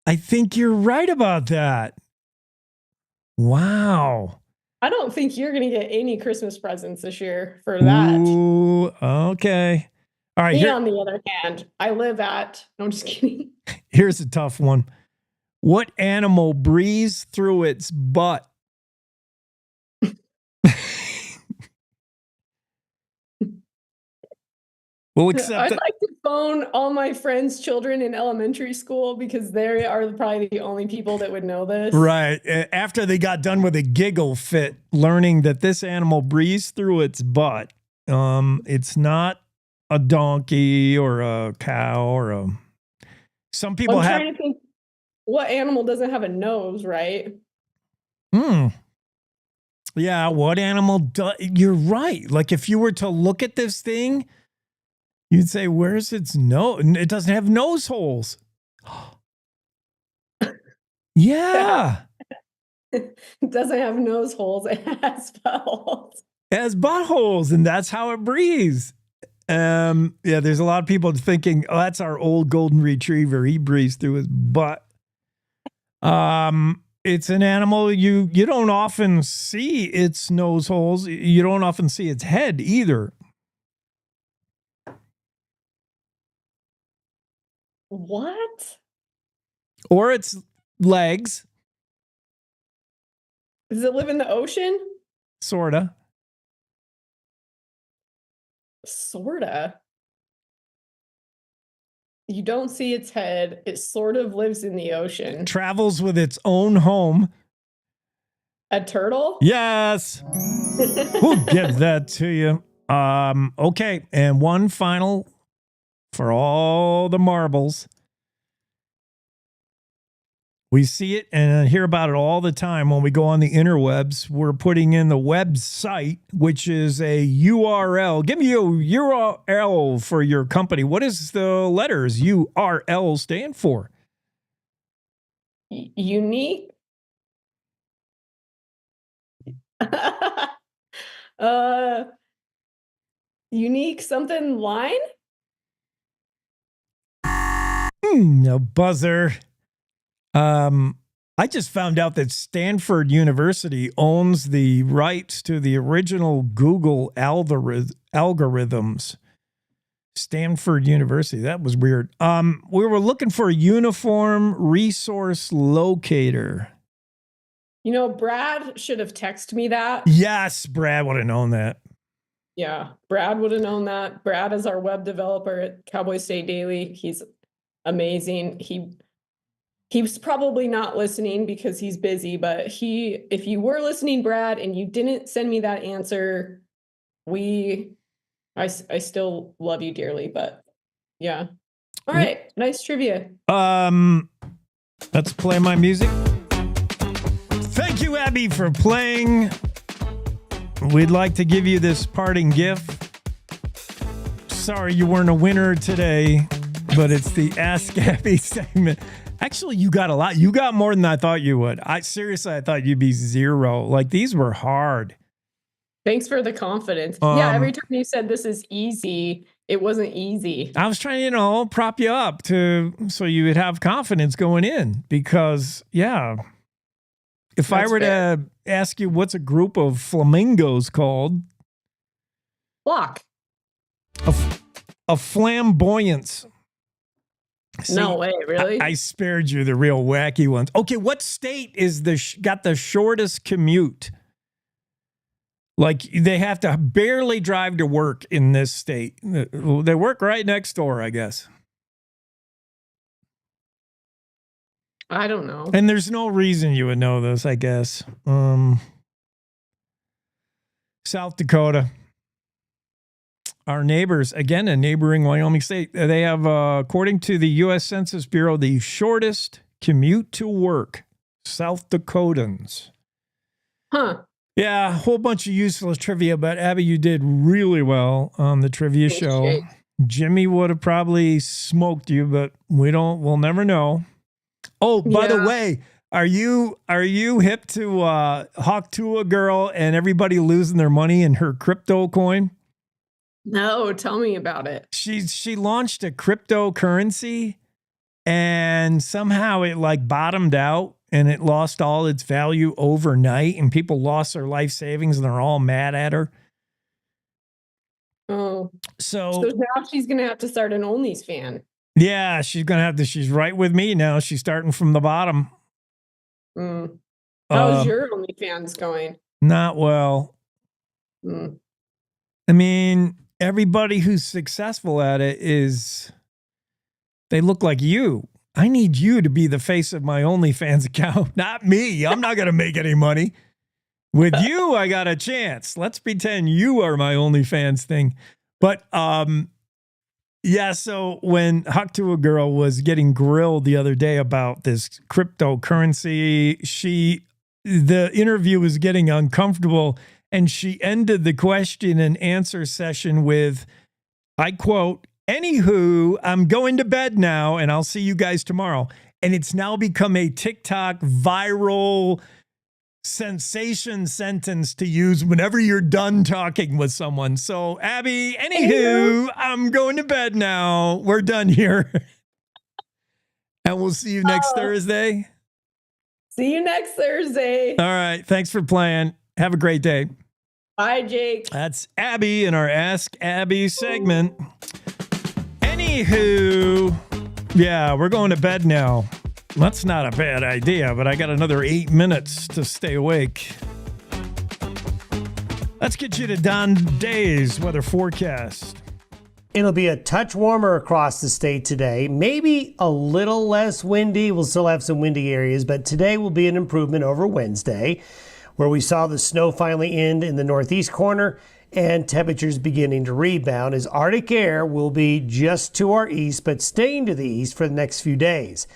I think you're right about that. Wow. I don't think you're going to get any Christmas presents this year for that. Ooh, okay. All right. Me, on the other hand, I live at... No, I'm just kidding. Here's a tough one. What animal breathes through its butt? We'll accept I'd it. like to phone all my friends' children in elementary school because they are probably the only people that would know this. Right. After they got done with a giggle fit, learning that this animal breathes through its butt. It's not a donkey or a cow or a... Some people I'm trying to think what animal doesn't have a nose, right? Yeah, what animal does... You're right. Like if you were to look at this thing... You'd say, where's its nose? It doesn't have nose holes. Yeah. It doesn't have nose holes. It has buttholes. It has buttholes, and that's how it breathes. Yeah, there's a lot of people thinking, oh, that's our old golden retriever. He breathes through his butt. It's an animal you don't often see its nose holes. You don't often see its head either. What? Or its legs. Does it live in the ocean? Sorta. You don't see its head. It sort of lives in the ocean. Travels with its own home. A turtle? Yes. We'll give that to you. Okay, and one final for all the marbles. We see it and hear about it all the time when we go on the interwebs. We're putting in the website, which is a URL. Give me a URL for your company. What does the letters URL stand for? Unique. Unique something line? No buzzer. I just found out that Stanford University owns the rights to the original Google algorithms. Stanford University. That was weird. We were looking for a uniform resource locator. You know, Brad should have texted me that. Yes, Brad would have known that. Yeah, Brad would have known that. Brad is our web developer at Cowboy State Daily. He's amazing. He was probably not listening because he's busy, but if you were listening, Brad, and you didn't send me that answer, I still love you dearly, but yeah. All right, nice trivia. Let's play my music. Thank you, Abby, for playing. We'd like to give you this parting gift. Sorry you weren't a winner today, but it's the Ask Abby segment. Actually, you got a lot. You got more than I thought you would. I thought you'd be 0. Like, these were hard. Thanks for the confidence. Yeah, every time you said this is easy, it wasn't easy. I was trying to, prop you up so you would have confidence going in because, yeah. If I were to ask you what's a group of flamingos called? Flock. A flamboyance. See, no way, really? I spared you the real wacky ones. Okay, what state is got the shortest commute? Like, they have to barely drive to work in this state. They work right next door, I guess. I don't know. And there's no reason you would know this, I guess. South Dakota. Our neighbors, again, a neighboring Wyoming state, they have, according to the U.S. Census Bureau, the shortest commute to work. South Dakotans. Huh. Yeah, a whole bunch of useless trivia, but Abby, you did really well on the trivia show. Jimmy would have probably smoked you, but we'll never know. Oh, by the way, are you hip to Hawk to a girl and everybody losing their money in her crypto coin? No, tell me about it. She launched a cryptocurrency and somehow it bottomed out and it lost all its value overnight and people lost their life savings and they're all mad at her. Oh. So now she's going to have to start an OnlyFans. Yeah, she's going to have to. She's right with me now. She's starting from the bottom. How's your OnlyFans going? Not well. I mean, everybody who's successful at it they look like you. I need you to be the face of my OnlyFans account, not me. I'm not going to make any money. With you, I got a chance. Let's pretend you are my OnlyFans thing. But, yeah, so when Hawk to a Girl was getting grilled the other day about this cryptocurrency, the interview was getting uncomfortable, and she ended the question and answer session with, I quote, "Anywho, I'm going to bed now, and I'll see you guys tomorrow." And it's now become a TikTok viral sensation sentence to use whenever you're done talking with someone. So, Abby, anywho, I'm going to bed now. We're done here. And we'll see you next Thursday. See you next Thursday. All right. Thanks for playing. Have a great day. Bye, Jake. That's Abby in our Ask Abby segment. Anywho, yeah, we're going to bed now. That's not a bad idea, but I got another 8 minutes to stay awake. Let's get you to Don Day's weather forecast. It'll be a touch warmer across the state today, maybe a little less windy. We'll still have some windy areas, but today will be an improvement over Wednesday, where we saw the snow finally end in the northeast corner and temperatures beginning to rebound as Arctic air will be just to our east, but staying to the east for the next few days.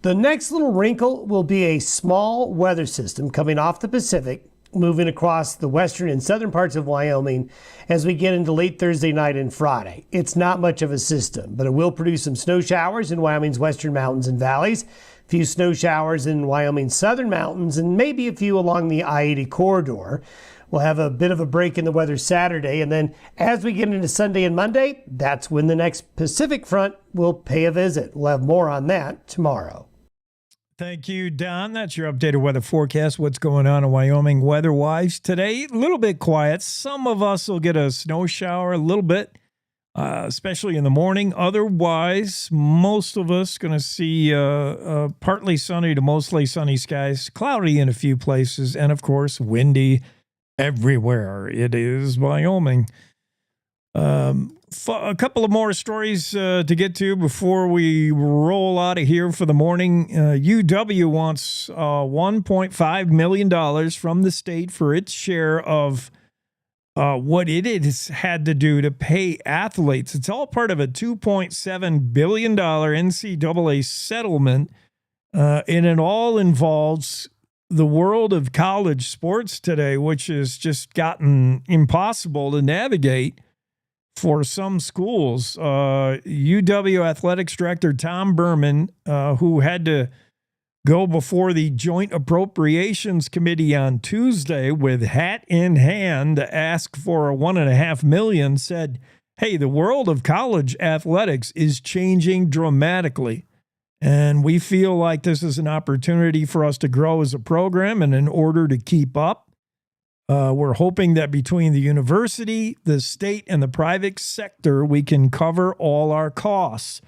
The next little wrinkle will be a small weather system coming off the Pacific, moving across the western and southern parts of Wyoming as we get into late Thursday night and Friday. It's not much of a system, but it will produce some snow showers in Wyoming's western mountains and valleys, a few snow showers in Wyoming's southern mountains, and maybe a few along the I-80 corridor. We'll have a bit of a break in the weather Saturday, and then as we get into Sunday and Monday, that's when the next Pacific front will pay a visit. We'll have more on that tomorrow. Thank you, Don. That's your updated weather forecast. What's going on in Wyoming weather-wise today? A little bit quiet. Some of us will get a snow shower a little bit, especially in the morning. Otherwise, most of us going to see partly sunny to mostly sunny skies, cloudy in a few places, and, of course, windy everywhere. It is Wyoming. A couple of more stories to get to before we roll out of here for the morning. UW wants $1.5 million from the state for its share of what it has had to do to pay athletes. It's all part of a $2.7 billion NCAA settlement, and it all involves the world of college sports today, which has just gotten impossible to navigate for some schools. UW Athletics Director Tom Berman, who had to go before the Joint Appropriations Committee on Tuesday with hat in hand to ask for $1.5 million, said, "Hey, the world of college athletics is changing dramatically, and we feel like this is an opportunity for us to grow as a program, and in order to keep up, we're hoping that between the university, the state, and the private sector, we can cover all our costs."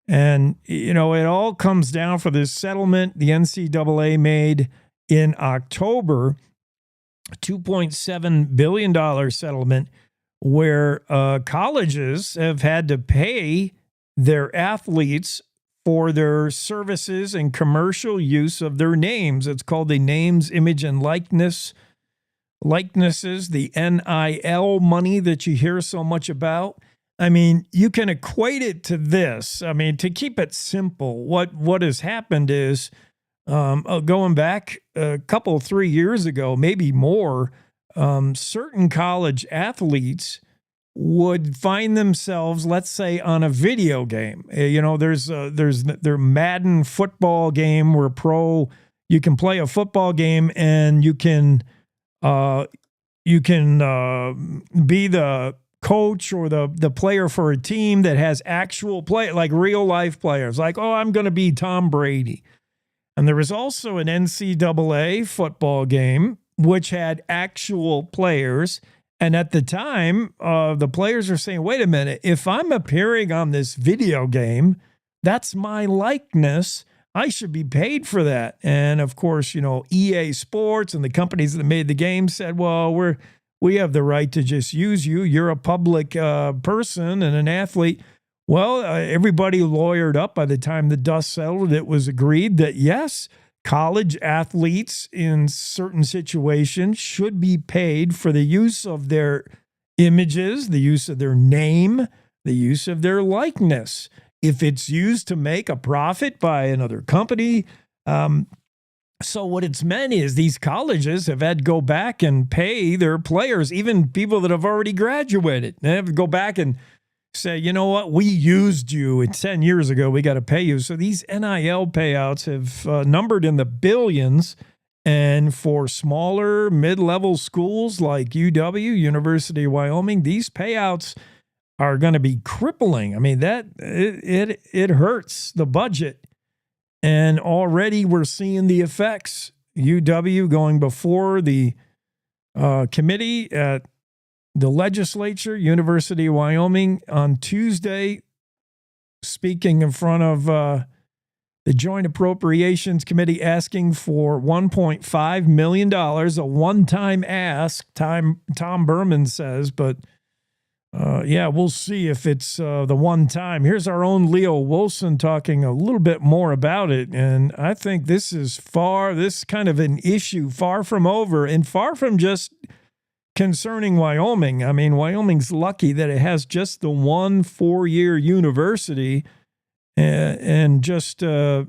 And, you know, it all comes down for this settlement the NCAA made in October, $2.7 billion settlement, where colleges have had to pay their athletes for their services and commercial use of their names. It's called the Names, Image, and likenesses, the NIL money that you hear so much about. I mean, you can equate it to this. I mean, to keep it simple, what has happened is going back a couple, 3 years ago, maybe more, certain college athletes would find themselves, let's say, on a video game. You know, there's their Madden football game where you can play a football game and you can be the coach or the player for a team that has actual play, like real life players, like, oh, I'm going to be Tom Brady. And there was also an NCAA football game which had actual players. And at the time, the players are saying, wait a minute, if I'm appearing on this video game, that's my likeness. I should be paid for that. And of course, you know, EA Sports and the companies that made the game said, well, we have the right to just use you. You're a public person and an athlete. Well, everybody lawyered up. By the time the dust settled, it was agreed that yes, college athletes in certain situations should be paid for the use of their images, the use of their name, the use of their likeness. If it's used to make a profit by another company. So what it's meant is these colleges have had to go back and pay their players, even people that have already graduated. They have to go back and say, you know what, we used you 10 years ago, we got to pay you. So these NIL payouts have numbered in the billions. And for smaller mid-level schools like UW, University of Wyoming, these payouts are going to be crippling. I mean, that it hurts the budget. And already we're seeing the effects. UW going before the committee at the legislature, University of Wyoming, on Tuesday, speaking in front of the Joint Appropriations Committee, asking for $1.5 million, a one-time ask, Tom Berman says, but yeah, we'll see if it's the one time. Here's our own Leo Wilson talking a little bit more about it. And I think this is kind of an issue far from over and far from just concerning Wyoming. I mean, Wyoming's lucky that it has just the one 4-year university. and just, a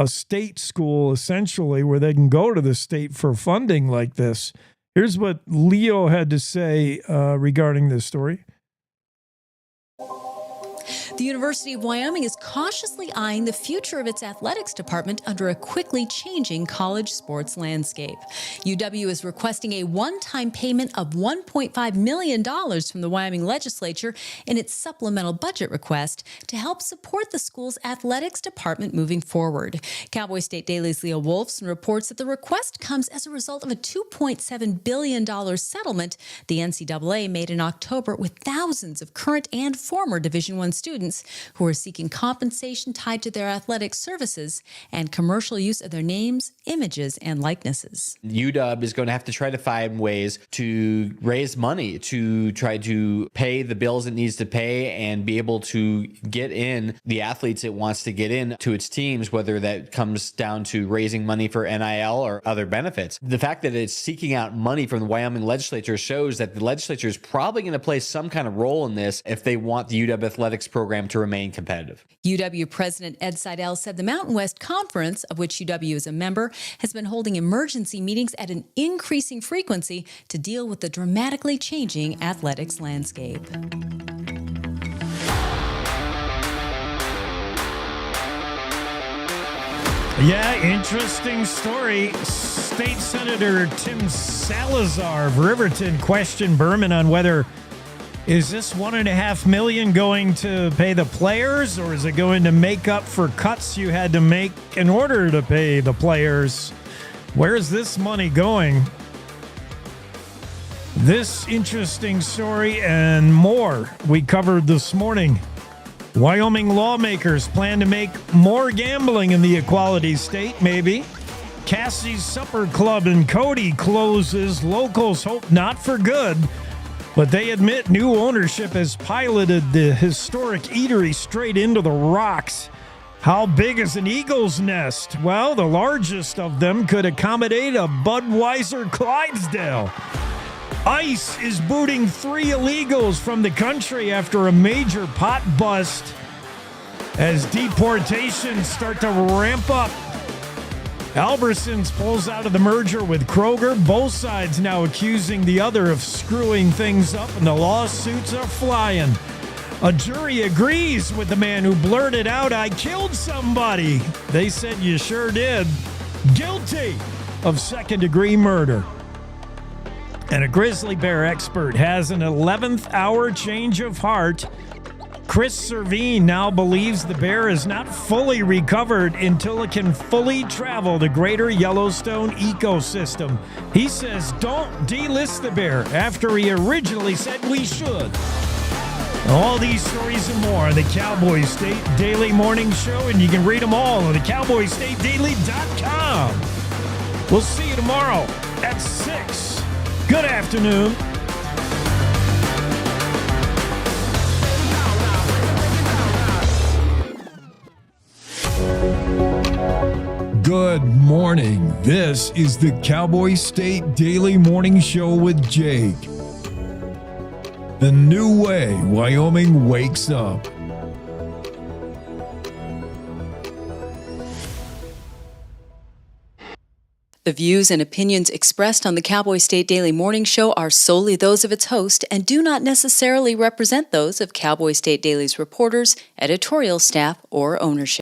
state school essentially where they can go to the state for funding like this. Here's what Leo had to say regarding this story. The University of Wyoming is cautiously eyeing the future of its athletics department under a quickly changing college sports landscape. UW is requesting a one-time payment of $1.5 million from the Wyoming legislature in its supplemental budget request to help support the school's athletics department moving forward. Cowboy State Daily's Leo Wolfson reports that the request comes as a result of a $2.7 billion settlement the NCAA made in October with thousands of current and former Division I students who are seeking compensation tied to their athletic services and commercial use of their names, images, and likenesses. UW is going to have to try to find ways to raise money to try to pay the bills it needs to pay and be able to get in the athletes it wants to get in to its teams, whether that comes down to raising money for NIL or other benefits. The fact that it's seeking out money from the Wyoming legislature shows that the legislature is probably going to play some kind of role in this if they want the UW athletics program to remain competitive. UW President Ed Seidel said the Mountain West Conference, of which UW is a member, has been holding emergency meetings at an increasing frequency to deal with the dramatically changing athletics landscape. Yeah, interesting story. State Senator Tim Salazar of Riverton questioned Berman on whether is this $1.5 million going to pay the players, or is it going to make up for cuts you had to make in order to pay the players? Where is this money going? This interesting story and more we covered this morning. Wyoming lawmakers plan to make more gambling in the Equality State, maybe. Cassie's Supper Club in Cody closes. Locals hope not for good. But they admit new ownership has piloted the historic eatery straight into the rocks. How big is an eagle's nest? Well, the largest of them could accommodate a Budweiser Clydesdale. ICE is booting 3 illegals from the country after a major pot bust as deportations start to ramp up. Albertsons pulls out of the merger with Kroger. Both sides now accusing the other of screwing things up, and the lawsuits are flying. A jury agrees with the man who blurted out, "I killed somebody." They said, "You sure did." Guilty of second-degree murder. And a grizzly bear expert has an 11th hour change of heart. Chris Servine now believes the bear is not fully recovered until it can fully travel the greater Yellowstone ecosystem. He says don't delist the bear after he originally said we should. All these stories and more on the Cowboy State Daily Morning Show, and you can read them all on the CowboyStateDaily.com. We'll see you tomorrow at 6. Good afternoon. Good morning. This is the Cowboy State Daily Morning Show with Jake. The new way Wyoming wakes up. The views and opinions expressed on the Cowboy State Daily Morning Show are solely those of its host and do not necessarily represent those of Cowboy State Daily's reporters, editorial staff, or ownership.